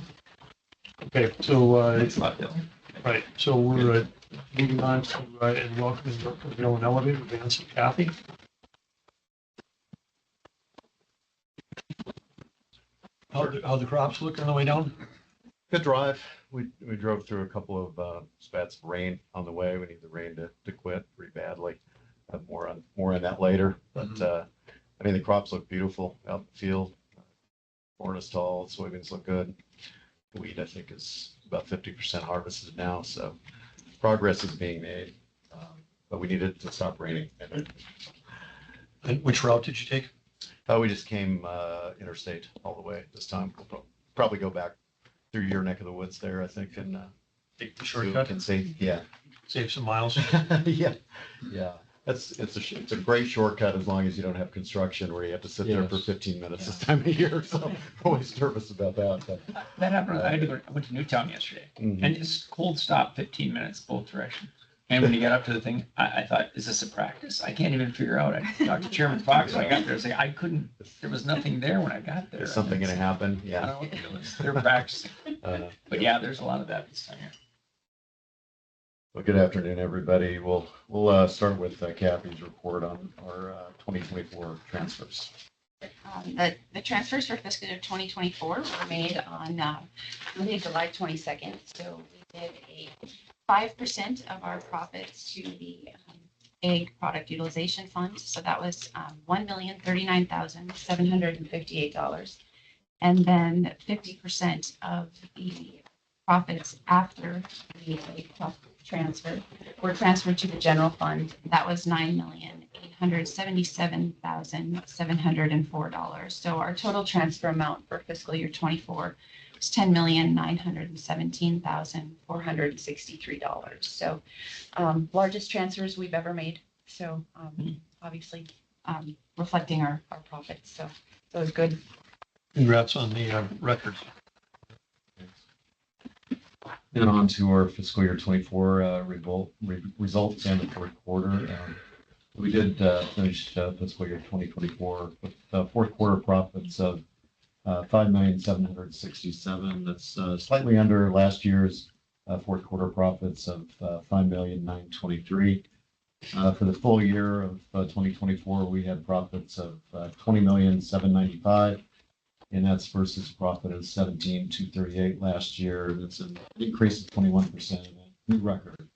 Okay, so, Thanks a lot, Dylan. right, so we're moving on to, and welcoming Dr. Bill and Elevator, Vance and Kathy. How the crops look on the way down? Good drive. We drove through a couple of spats of rain on the way. We need the rain to quit pretty badly. Have more on that later. But I mean, the crops look beautiful out in the field. Corn is tall, soybeans look good. The wheat, I think, is about 50% harvested now, so progress is being made. But we needed to stop raining. And which route did you take? We just came interstate all the way this time. We'll probably go back through your neck of the woods there, I think, and Take the shortcut, can see, yeah. save some miles. Yeah, it's a great shortcut as long as you don't have construction where you have to sit there for Yes. 15 minutes this time of year. So always nervous about that. But, That happened. I went to Newtown yesterday mhm. and it's cold stop 15 minutes both directions. And when you get up to the thing, I thought, is this a practice? I can't even figure out. I talked to Chairman Fox when I got there. I couldn't, there was nothing there when I got there. Is something going to happen? I Yeah. don't know what it was. They're practicing. But yeah, there's a lot of that this time. Yeah. Well, good afternoon, everybody. We'll start with Kathy's report on our 2024 transfers. The transfers for fiscal year 2024 were made on Monday, July 22nd. So we did a 5% of our profits to the egg product utilization fund. So that was $1,039,758. And then 50% of the profits after the egg transfer were transferred to the general fund. That was $9,877,704. So our total transfer amount for fiscal year 24 was $10,917,463. So largest transfers we've ever made. So obviously reflecting our profits. So it was good. Congrats on the records. And on to our fiscal year 24 results and the fourth quarter. We did finish fiscal year 2024 with fourth quarter profits of $5,767,000. That's slightly under last year's fourth quarter profits of $5,923,000. For the full year of 2024, we had profits of $20,795,000. And that's versus a profit of $17,238 last year. That's an increase of 21%, a new record.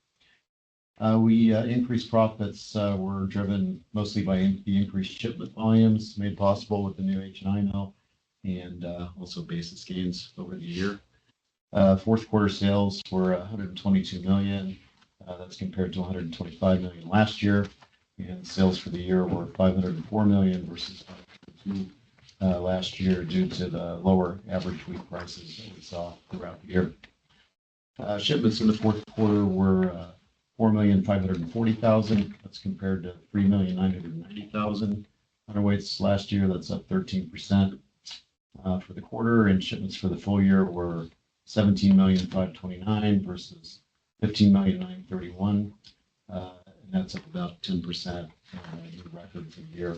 We increased profits were driven mostly by the increased shipment volumes made possible with the new H&I mill and also basis gains over the year. Fourth quarter sales were $122 million. That's compared to $125 million last year. And sales for the year were $504 million versus $502 million. Last year due to the lower average wheat prices that we saw throughout the year. Shipments in the fourth quarter were 4,540,000. That's compared to 3,990,000 hundredweights last year. That's up 13% for the quarter. And shipments for the full year were 17,529,000 versus 15,931,000. And that's up about 10% new record for the year.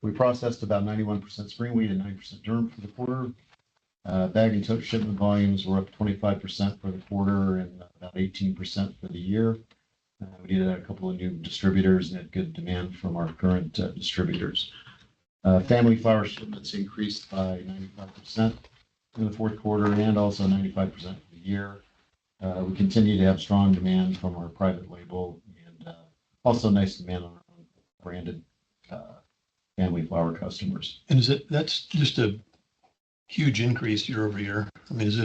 We processed about 91% spring wheat and 9% durum for the quarter. Bag and tote shipment volumes were up 25% for the quarter and about 18% for the year. We did a couple of new distributors and had good demand from our current distributors. Family flour shipments increased by 95% in the fourth quarter and also 95% for the year. We continue to have strong demand from our private label and also nice demand on our own branded family flour customers. And that's just a huge increase year over year? I mean, is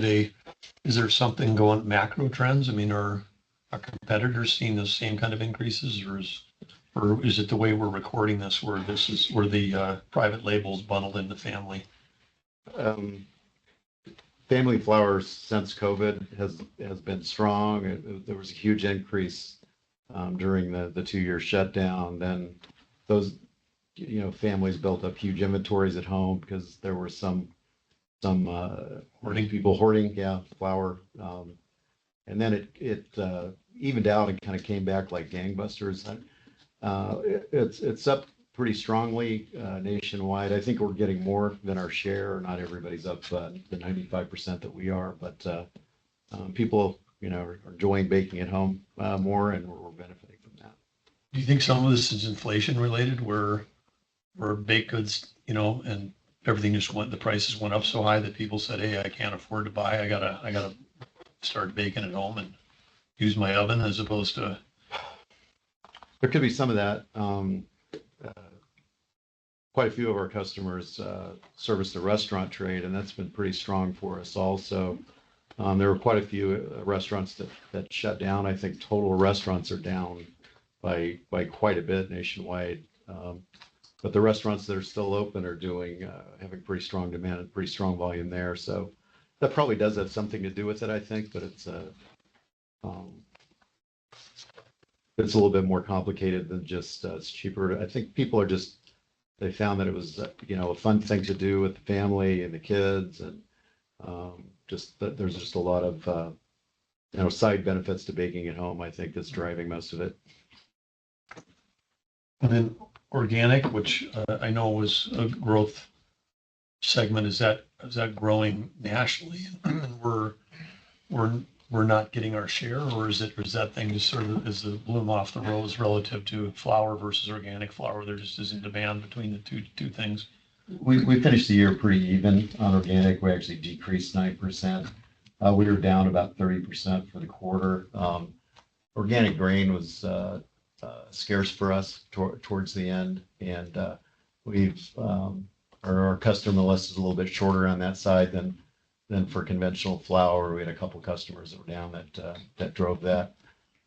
there something going macro trends? I mean, are our competitors seeing the same kind of increases or is it the way we're recording this where the private labels bundled into family? Family flour since COVID has been strong. There was a huge increase during the 2-year shutdown. Then those families built up huge inventories at home because there were some people hoarding flour, and then it evened out and kind of came back like gangbusters. It's up pretty strongly nationwide. I think we're getting more than our share. Not everybody's up the 95% that we are, but people are enjoying baking at home more, and we're benefiting from that. Do you think some of this is inflation related where baked goods, and everything the prices went up so high that people said, hey, I can't afford to buy. I gotta start baking at home and use my oven as opposed to. There could be some of that. Quite a few of our customers service the restaurant trade, and that's been pretty strong for us also. There were quite a few restaurants that shut down. I think total restaurants are down by quite a bit nationwide. But the restaurants that are still open are having pretty strong demand and pretty strong volume there. So that probably does have something to do with it, I think. But it's it's a little bit more complicated than just, it's cheaper. I think people are just, they found that it was, a fun thing to do with the family and the kids, and just that there's just a lot of, side benefits to baking at home, I think, that's driving most of it. And then organic, which I know was a growth segment, is that growing nationally? And we're not getting our share, or is that thing just sort of is the bloom off the rose relative to flour versus organic flour? There just isn't demand between the two things. We finished the year pretty even on organic. We actually decreased 9%. We were down about 30% for the quarter. Organic grain was scarce for us towards the end, and our customer list is a little bit shorter on that side than for conventional flour. We had a couple customers that were down that drove that.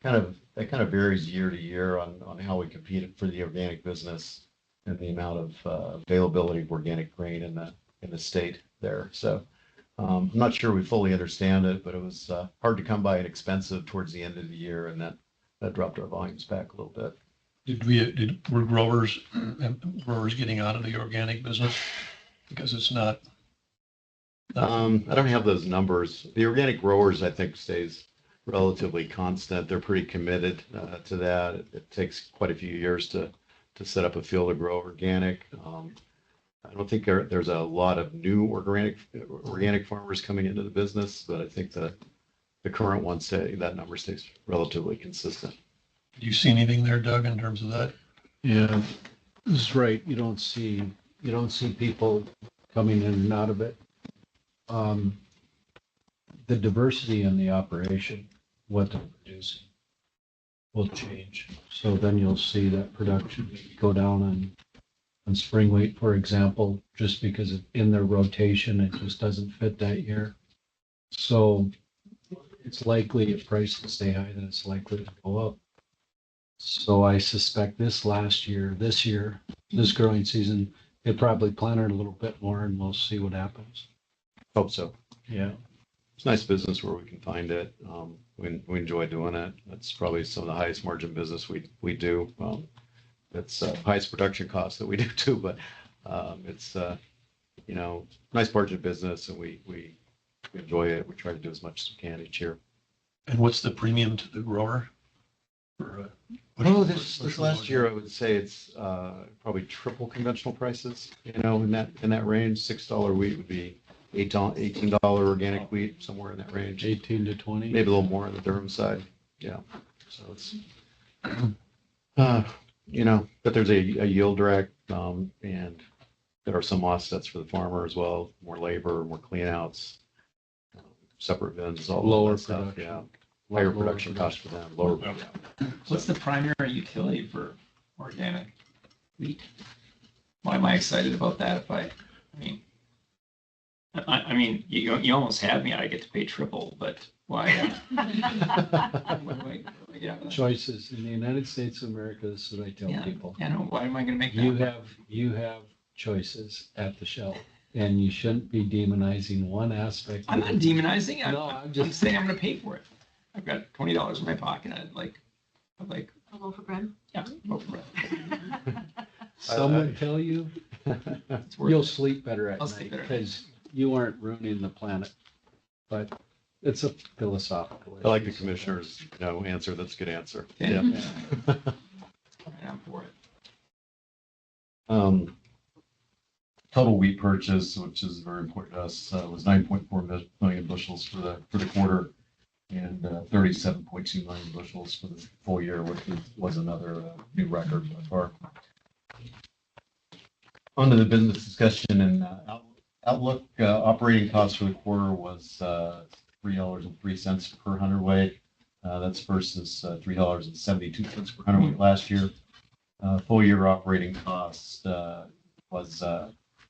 That kind of varies year to year on how we compete for the organic business and the amount of availability of organic grain in the state there. So I'm not sure we fully understand it, but it was hard to come by and expensive towards the end of the year, and that dropped our volumes back a little bit. Were growers getting out of the organic business because it's not? I don't have those numbers. The organic growers, I think, stays relatively constant. They're pretty committed to that. It takes quite a few years to set up a field to grow organic. I don't think there's a lot of new organic farmers coming into the business, but I think the current ones say that number stays relatively consistent. Do you see anything there, Doug, in terms of that? Yeah, this is right. You don't see people coming in and out of it. The diversity in the operation, what they're producing, will change. So then you'll see that production go down on spring wheat, for example, just because in their rotation, it just doesn't fit that year. So it's likely if prices stay high, then it's likely to go up. So I suspect this growing season, they probably planted a little bit more, and we'll see what happens. Hope so. Yeah. It's a nice business where we can find it. We enjoy doing it. That's probably some of the highest margin business we do. It's highest production costs that we do too, but it's nice margin business, and we enjoy it. We try to do as much as we can each year. And what's the premium to the grower? This last year, I would say it's probably triple conventional prices. In that range. $6 wheat would be $18 organic wheat, somewhere in that range. 18 to 20. Maybe a little more on the Durham side. Yeah. So it's but there's a yield drag, and there are some offsets for the farmer as well. More labor, more cleanouts, separate bins, all lower that stuff. Yeah. Higher production costs for them, lower. What's the primary utility for organic wheat? Why am I excited about that? I mean, you almost had me. I get to pay triple, but why? Choices in the United States of America. This is what I tell people. Why am I going to make that? You have choices at the shelf, and you shouldn't be demonizing one aspect. I'm not demonizing. I'm saying I'm going to pay for it. I've got $20 in my pocket. I'd like A loaf of bread? Yeah, a loaf of bread. Someone tell you you'll sleep better at I'll night sleep better. because you aren't ruining the planet. But it's a philosophical issue. I like the commissioner's answer. That's a good answer. Yeah. Yeah. I'm for it. Total wheat purchase, which is very important to us, was 9.4 million bushels for the quarter, and 37.2 million bushels for the full year, which was another new record by far. On to the business discussion and outlook. Operating costs for the quarter was $3.03 per hundredweight. That's versus $3.72 per hundredweight last year. Full year operating costs was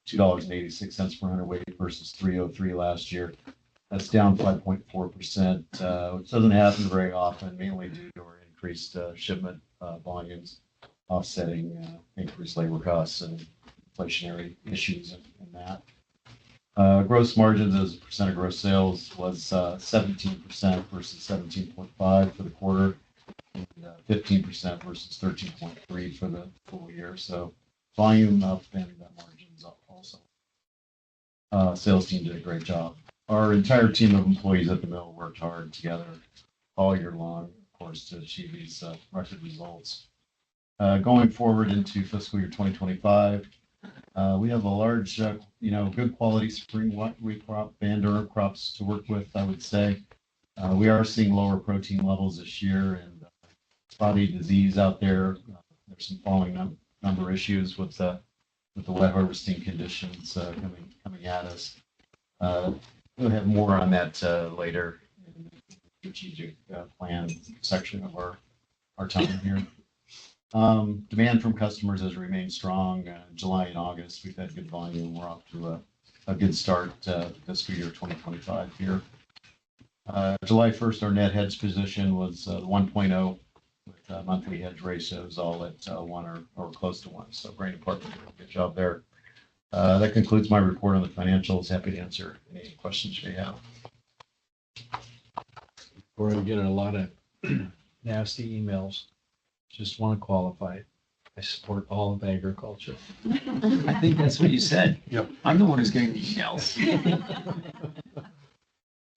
$2.86 per hundredweight versus $3.03 last year. That's down 5.4%, which doesn't happen very often, mainly due to our increased shipment volumes, offsetting increased labor costs and inflationary issues in that. Gross margins as a percent of gross sales was 17% versus 17.5% for the quarter, 15% versus 13.3 for the full year. So volume up and margins up also. Sales team did a great job. Our entire team of employees at the mill worked hard together all year long, of course, to achieve these record results. Going forward into fiscal year 2025, we have a large, good quality spring wheat crop and durum crops to work with, I would say. We are seeing lower protein levels this year and spotty disease out there. There's some falling number issues with the wet harvesting conditions coming at us. We'll have more on that later in the strategic plan section of our time here. Demand from customers has remained strong. July and August, we've had good volume. We're off to a good start fiscal year 2025 here. July 1st, our net hedge position was 1.0 with monthly hedge ratios all at 1 or close to 1. So grain department did a good job there. That concludes my report on the financials. Happy to answer any questions you may have. We're getting a lot of nasty emails. Just want to qualify. I support all of agriculture. I think that's what you said. Yep. I'm the one who's getting the emails.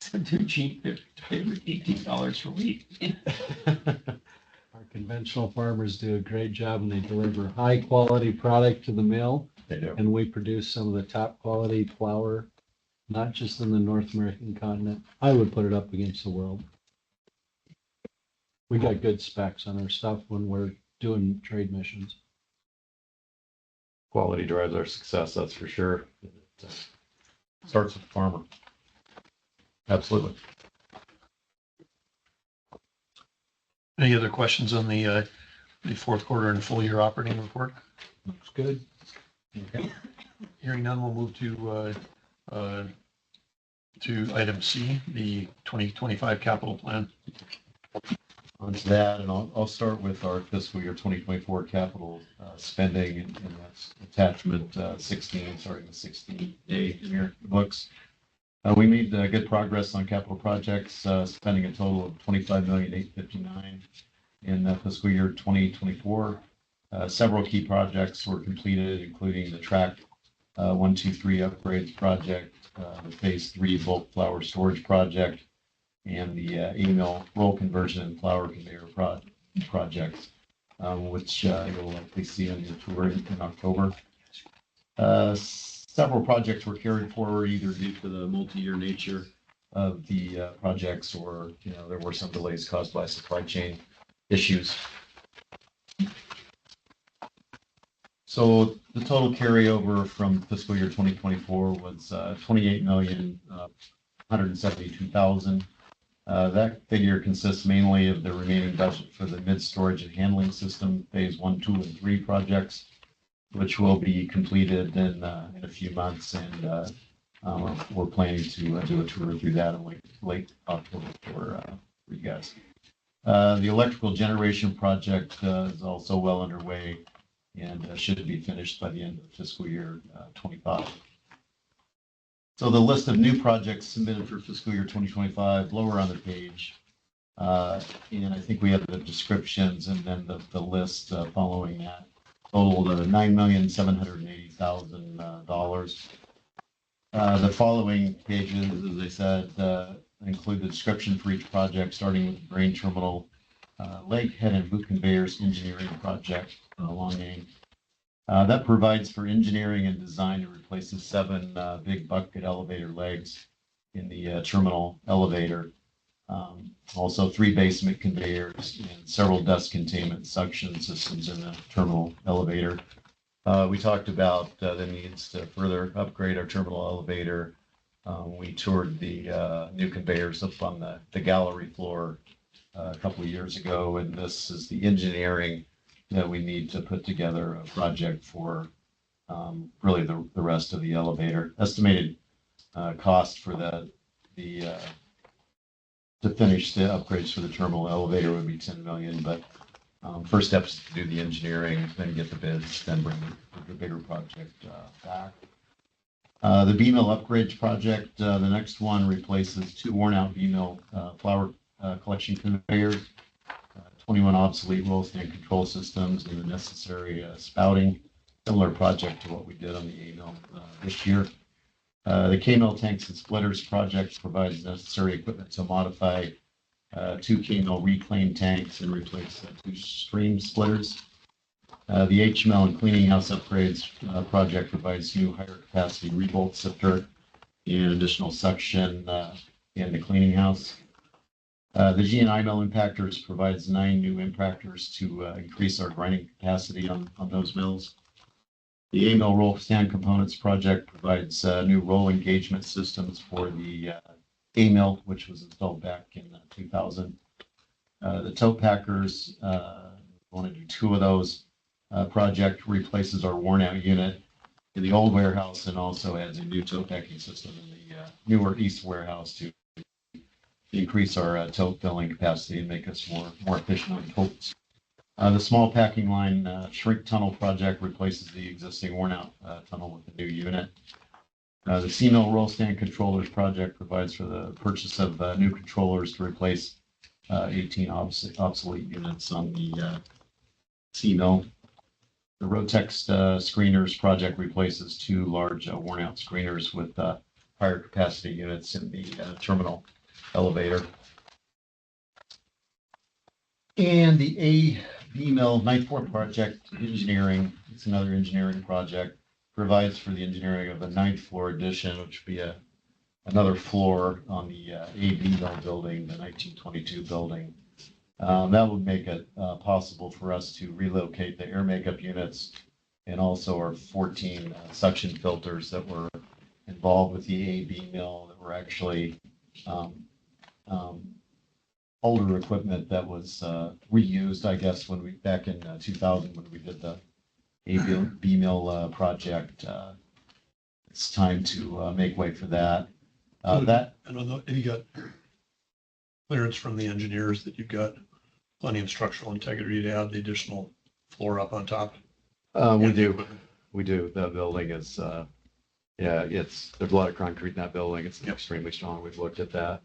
It's too cheap. They're $18 for wheat. Our conventional farmers do a great job and they deliver high quality product to the mill. They do. And we produce some of the top quality flour, not just in the North American continent. I would put it up against the world. We got good specs on our stuff when we're doing trade missions. Quality drives our success, that's for sure. It starts with the farmer. Absolutely. Any other questions on the fourth quarter and full year operating report? Looks good. Okay. Hearing none, we'll move to item C, the 2025 capital plan. Onto that, and I'll start with our fiscal year 2024 capital spending, and that's attachment 16, starting with 16A in your books. We made good progress on capital projects, spending a total of $25,859,000 in fiscal year 2024. Several key projects were completed, including the track 123 upgrades project, the phase 3 bulk flour storage project, and the A-mill roll conversion and flour conveyor projects, which you'll likely see on your tour in October. Several projects were carried forward either due to the multi-year nature of the projects or, there were some delays caused by supply chain issues. So the total carryover from fiscal year 2024 was $28,172,000. That figure consists mainly of the remaining budget for the mid-storage and handling system, phase 1, 2, and 3 projects, which will be completed in a few months. And we're planning to do a tour through that in late October for you guys. The electrical generation project is also well underway and should be finished by the end of fiscal year 25. So the list of new projects submitted for fiscal year 2025, lower on the page. And I think we have the descriptions and then the list following that. Totaled $9,780,000. The following pages, as I said, include the description for each project, starting with the grain terminal, leg head and boot conveyors engineering project, long name. That provides for engineering and design to replace the 7 big bucket elevator legs in the terminal elevator. Also 3 basement conveyors and several dust containment suction systems in the terminal elevator. We talked about the needs to further upgrade our terminal elevator. We toured the new conveyors up on the gallery floor a couple of years ago, and this is the engineering that we need to put together a project for really the rest of the elevator. Estimated cost for to finish the upgrades for the terminal elevator would be $10 million, but first step is to do the engineering, then get the bids, then bring the bigger project back. The B-mill upgrades project, the next one replaces 2 worn out B-mill flour collection conveyors, 21 obsolete roll stand control systems and the necessary spouting. Similar project to what we did on the A mill this year. The K mill tanks and splitters project provides necessary equipment to modify 2 K mill reclaim tanks and replace 2 stream splitters. The HML and cleaning house upgrades project provides new higher capacity revolt sifter and additional suction in the cleaning house. The GNI mill impactors provides 9 new impactors to increase our grinding capacity on those mills. The A mill roll stand components project provides new roll engagement systems for the A mill, which was installed back in 2000. The tote packers, want to do 2 of those. Project replaces our worn out unit in the old warehouse and also adds a new tote packing system in the newer east warehouse to increase our tote filling capacity and make us more efficient on totes. The small packing line shrink tunnel project replaces the existing worn out tunnel with a new unit. The C mill roll stand controllers project provides for the purchase of new controllers to replace 18 obsolete units on the C mill. The Rotex screeners project replaces 2 large worn out screeners with higher capacity units in the terminal elevator. And the A-B mill ninth floor project engineering, it's another engineering project, provides for the engineering of a 9th floor addition, which would be another floor on the A-B mill building, the 1922 building. That would make it possible for us to relocate the air makeup units and also our 14 suction filters that were involved with the A-B mill that were actually older equipment that was reused, I guess, when we back in 2000 when we did the A-B mill project. It's time to make way for that. And you got clearance from the engineers that you've got plenty of structural integrity to add the additional floor up on top. We do. The building is, there's a lot of concrete in that building. It's extremely strong. We've looked at that.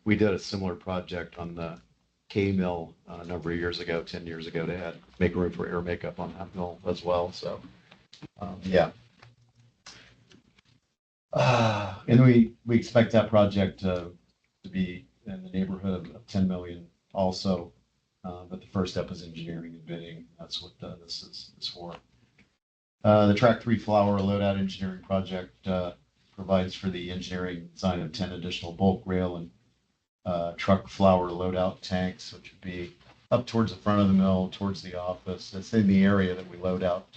We did a similar project on the K mill a number of years ago, 10 years ago, to make room for air makeup on that mill as well. So, and we expect that project to be in the neighborhood of 10 million also. But the first step is engineering and bidding. That's what this is for. The Track 3 flour loadout engineering project provides for the engineering design of 10 additional bulk rail and truck flour loadout tanks, which would be up towards the front of the mill, towards the office. It's in the area that we load out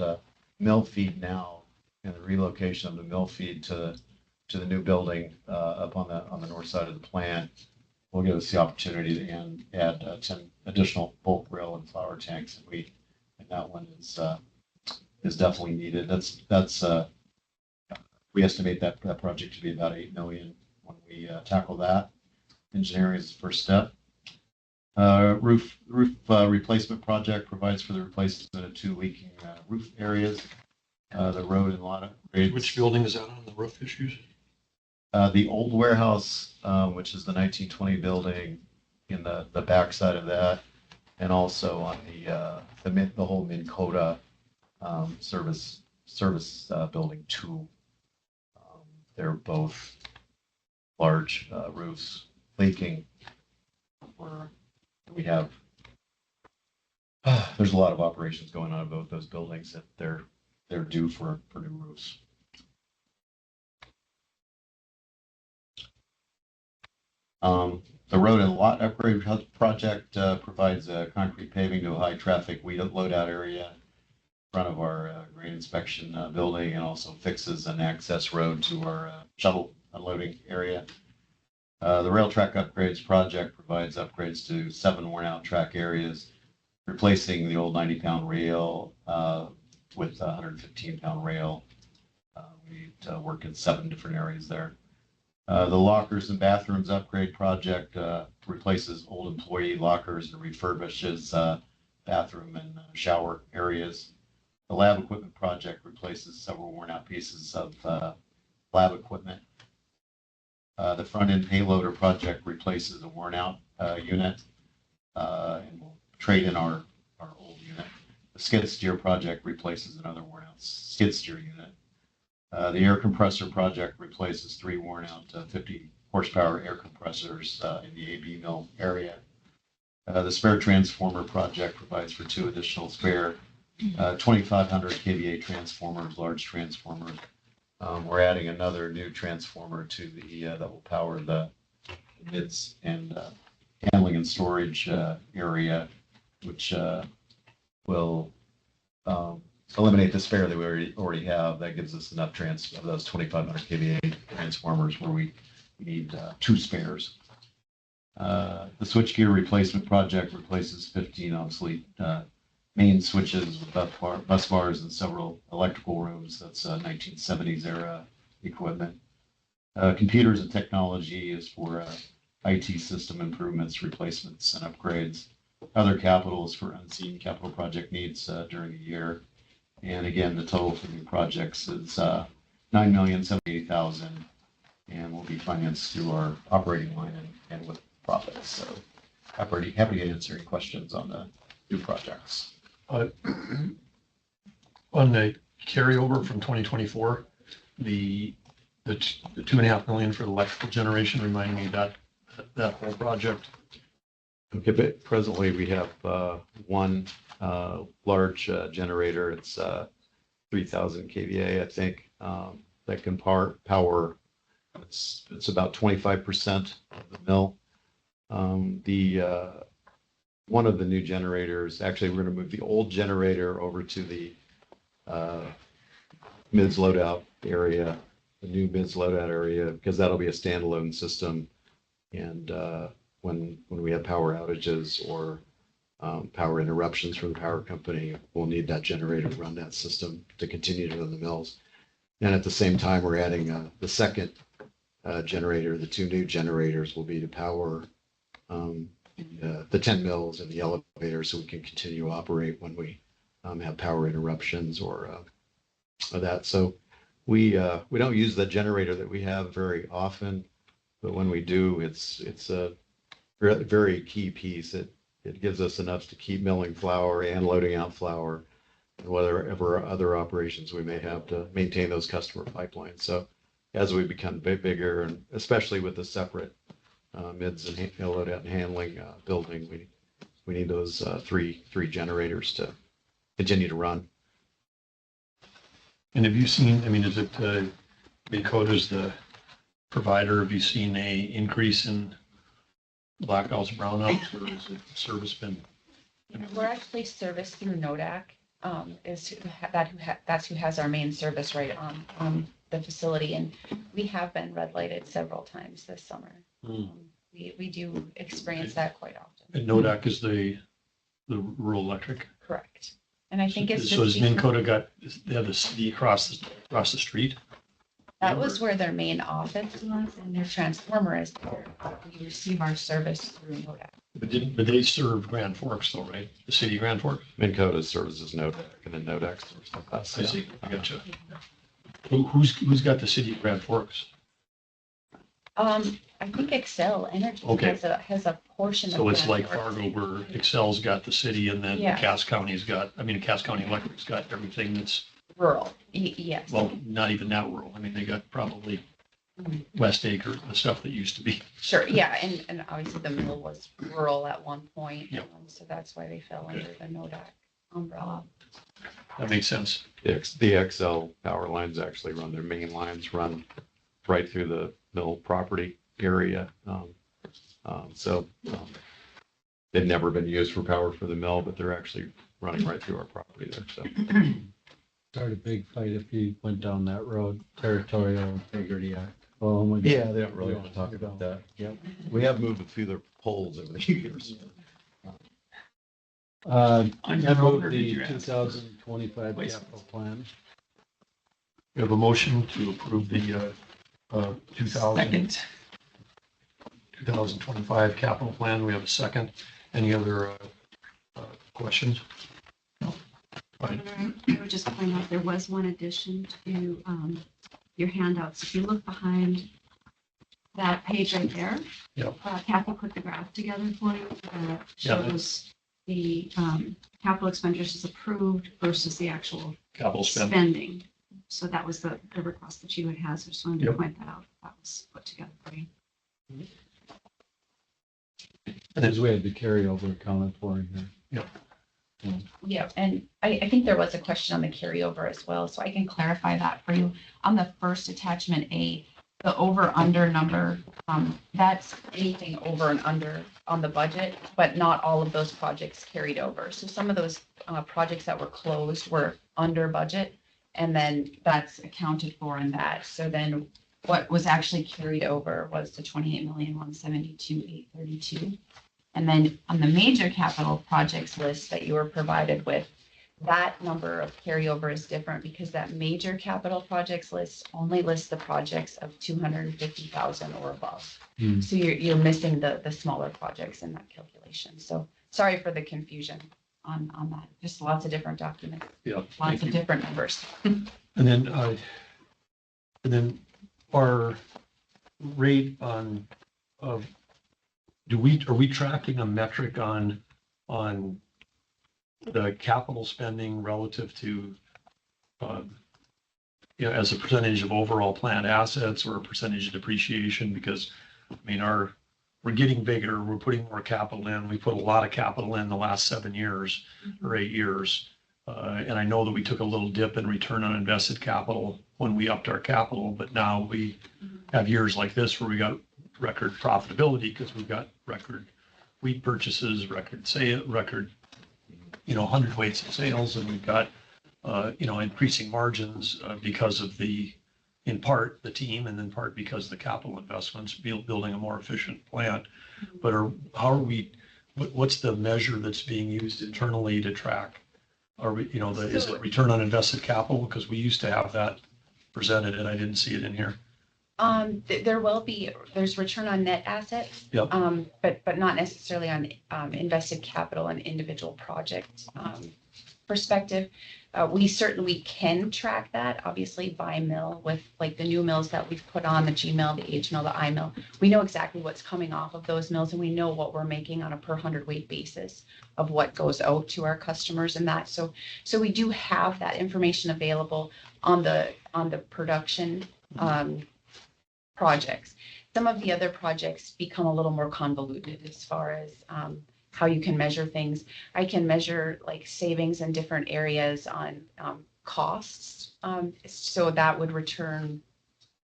mill feed now, and the relocation of the mill feed to the new building up on the north side of the plant will give us the opportunity to add 10 additional bulk rail and flour tanks, and that one is definitely needed. That's we estimate that project to be about 8 million when we tackle that. Engineering is the first step. Roof replacement project provides for the replacement of 2 leaking roof areas. The road and a lot of grades. Which building is that on, the roof issues? The old warehouse, which is the 1920 building, in the backside of that, and also on the whole Minn Kota service building 2. They're both large roofs leaking. We have there's a lot of operations going on in both those buildings that they're due for new roofs. The road and lot upgrade project provides concrete paving to a high traffic loadout area in front of our grain inspection building, and also fixes an access road to our shuttle unloading area. The rail track upgrades project provides upgrades to 7 worn out track areas, replacing the old 90-pound rail with a 115-pound rail. We work in 7 different areas there. The lockers and bathrooms upgrade project replaces old employee lockers and refurbishes bathroom and shower areas. The lab equipment project replaces several worn out pieces of lab equipment. The front end payloader project replaces a worn out unit and will trade in our old unit. The skid steer project replaces another worn out skid steer unit. The air compressor project replaces 3 worn out 50 horsepower air compressors in the AB mill area. The spare transformer project provides for 2 additional spare 2,500 kVA transformers, large transformers. We're adding another new transformer to the that will power the mids and handling and storage area, which will eliminate the spare that we already have. That gives us enough of those 2,500 kVA transformers where we need 2 spares. The switchgear replacement project replaces 15 obsolete main switches with bus bars and several electrical rooms. That's 1970s era equipment. Computers and technology is for IT system improvements, replacements, and upgrades. Other capital is for unseen capital project needs during the year. And again, the total for new projects is $9,078,000 and will be financed through our operating line and with profits. So I'm pretty happy to answer any questions on the new projects. On the carryover from 2024, the $2.5 million for the electrical generation, remind me that whole project. Okay, but presently we have one large generator. It's 3,000 kVA, I think, that can power. It's about 25% of the mill. One of the new generators, actually, we're going to move the old generator over to the mids loadout area, the new mids loadout area, because that'll be a standalone system. And when we have power outages or power interruptions from the power company, we'll need that generator to run that system to continue to run the mills. And at the same time, we're adding the second generator. The 2 new generators will be to power the 10 mills and the elevator, so we can continue to operate when we have power interruptions or that. So we don't use the generator that we have very often, but when we do, it's a very key piece. It gives us enough to keep milling flour and loading out flour, and whatever other operations we may have to maintain those customer pipelines. So as we become bigger, and especially with the separate mids and loadout and handling building, we need those three generators to continue to run. And have you seen, I mean, is it Minn Kota's the provider? Have you seen a increase in blackouts, brownouts, or is it service been? We're actually serviced through NODAC. That's who has our main service right on the facility, and we have been red lighted several times this summer. We do experience that quite often. And NODAC is the rural electric. Correct. And I think it's so. Has Minn Kota they have the city across the street? That was where their main office was, and their transformer is there. We receive our service through NODAC. But they serve Grand Forks though, right? The city of Grand Forks? Minn Kota services NODAC, and then NODAC serves us. I see. I gotcha. Who's got the city of Grand Forks? I think Excel Energy has a portion of. So it's Grand like Forks. Fargo, where Excel's got the city, and then Yeah. Cass County's got. I mean, Cass County Electric's got everything that's Rural. Yes. well, not even that rural. I mean, they got probably West Acre, the stuff that used to be. Sure. Yeah, and obviously the mill was rural at one point, Yep. So that's why they fell under the NODAC umbrella. That makes sense. The XL power lines actually run, their main lines run right through the mill property area. They've never been used for power for the mill, but they're actually running right through our property there. So Start a big fight if you went down that road, Territorial Integrity Act. Oh my God. yeah, they don't really want to talk about that. Yep. We have moved a few of their poles over the years. I On your own, move or did the you ask? 2025 Wait. capital plan. We have a motion to approve the 2025 capital plan. We have a second. Any other questions? No. Fine. I would just point out, there was one addition to your handouts. If you look behind that page right there. Yep. Kathy put the graph together for you that Yeah. shows the capital expenditures is approved versus the actual Capital spend. spending. So that was the request that you had, so just wanted to Yep. point that out. That was put together for you. Because we had the carryover accounted for in here. Yeah, and I think there was a question on the carryover as well, so I can clarify that for you. On the first attachment A, the over/under number, that's anything over and under on the budget, but not all of those projects carried over. So some of those projects that were closed were under budget, and then that's accounted for in that. So then what was actually carried over was the 28,172,832. And then on the major capital projects list that you were provided with, that number of carryover is different because that major capital projects list only lists the projects of 250,000 or above. Hmm. So you're missing the smaller projects in that calculation. So sorry for the confusion on that. Just lots of different documents, Yeah. lots thank of you. different numbers. And then our rate on, are we tracking a metric on the capital spending relative to, as a percentage of overall planned assets or a percentage of depreciation? Because, I mean, we're getting bigger, we're putting more capital in. We put a lot of capital in the last 7 years or 8 years. And I know that we took a little dip in return on invested capital when we upped our capital, but now we have years like this where we got record profitability because we've got record wheat purchases, record hundredweights of sales, and we've got, increasing margins because of in part, the team, and in part because the capital investments, building a more efficient plant. But what's the measure that's being used internally to track? Is it return on invested capital? Because we used to have that presented and I didn't see it in here. There's return on net assets. Yep. But not necessarily on invested capital and individual project perspective. We can track that, obviously by mill with like the new mills that we've put on, the G mill, the H mill, the I mill. We know exactly what's coming off of those mills and we know what we're making on a per hundredweight basis of what goes out to our customers and that. So we do have that information available on the production projects. Some of the other projects become a little more convoluted as far as how you can measure things. I can measure like savings in different areas on costs. So that would return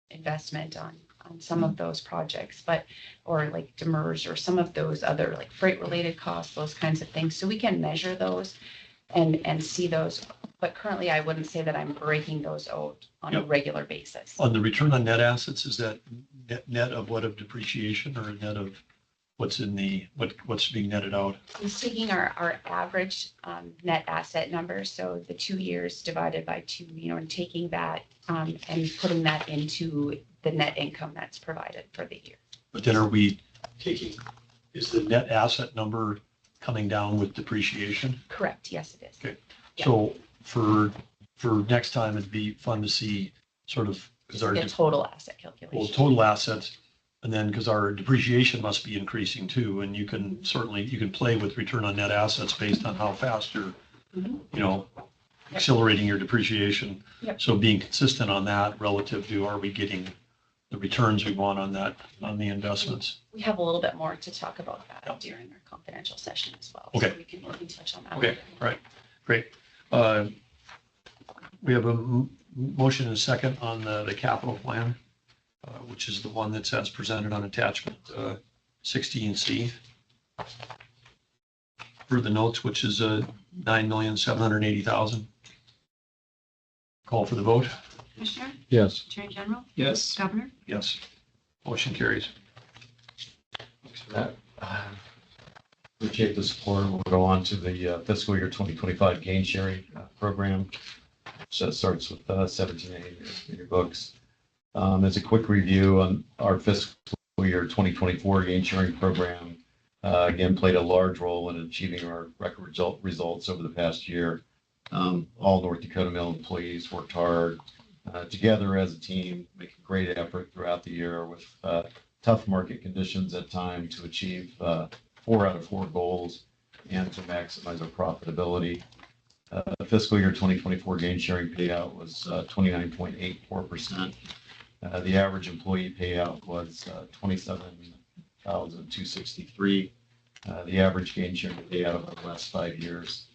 investment on some of those projects, or like demurs or some of those other like freight related costs, those kinds of things. So we can measure those and see those. But currently I wouldn't say that I'm breaking those out on a regular basis. On the return on net assets, is that net of what of depreciation or net of what's being netted out? It's taking our average net asset number, so the 2 years divided by 2, and taking that and putting that into the net income that's provided for the year. But then is the net asset number coming down with depreciation? Correct, yes, it is. Okay. Yeah. So for next time, it'd be fun to see sort of, because The total asset calculation. total assets, and then because our depreciation must be increasing too, and you can play with return on net assets based on how fast you're, accelerating your depreciation. Yep. So being consistent on that relative to, are we getting the returns we want on the investments? We have a little bit more to talk about that during our confidential session as well. Okay. So we can touch on that. Okay, all right, great. We have a motion and a second on the capital plan, which is the one that's as presented on attachment 16C. For the notes, which is $9,780,000. Call for the vote. Commissioner, Yes. Attorney General, Yes. Governor, Yes. Motion carries. Thanks for that. Appreciate the support. We'll go on to the fiscal year 2025 gain sharing program. So it starts with 17A in your books. As a quick review on our fiscal year 2024 gain sharing program, again, played a large role in achieving our record results over the past year. All North Dakota Mill employees worked hard together as a team, making great effort throughout the year with tough market conditions at time to achieve 4 out of 4 goals. and to maximize our profitability. Fiscal year 2024 gain sharing payout was 29.84%. The average employee payout was 27,263. The average gain sharing payout over the last 5 years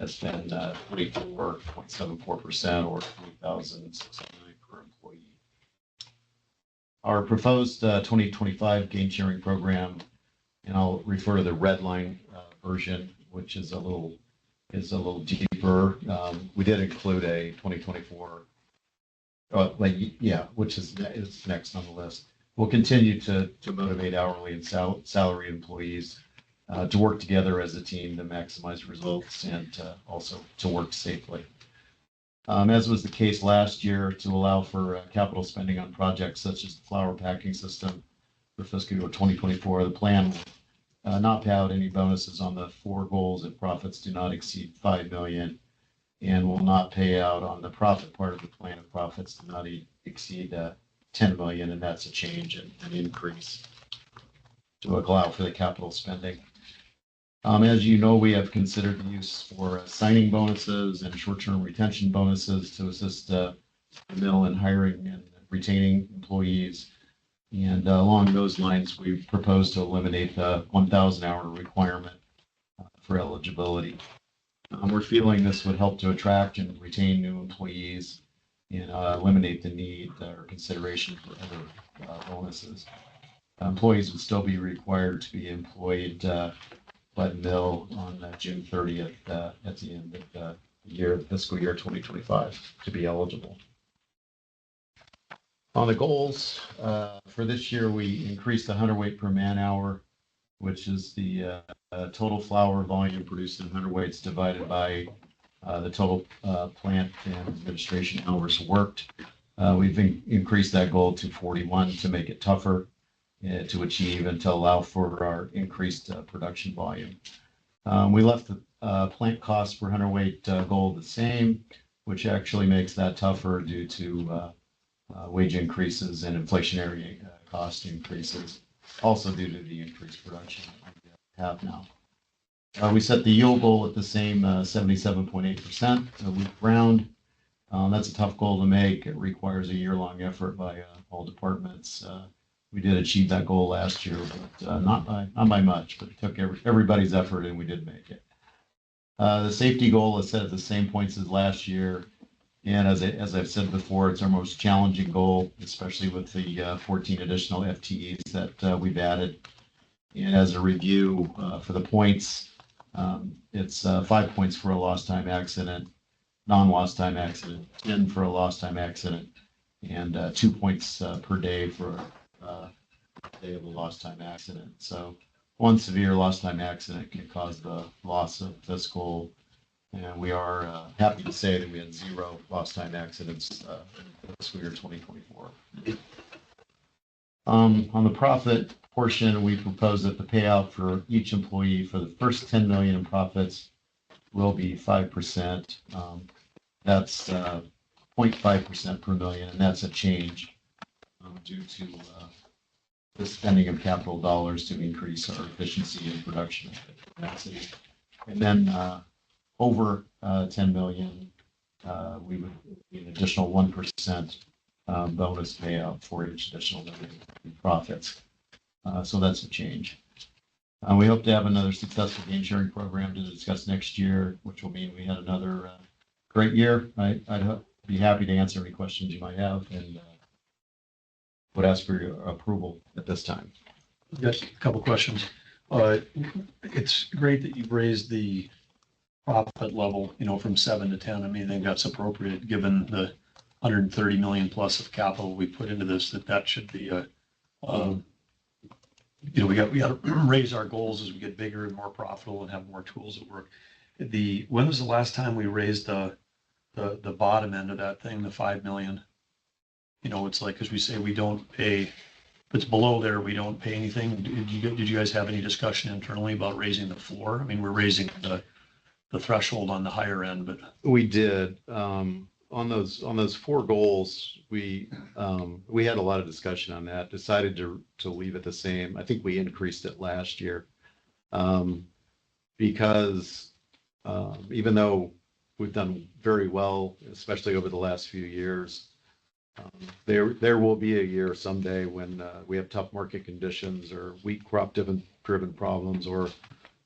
has been 24.74% or 20,609 per employee. Our proposed 2025 gain sharing program, and I'll refer to the red line version, which is a little deeper. We did include a 2024, which is next on the list. We'll continue to motivate hourly and salary employees to work together as a team to maximize results and also to work safely. As was the case last year, to allow for capital spending on projects such as the flower packing system for fiscal year 2024, the plan will not pay out any bonuses on the 4 goals if profits do not exceed 5 million, and will not pay out on the profit part of the plan if profits do not exceed 10 million, and that's a change and an increase to allow for the capital spending. As you know, we have considered the use for signing bonuses and short-term retention bonuses to assist the mill in hiring and retaining employees. And along those lines, we propose to eliminate the 1,000-hour requirement for eligibility. We're feeling this would help to attract and retain new employees and eliminate the need or consideration for other bonuses. Employees would still be required to be employed by the mill on June 30th at the end of the year, fiscal year 2025, to be eligible. On the goals for this year, we increased the hundredweight per man hour, which is the total flower volume produced in hundredweights divided by the total plant and administration hours worked. We've increased that goal to 41 to make it tougher to achieve and to allow for our increased production volume. We left the plant cost per hundredweight goal the same, which actually makes that tougher due to wage increases and inflationary cost increases, also due to the increased production that we have now. We set the yield goal at the same 77.8% week round. That's a tough goal to make. It requires a year-long effort by all departments. We did achieve that goal last year, but not by much, but it took everybody's effort and we did make it. The safety goal is set at the same points as last year. And as I've said before, it's our most challenging goal, especially with the 14 additional FTEs that we've added. And as a review for the points, it's 5 points for a lost time accident, non-lost time accident, 10 for a lost time accident, and 2 points per day for a day of a lost time accident. So one severe lost time accident can cause the loss of fiscal. And we are happy to say that we had 0 lost time accidents in fiscal year 2024. On the profit portion, we propose that the payout for each employee for the first 10 million in profits will be 5%. That's 0.5% per million, and that's a change due to the spending of capital dollars to increase our efficiency and production capacity. And then over 10 million, we would be an additional 1% bonus payout for each additional million in profits. So that's a change. We hope to have another successful gain sharing program to discuss next year, which will mean we had another great year. I'd be happy to answer any questions you might have and would ask for your approval at this time. Yes, a couple of questions. It's great that you've raised the profit level, from 7 to 10. I mean, I think that's appropriate given the 130 million plus of capital we put into this, that should be we got to raise our goals as we get bigger and more profitable and have more tools at work. When was the last time we raised the bottom end of that thing, the 5 million? It's like, because we say we don't pay, if it's below there, we don't pay anything. Did you guys have any discussion internally about raising the floor? I mean, we're raising the threshold on the higher end, but we did. On those 4 goals, we had a lot of discussion on that, decided to leave it the same. I think we increased it last year. because even though we've done very well, especially over the last few years, there will be a year someday when we have tough market conditions or weak crop driven problems or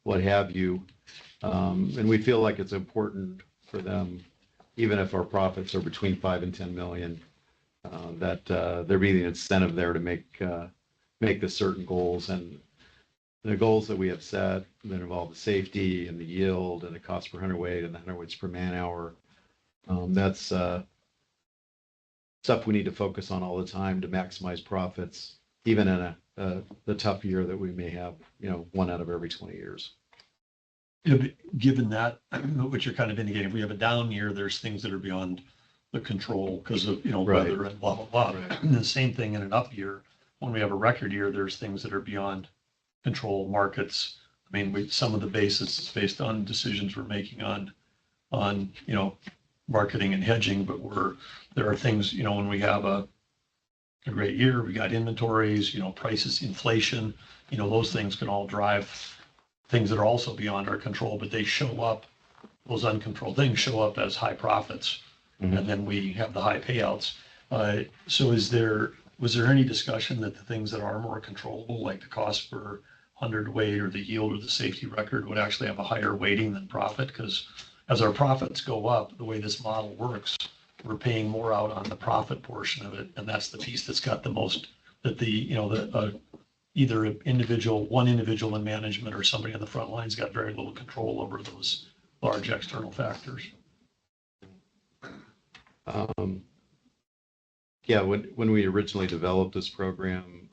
what have you. And we feel like it's important for them, even if our profits are between 5 and 10 million, that there be the incentive there to make the certain goals. And the goals that we have set that involve the safety and the yield and the cost per hundredweight and the hundredweights per man hour, that's stuff we need to focus on all the time to maximize profits, even in the tough year that we may have, 1 out of every 20 years. Given that, what you're kind of indicating, if we have a down year, there's things that are beyond the control because of, Right. weather and blah, blah, blah. Right. And the same thing in an up year, when we have a record year, there's things that are beyond control, markets. I mean, some of the basis is based on decisions we're making on, marketing and hedging, but there are things, when we have a great year, we got inventories, prices, inflation, those things can all drive things that are also beyond our control, but they show up, those uncontrolled things show up as high profits. Mhm. And then we have the high payouts. So was there any discussion that the things that are more controllable, like the cost per hundredweight or the yield or the safety record, would actually have a higher weighting than profit? Because as our profits go up, the way this model works, we're paying more out on the profit portion of it. And that's the piece that's got the most, that either one individual in management or somebody on the front line's got very little control over those large external factors. Yeah, when we originally developed this program,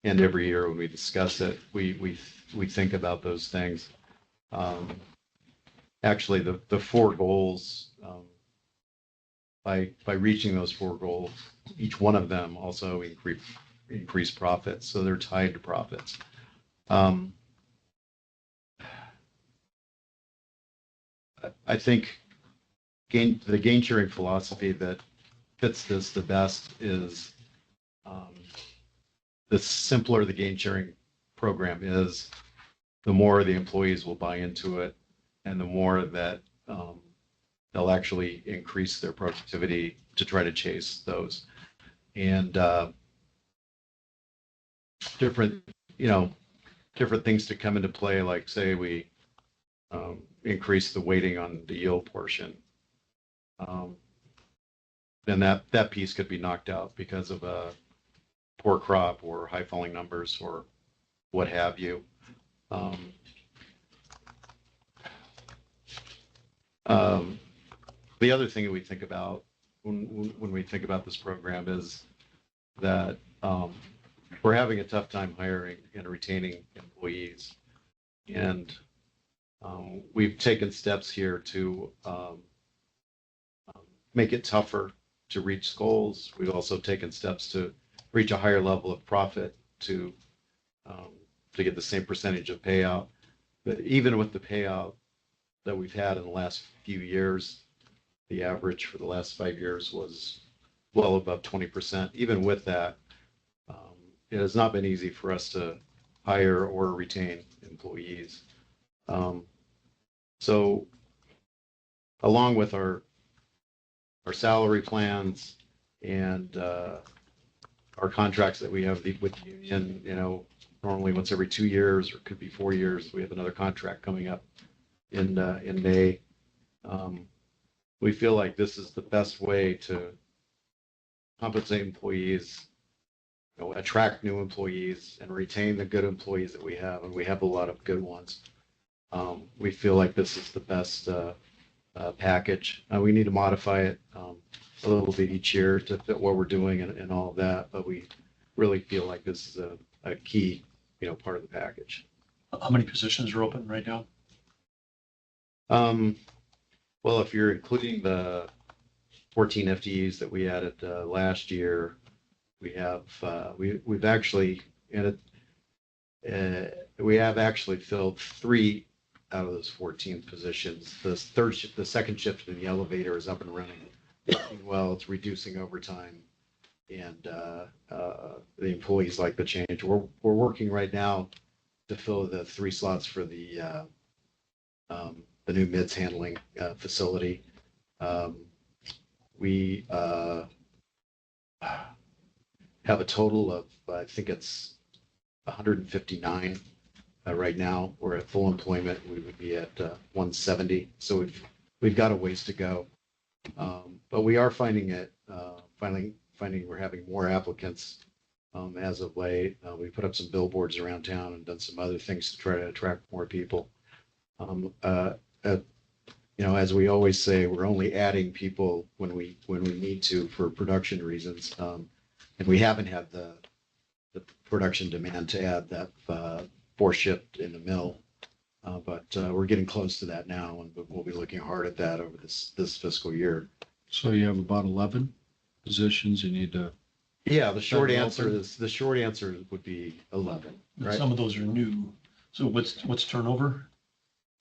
and every year when we discuss it, we think about those things. Actually, the 4 goals, by reaching those 4 goals, each one of them also increase profits, so they're tied to profits. I think the gain sharing philosophy that fits this the best is the simpler the gain sharing program is, the more the employees will buy into it, and the more that they'll actually increase their productivity to try to chase those. And different things to come into play, like say we increase the weighting on the yield portion. Then that piece could be knocked out because of a poor crop or high falling numbers or what have you. The other thing that we think about when we think about this program is that we're having a tough time hiring and retaining employees, and we've taken steps here to make it tougher to reach goals. We've also taken steps to reach a higher level of profit to get the same percentage of payout. But even with the payout that we've had in the last few years, the average for the last 5 years was well above 20%. Even with that, it has not been easy for us to hire or retain employees. So along with our salary plans and our contracts that we have with the union, normally once every 2 years, or it could be 4 years, we have another contract coming up in May. We feel like this is the best way to compensate employees, attract new employees, and retain the good employees that we have, and we have a lot of good ones. We feel like this is the best package. We need to modify it a little bit each year to fit what we're doing and all of that, but we really feel like this is a key, part of the package. How many positions are open right now? Well, if you're including the 14 FTEs that we added last year, we have actually filled 3 out of those 14 positions. The second shift in the elevator is up and running well. It's reducing overtime, and the employees like the change. We're working right now to fill the 3 slots for the the new MIDS handling facility. We have a total of, I think it's 159 right now. We're at full employment. We would be at 170. So we've got a ways to go. But we are finding it, finding we're having more applicants as of late. We put up some billboards around town and done some other things to try to attract more people. As we always say, we're only adding people when we need to for production reasons. And we haven't had the production demand to add that fourth shift in the mill. But we're getting close to that now, and we'll be looking hard at that over this fiscal year. So you have about 11 positions you need to. Yeah, the short Seven answer open? is, the short answer would be 11, right? Some of those are new. So what's turnover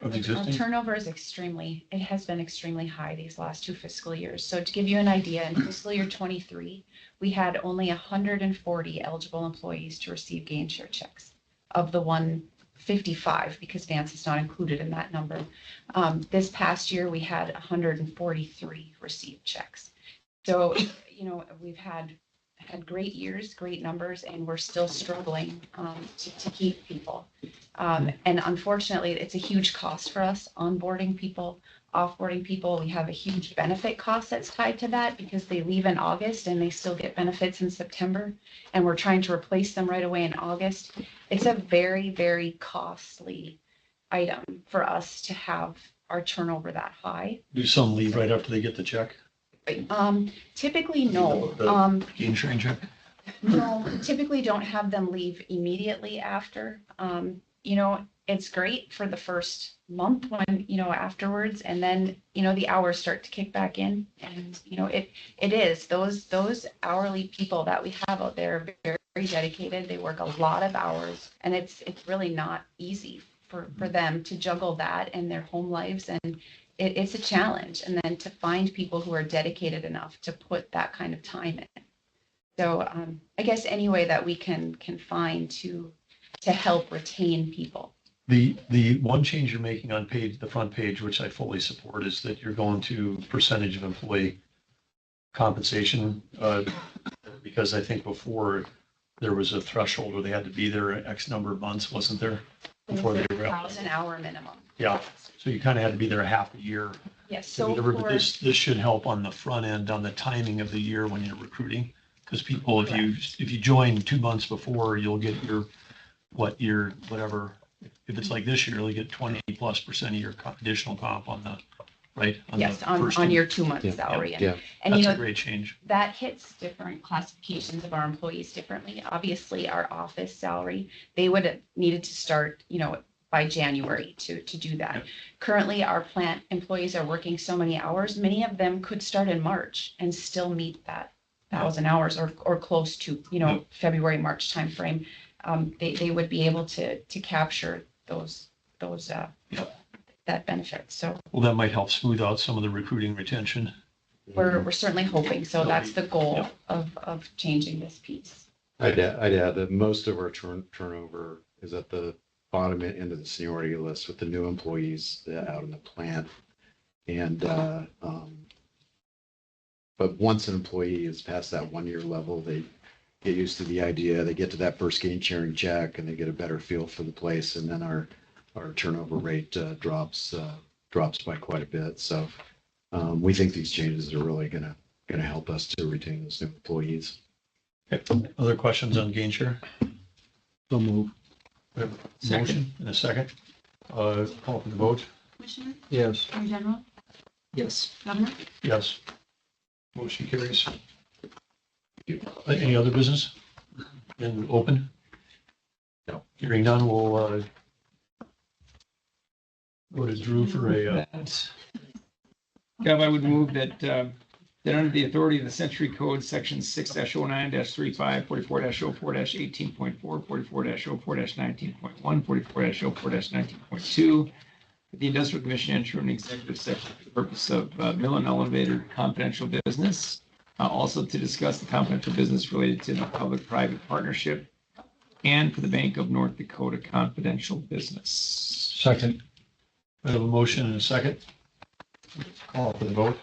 of Our existing? turnover is it has been extremely high these last 2 fiscal years. So to give you an idea, in fiscal year 23, we had only 140 eligible employees to receive gain share checks of the 155, because Vance is not included in that number. This past year, we had 143 received checks. So, we've had great years, great numbers, and we're still struggling to keep people. And unfortunately, it's a huge cost for us, onboarding people, offboarding people. We have a huge benefit cost that's tied to that because they leave in August and they still get benefits in September. And we're trying to replace them right away in August. It's a very, very costly item for us to have our turnover that high. Do some leave right after they get the check? Typically, no. Gain sharing check? No, typically don't have them leave immediately after. It's great for the first month when, afterwards, and then, the hours start to kick back in. And, it is those hourly people that we have out there are very, very dedicated. They work a lot of hours, and it's really not easy for them to juggle that and their home lives. And it's a challenge. And then to find people who are dedicated enough to put that kind of time in. So I guess any way that we can find to help retain people. The one change you're making on the front page, which I fully support, is that you're going to percentage of employee compensation. Because I think before there was a threshold where they had to be there X number of months, wasn't there? Before they were 1,000-hour minimum. Yeah, so you kind of had to be there a half a year. Yes, so But this should help on the front end, on the timing of the year when you're recruiting. Because people, if you join 2 months before, you'll get whatever. If it's like this year, you'll get 20+% of your additional comp on the, right? Yes, on your 2 month salary. Yeah. And That's a great change. that hits different classifications of our employees differently. Obviously, our office salary, they would have needed to start, by January to do that. Yep. Currently, our plant employees are working so many hours. Many of them could start in March and still meet that 1,000 hours or close to, Yep. February, March timeframe. They would be able to capture those that benefit. So Well, that might help smooth out some of the recruiting retention. we're certainly hoping. So that's the goal Yep. of changing this piece. I'd add that most of our turnover is at the bottom end of the seniority list with the new employees out in the plant. And, but once an employee is past that 1 year level, they get used to the idea, they get to that first gain sharing check and they get a better feel for the place. And then our turnover rate drops by quite a bit. So we think these changes are really going to help us to retain those new employees. Okay. Other questions on gain share? So move. We have a motion and a second. Call for the vote. Commissioner, Yes. Attorney General, Yes. Governor, Yes. Motion carries. Any other business? In open? No. Hearing none, we'll go to Drew for a, Gov, I would move that under the authority of the Century Code, section 6-09-35, 44-04-18.4, 44-04-19.1, 44-04-19.2, that the Industrial Commission enter an executive session for the purpose of mill and elevator confidential business. Also to discuss the confidential business related to the public-private partnership and for the Bank of North Dakota confidential business. Second. We have a motion and a second. Call for the vote.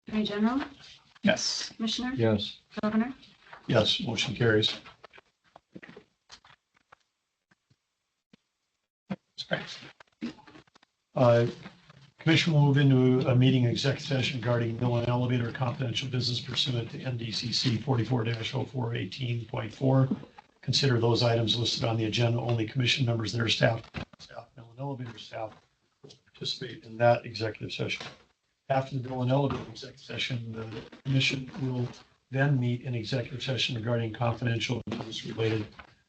Attorney General, Yes. Commissioner, Yes. Governor, Yes, motion carries. Sorry. Commission will move into a meeting executive session regarding mill and elevator confidential business pursuant to NDCC 44-0418.4. Consider those items listed on the agenda. Only commission members, their staff, mill and elevator staff will participate in that executive session. After the mill and elevator executive session, the commission will then meet in executive session regarding confidential business related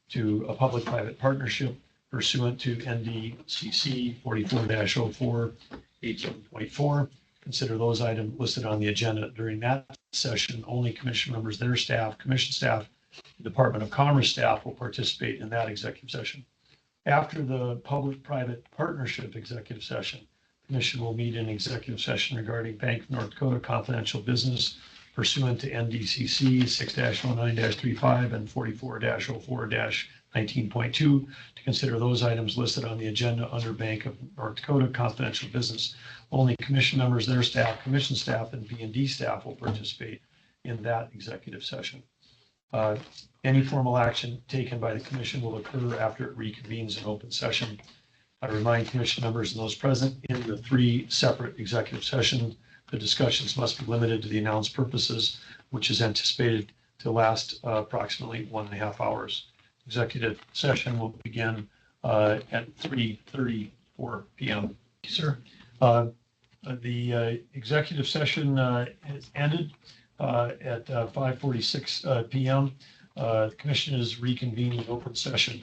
to a public-private partnership pursuant to NDCC 44-0418.4. Consider those items listed on the agenda. During that session, only commission members, their staff, commission staff, Department of Commerce staff will participate in that executive session. After the public-private partnership executive session, commission will meet in executive session regarding Bank of North Dakota confidential business pursuant to NDCC 6-09-35 and 44-04-19.2 to consider those items listed on the agenda under Bank of North Dakota confidential business. Only commission members, their staff, commission staff, and B&D staff will participate in that executive session. Any formal action taken by the commission will occur after it reconvenes in open session. I remind commission members and those present in the 3 separate executive sessions, the discussions must be limited to the announced purposes, which is anticipated to last approximately 1.5 hours. Executive session will begin at 3:34 p.m. Sir, the executive session has ended at 5:46 p.m. The commission is reconvening open session.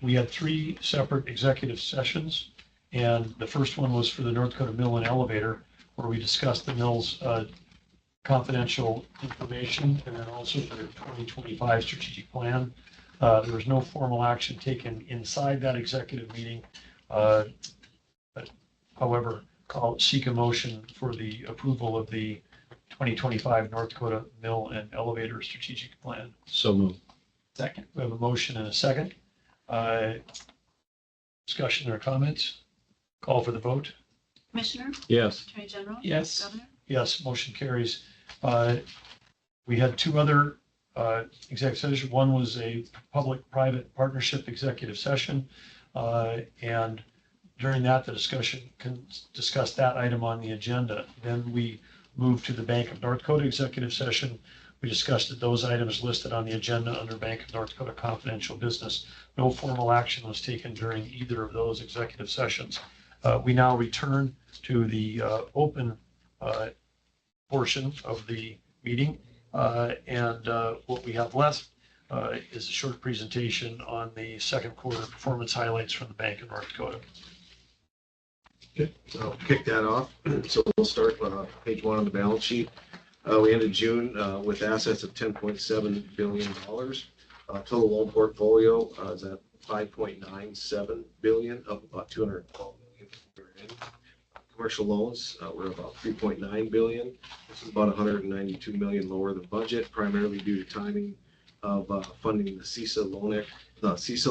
We had 3 separate executive sessions, and the first one was for the North Dakota Mill and Elevator, where we discussed the mill's confidential information and then also their 2025 strategic plan. There was no formal action taken inside that executive meeting. However, I'll seek a motion for the approval of the 2025 North Dakota Mill and Elevator Strategic Plan. So moved. Second. We have a motion and a second. Discussion or comments? Call for the vote. Commissioner, Yes. Attorney General. Yes. Governor, Yes, motion carries. We had 2 other executive sessions. One was a public-private partnership executive session. And during that, the discussion can discuss that item on the agenda. Then we moved to the Bank of North Dakota executive session. We discussed those items listed on the agenda under Bank of North Dakota confidential business. No formal action was taken during either of those executive sessions. We now return to the open portion of the meeting. And what we have left is a short presentation on the second quarter performance highlights from the Bank of North Dakota. Okay, so I'll kick that off. So we'll start page 1 on the balance sheet. We ended June with assets of $10.7 billion. Total loan portfolio is at $5.97 billion, up about $212 million from year-end. Commercial loans were about $3.9 billion. This is about $192 million lower than budget, primarily due to timing of funding the CISA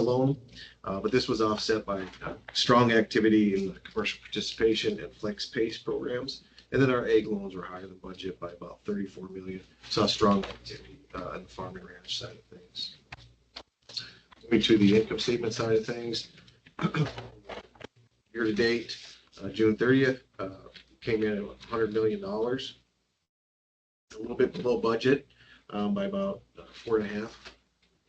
loan. But this was offset by strong activity in the commercial participation and flex pace programs. And then our ag loans were higher than budget by about $34 million. Saw strong activity on the farm and ranch side of things. Moving to the income statement side of things. Year to date, June 30th, came in at $100 million. A little bit below budget by about $4.5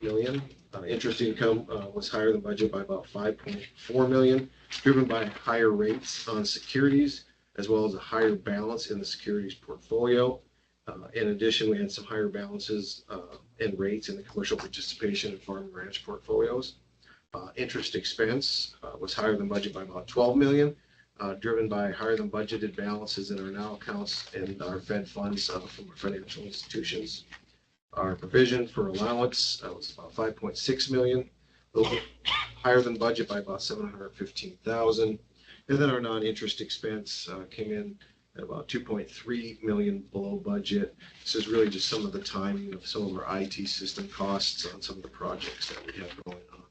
million. Interest income was higher than budget by about $5.4 million, driven by higher rates on securities, as well as a higher balance in the securities portfolio. In addition, we had some higher balances and rates in the commercial participation and farm and ranch portfolios. Interest expense was higher than budget by about $12 million, driven by higher than budgeted balances in our NOW accounts and our Fed funds from our financial institutions. Our provision for allowance was about $5.6 million, a little bit higher than budget by about $715,000. And then our non-interest expense came in at about $2.3 million below budget. This is really just some of the timing of some of our IT system costs on some of the projects that we have going on.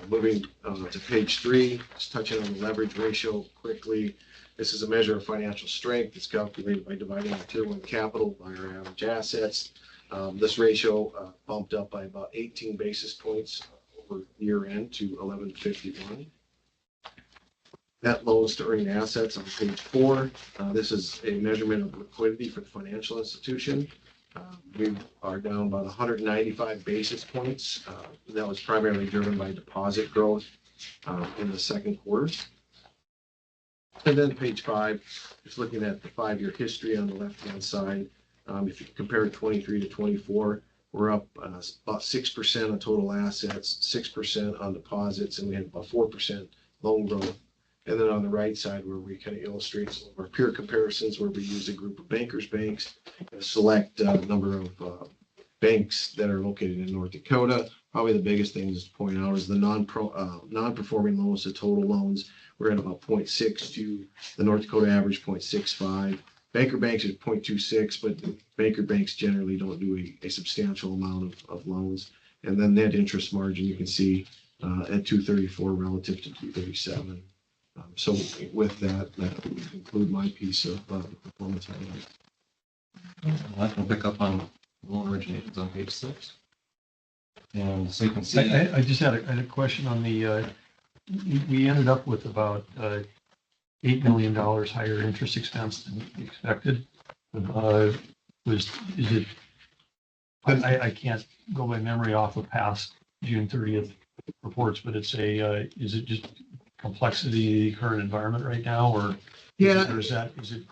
Moving to page 3, just touching on the leverage ratio quickly. This is a measure of financial strength. It's calculated by dividing our Tier 1 capital by our average assets. This ratio bumped up by about 18 basis points over year end to 11.51. Net loans to earning assets on page 4. This is a measurement of liquidity for the financial institution. We are down about 195 basis points. That was primarily driven by deposit growth in the second quarter. And then page 5, just looking at the 5-year history on the left-hand side. If you compare 23 to 24, we're up about 6% on total assets, 6% on deposits, and we had about 4% loan growth. And then on the right side, where we kind of illustrate some of our peer comparisons, where we use a group of bankers banks, a select number of banks that are located in North Dakota. Probably the biggest thing to point out is the non-performing loans to total loans. We're at about 0.62, the North Dakota average 0.65. Banker banks is 0.26, but banker banks generally don't do a substantial amount of loans. And then net interest margin, you can see at 234 relative to 237. So with that, that would conclude my piece of performance highlights. I can pick up on loan originations on page 6. And so you can see. I just had a question on the, we ended up with about $8 million higher interest expense than expected. I can't go by memory off of past June 30th reports, but is it just complexity of the current environment right now, or is it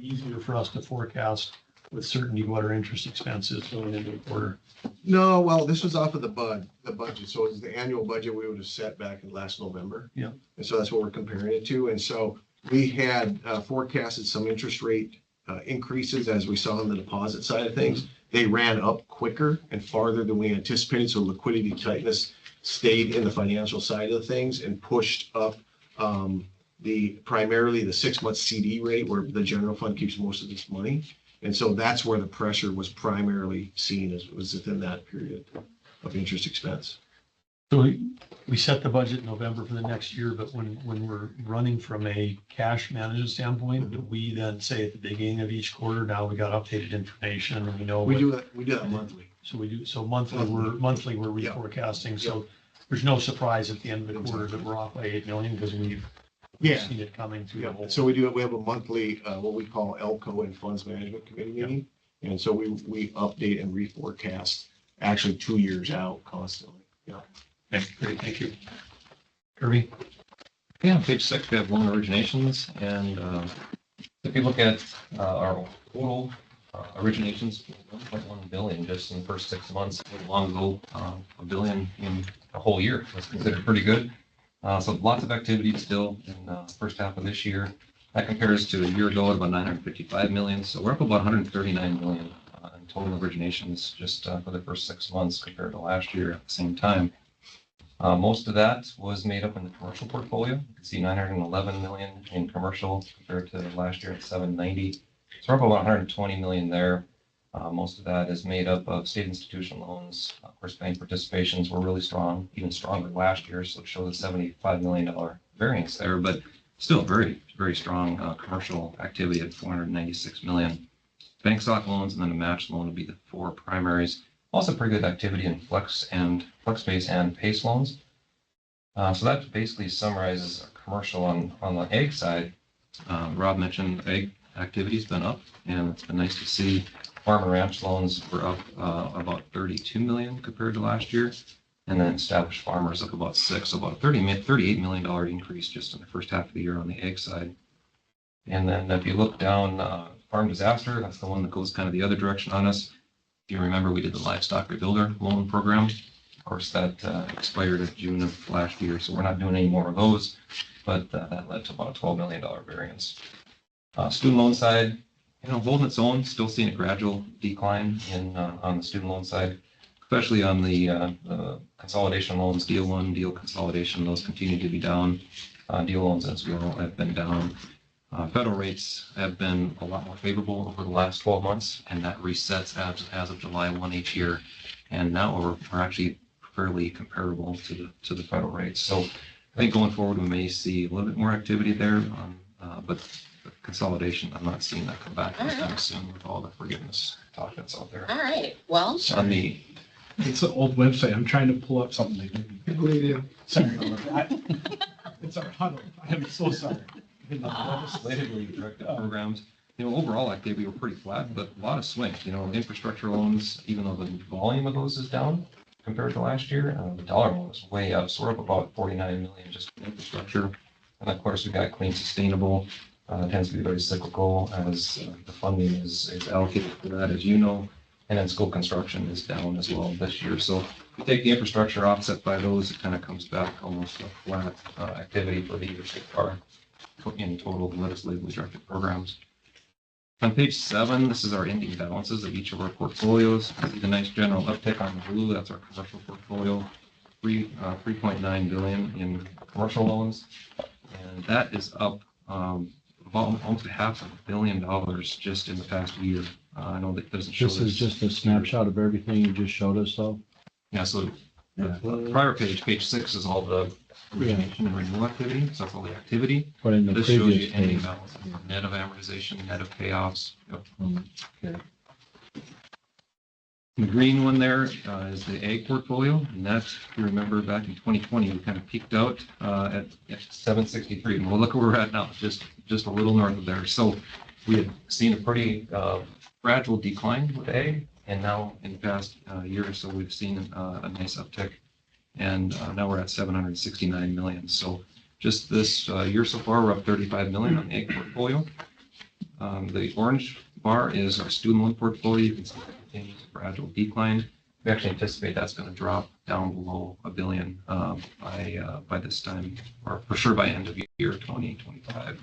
easier for us to forecast with certainty what our interest expense is going into the quarter? No, well, this was off of the budget. So it was the annual budget we would have set back in last November. Yeah. And so that's what we're comparing it to. And so we had forecasted some interest rate increases as we saw on the deposit side of things. They ran up quicker and farther than we anticipated. So liquidity tightness stayed in the financial side of things and pushed up primarily the 6-month CD rate, where the general fund keeps most of this money. And so that's where the pressure was primarily seen, was within that period of interest expense. So we set the budget in November for the next year, but when we're running from a cash management standpoint, do we then say at the beginning of each quarter, now we got updated information and we know? We do that monthly. So monthly we're reforecasting. So there's no surprise at the end of the quarter that we're off by 8 million because we've seen it coming through the whole. So we have a monthly, what we call ELCO and Funds Management Committee meeting. And so we update and reforecast actually 2 years out constantly. Yeah. Okay, great. Thank you. Kirby? Yeah, on page 6, we have loan originations. And if you look at our total originations, 1.1 billion just in the first 6 months. Long ago, $1 billion in a whole year was considered pretty good. So lots of activity still in the first half of this year. That compares to a year ago at about 955 million. So we're up about 139 million in total originations just for the first 6 months compared to last year at the same time. Most of that was made up in the commercial portfolio. You can see 911 million in commercial compared to last year at 790. So we're up about 120 million there. Most of that is made up of state institution loans. Of course, bank participations were really strong, even stronger last year. So it shows a $75 million variance there, but still very, very strong commercial activity at 496 million. Bank stock loans and then a match loan would be the 4 primaries. Also pretty good activity in flex base and PACE loans. So that basically summarizes our commercial on the ag side. Rob mentioned ag activity's been up, and it's been nice to see. Farm and ranch loans were up about 32 million compared to last year, and then established farmers up about 6, so about a $38 million increase just in the first half of the year on the ag side. And then if you look down, farm disaster, that's the one that goes kind of the other direction on us. If you remember, we did the livestock rebuilder loan program. Of course, that expired in June of last year, so we're not doing any more of those, but that led to about a $12 million variance. Student loan side, holding its own, still seeing a gradual decline on the student loan side, especially on the consolidation loans, deal 1, deal consolidation, those continue to be down. Deal loans as well have been down. Federal rates have been a lot more favorable over the last 12 months, and that resets as of July 1 each year. And now we're actually fairly comparable to the federal rates. So I think going forward, we may see a little bit more activity there, but the consolidation, I'm not seeing that come back anytime soon with all the forgiveness talk that's out there. All right, well. On the It's an old website. I'm trying to pull up something. Sorry. It's our huddle. I'm so sorry. legislatively directed programs, overall activity were pretty flat, but a lot of swings. Infrastructure loans, even though the volume of those is down compared to last year, the dollar amount was way up, sort of about 49 million just for infrastructure. And of course, we got clean, sustainable, tends to be very cyclical as the funding is allocated for that, as you know. And then school construction is down as well this year. So if you take the infrastructure offset by those, it kind of comes back almost a flat activity for the year so far in total legislatively directed programs. On page 7, this is our ending balances of each of our portfolios. See the nice general uptick on the blue. That's our commercial portfolio, 3.9 billion in commercial loans, and that is up about almost $500 million just in the past year. I know that doesn't show This is just a snapshot of everything you just showed us, though. Yeah, so the prior page 6 is all the origination and renewal activity. So that's all the activity. But in the This shows previous you ending page. balance, net of amortization, net of payoffs. Yep. Okay. The green one there is the ag portfolio, and that, if you remember, back in 2020, we kind of peaked out at 763. And well, look where we're at now, just a little north of there. So we had seen a pretty gradual decline with ag, and now in the past year or so, we've seen a nice uptick, and now we're at 769 million. So just this year so far, we're up 35 million on the ag portfolio. The orange bar is our student loan portfolio. You can see that continues a gradual decline. We actually anticipate that's going to drop down below $1 billion by this time, or for sure by end of year 2025.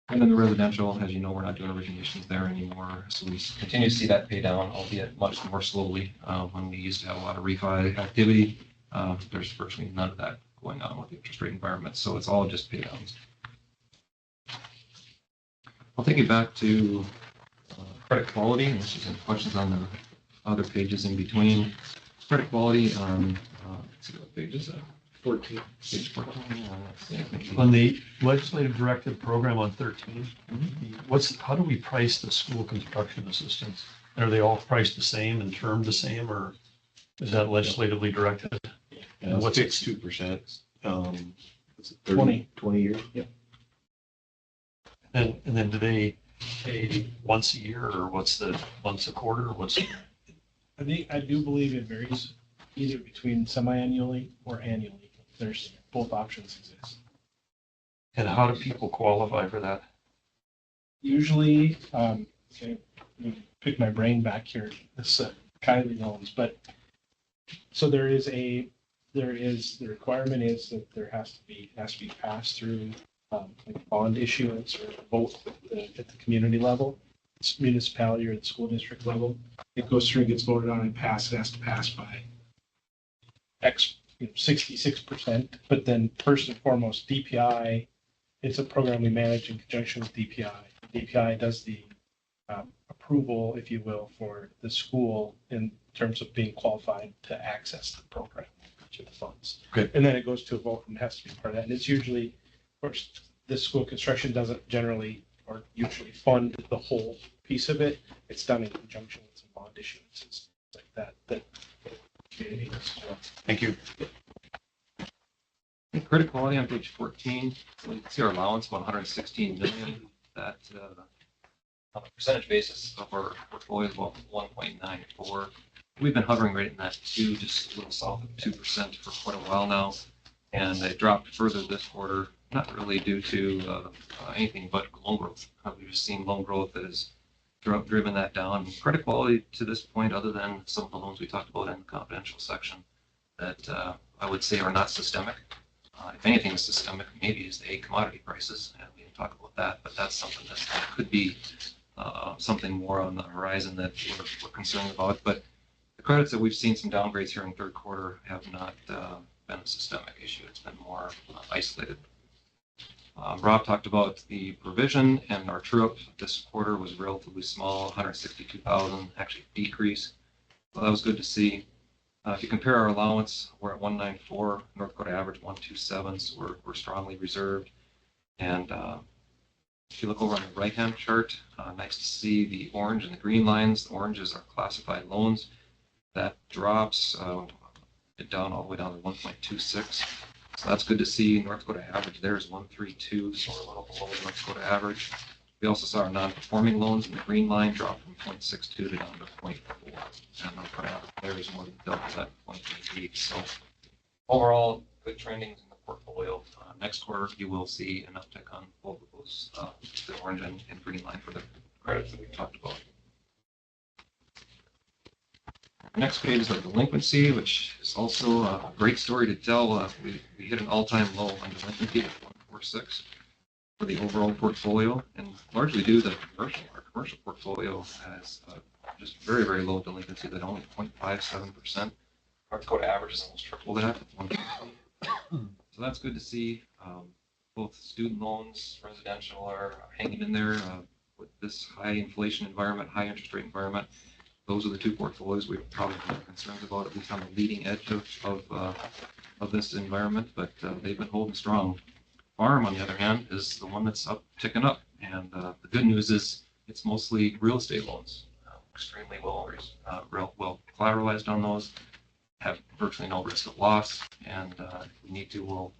And then the residential, as you know, we're not doing originations there anymore. So we continue to see that pay down, albeit much more slowly. When we used to have a lot of refi activity, there's virtually none of that going on with the interest rate environment. So it's all just pay downs. I'll take you back to credit quality, and this is some questions on the other pages in between. Credit quality on, let's see what page is that? 14. Page 14. On the legislative directed program on 13, how do we price the school construction assistants? Are they all priced the same and termed the same, or is that legislatively directed? And what's it? 2%? 20 years? Yep. And then do they pay once a year, or what's the once a quarter? I do believe it varies either between semi-annually or annually. There's both options exist. And how do people qualify for that? Usually, okay, pick my brain back here. This Kylie loans, but so the requirement is that there has to be passed through like bond issuance or vote at the community level, it's municipality or the school district level. It goes through and gets voted on and passed. It has to pass by X 66%. But then first and foremost, DPI, it's a program we manage in conjunction with DPI. DPI does the approval, if you will, for the school in terms of being qualified to access the program, to the funds. Okay. And then it goes to a vote and has to be part of that. And it's usually, of course, the school construction doesn't generally or usually fund the whole piece of it. It's done in conjunction with some bond issuances like that. Thank you. Credit quality on page 14. So you can see our allowance about 116 million. That on a percentage basis of our portfolio is about 1.94. We've been hovering right in that 2, just a little south of 2% for quite a while now, and it dropped further this quarter. Not really due to anything but loan growth. We've just seen loan growth that has driven that down. Credit quality to this point, other than some of the loans we talked about in the confidential section, that I would say are not systemic. If anything is systemic, maybe is the commodity prices, and we didn't talk about that, but that's something that could be something more on the horizon that we're concerned about. But the credits that we've seen some downgrades here in third quarter have not been a systemic issue. It's been more isolated. Rob talked about the provision, and our true-up this quarter was relatively small, 162,000, actually decrease. So that was good to see. If you compare our allowance, we're at 194, North Dakota average 127, so we're strongly reserved. And if you look over on the right-hand chart, nice to see the orange and the green lines. The oranges are classified loans. That drops it down all the way down to 1.26. So that's good to see. North Dakota average there is 132, so we're a little below the North Dakota average. We also saw our non-performing loans in the green line drop from 0.62 to down to 0.4. And North Dakota average there is more than double that 0.88. So overall, good trending in the portfolio. Next quarter, you will see an uptick on both of those, the orange and green line for the credits that we talked about. Next page is our delinquency, which is also a great story to tell. We hit an all-time low on delinquency at 146 for the overall portfolio, and largely due to our commercial portfolio has just very, very low delinquency at only 0.57%. North Dakota average is almost triple that, 1.3. So that's good to see. Both student loans, residential are hanging in there with this high inflation environment, high interest rate environment. Those are the two portfolios we probably have concerns about, at least on the leading edge of this environment, but they've been holding strong. Farm, on the other hand, is the one that's ticking up. And the good news is it's mostly real estate loans, extremely well collateralized on those, have virtually no risk of loss. And if we need to, we'll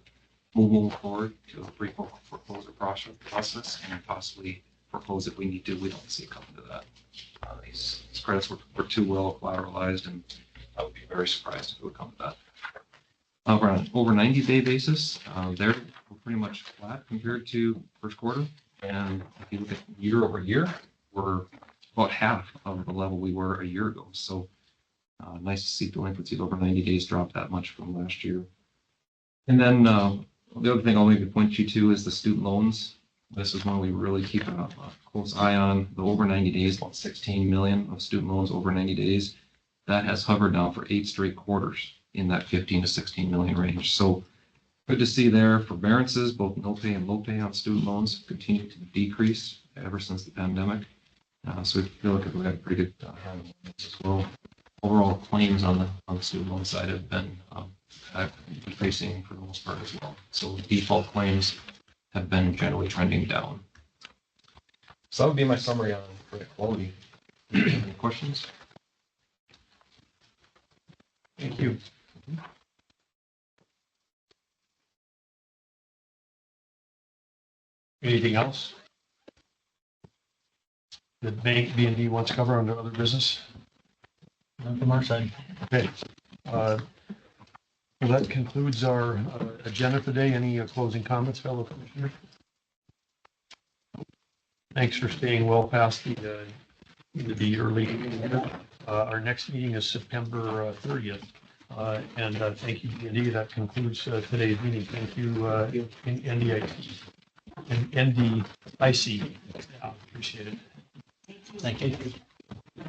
move forward to a pre-foreclosure process and possibly foreclose if we need to. We don't see it coming to that. These credits were too well collateralized, and I would be very surprised if it would come to that. We're on an over 90-day basis. There we're pretty much flat compared to first quarter. And if you look at year over year, we're about half of the level we were a year ago. So nice to see delinquencies over 90 days drop that much from last year. And then the other thing I'll maybe point you to is the student loans. This is one we really keep a close eye on. The over 90 days, about 16 million of student loans over 90 days. That has hovered now for 8 straight quarters in that 15 to 16 million range. So good to see there. Forbearances, both no pay and low pay on student loans, continue to decrease ever since the pandemic. So we feel like we have a pretty good handle on this as well. Overall claims on the student loan side have been decreasing for the most part as well. So default claims have been generally trending down. So that would be my summary on credit quality. Any questions? Thank you. Anything else? The bank B&D wants to cover under other business? None from our side. Okay. Well, that concludes our agenda today. Any closing comments, fellow commissioners? Thanks for staying well past the early meeting. Our next meeting is September 30th. And thank you, B&D. that concludes today's meeting. Thank you, NDIC and NDIC. Yeah, appreciate it. Thank you.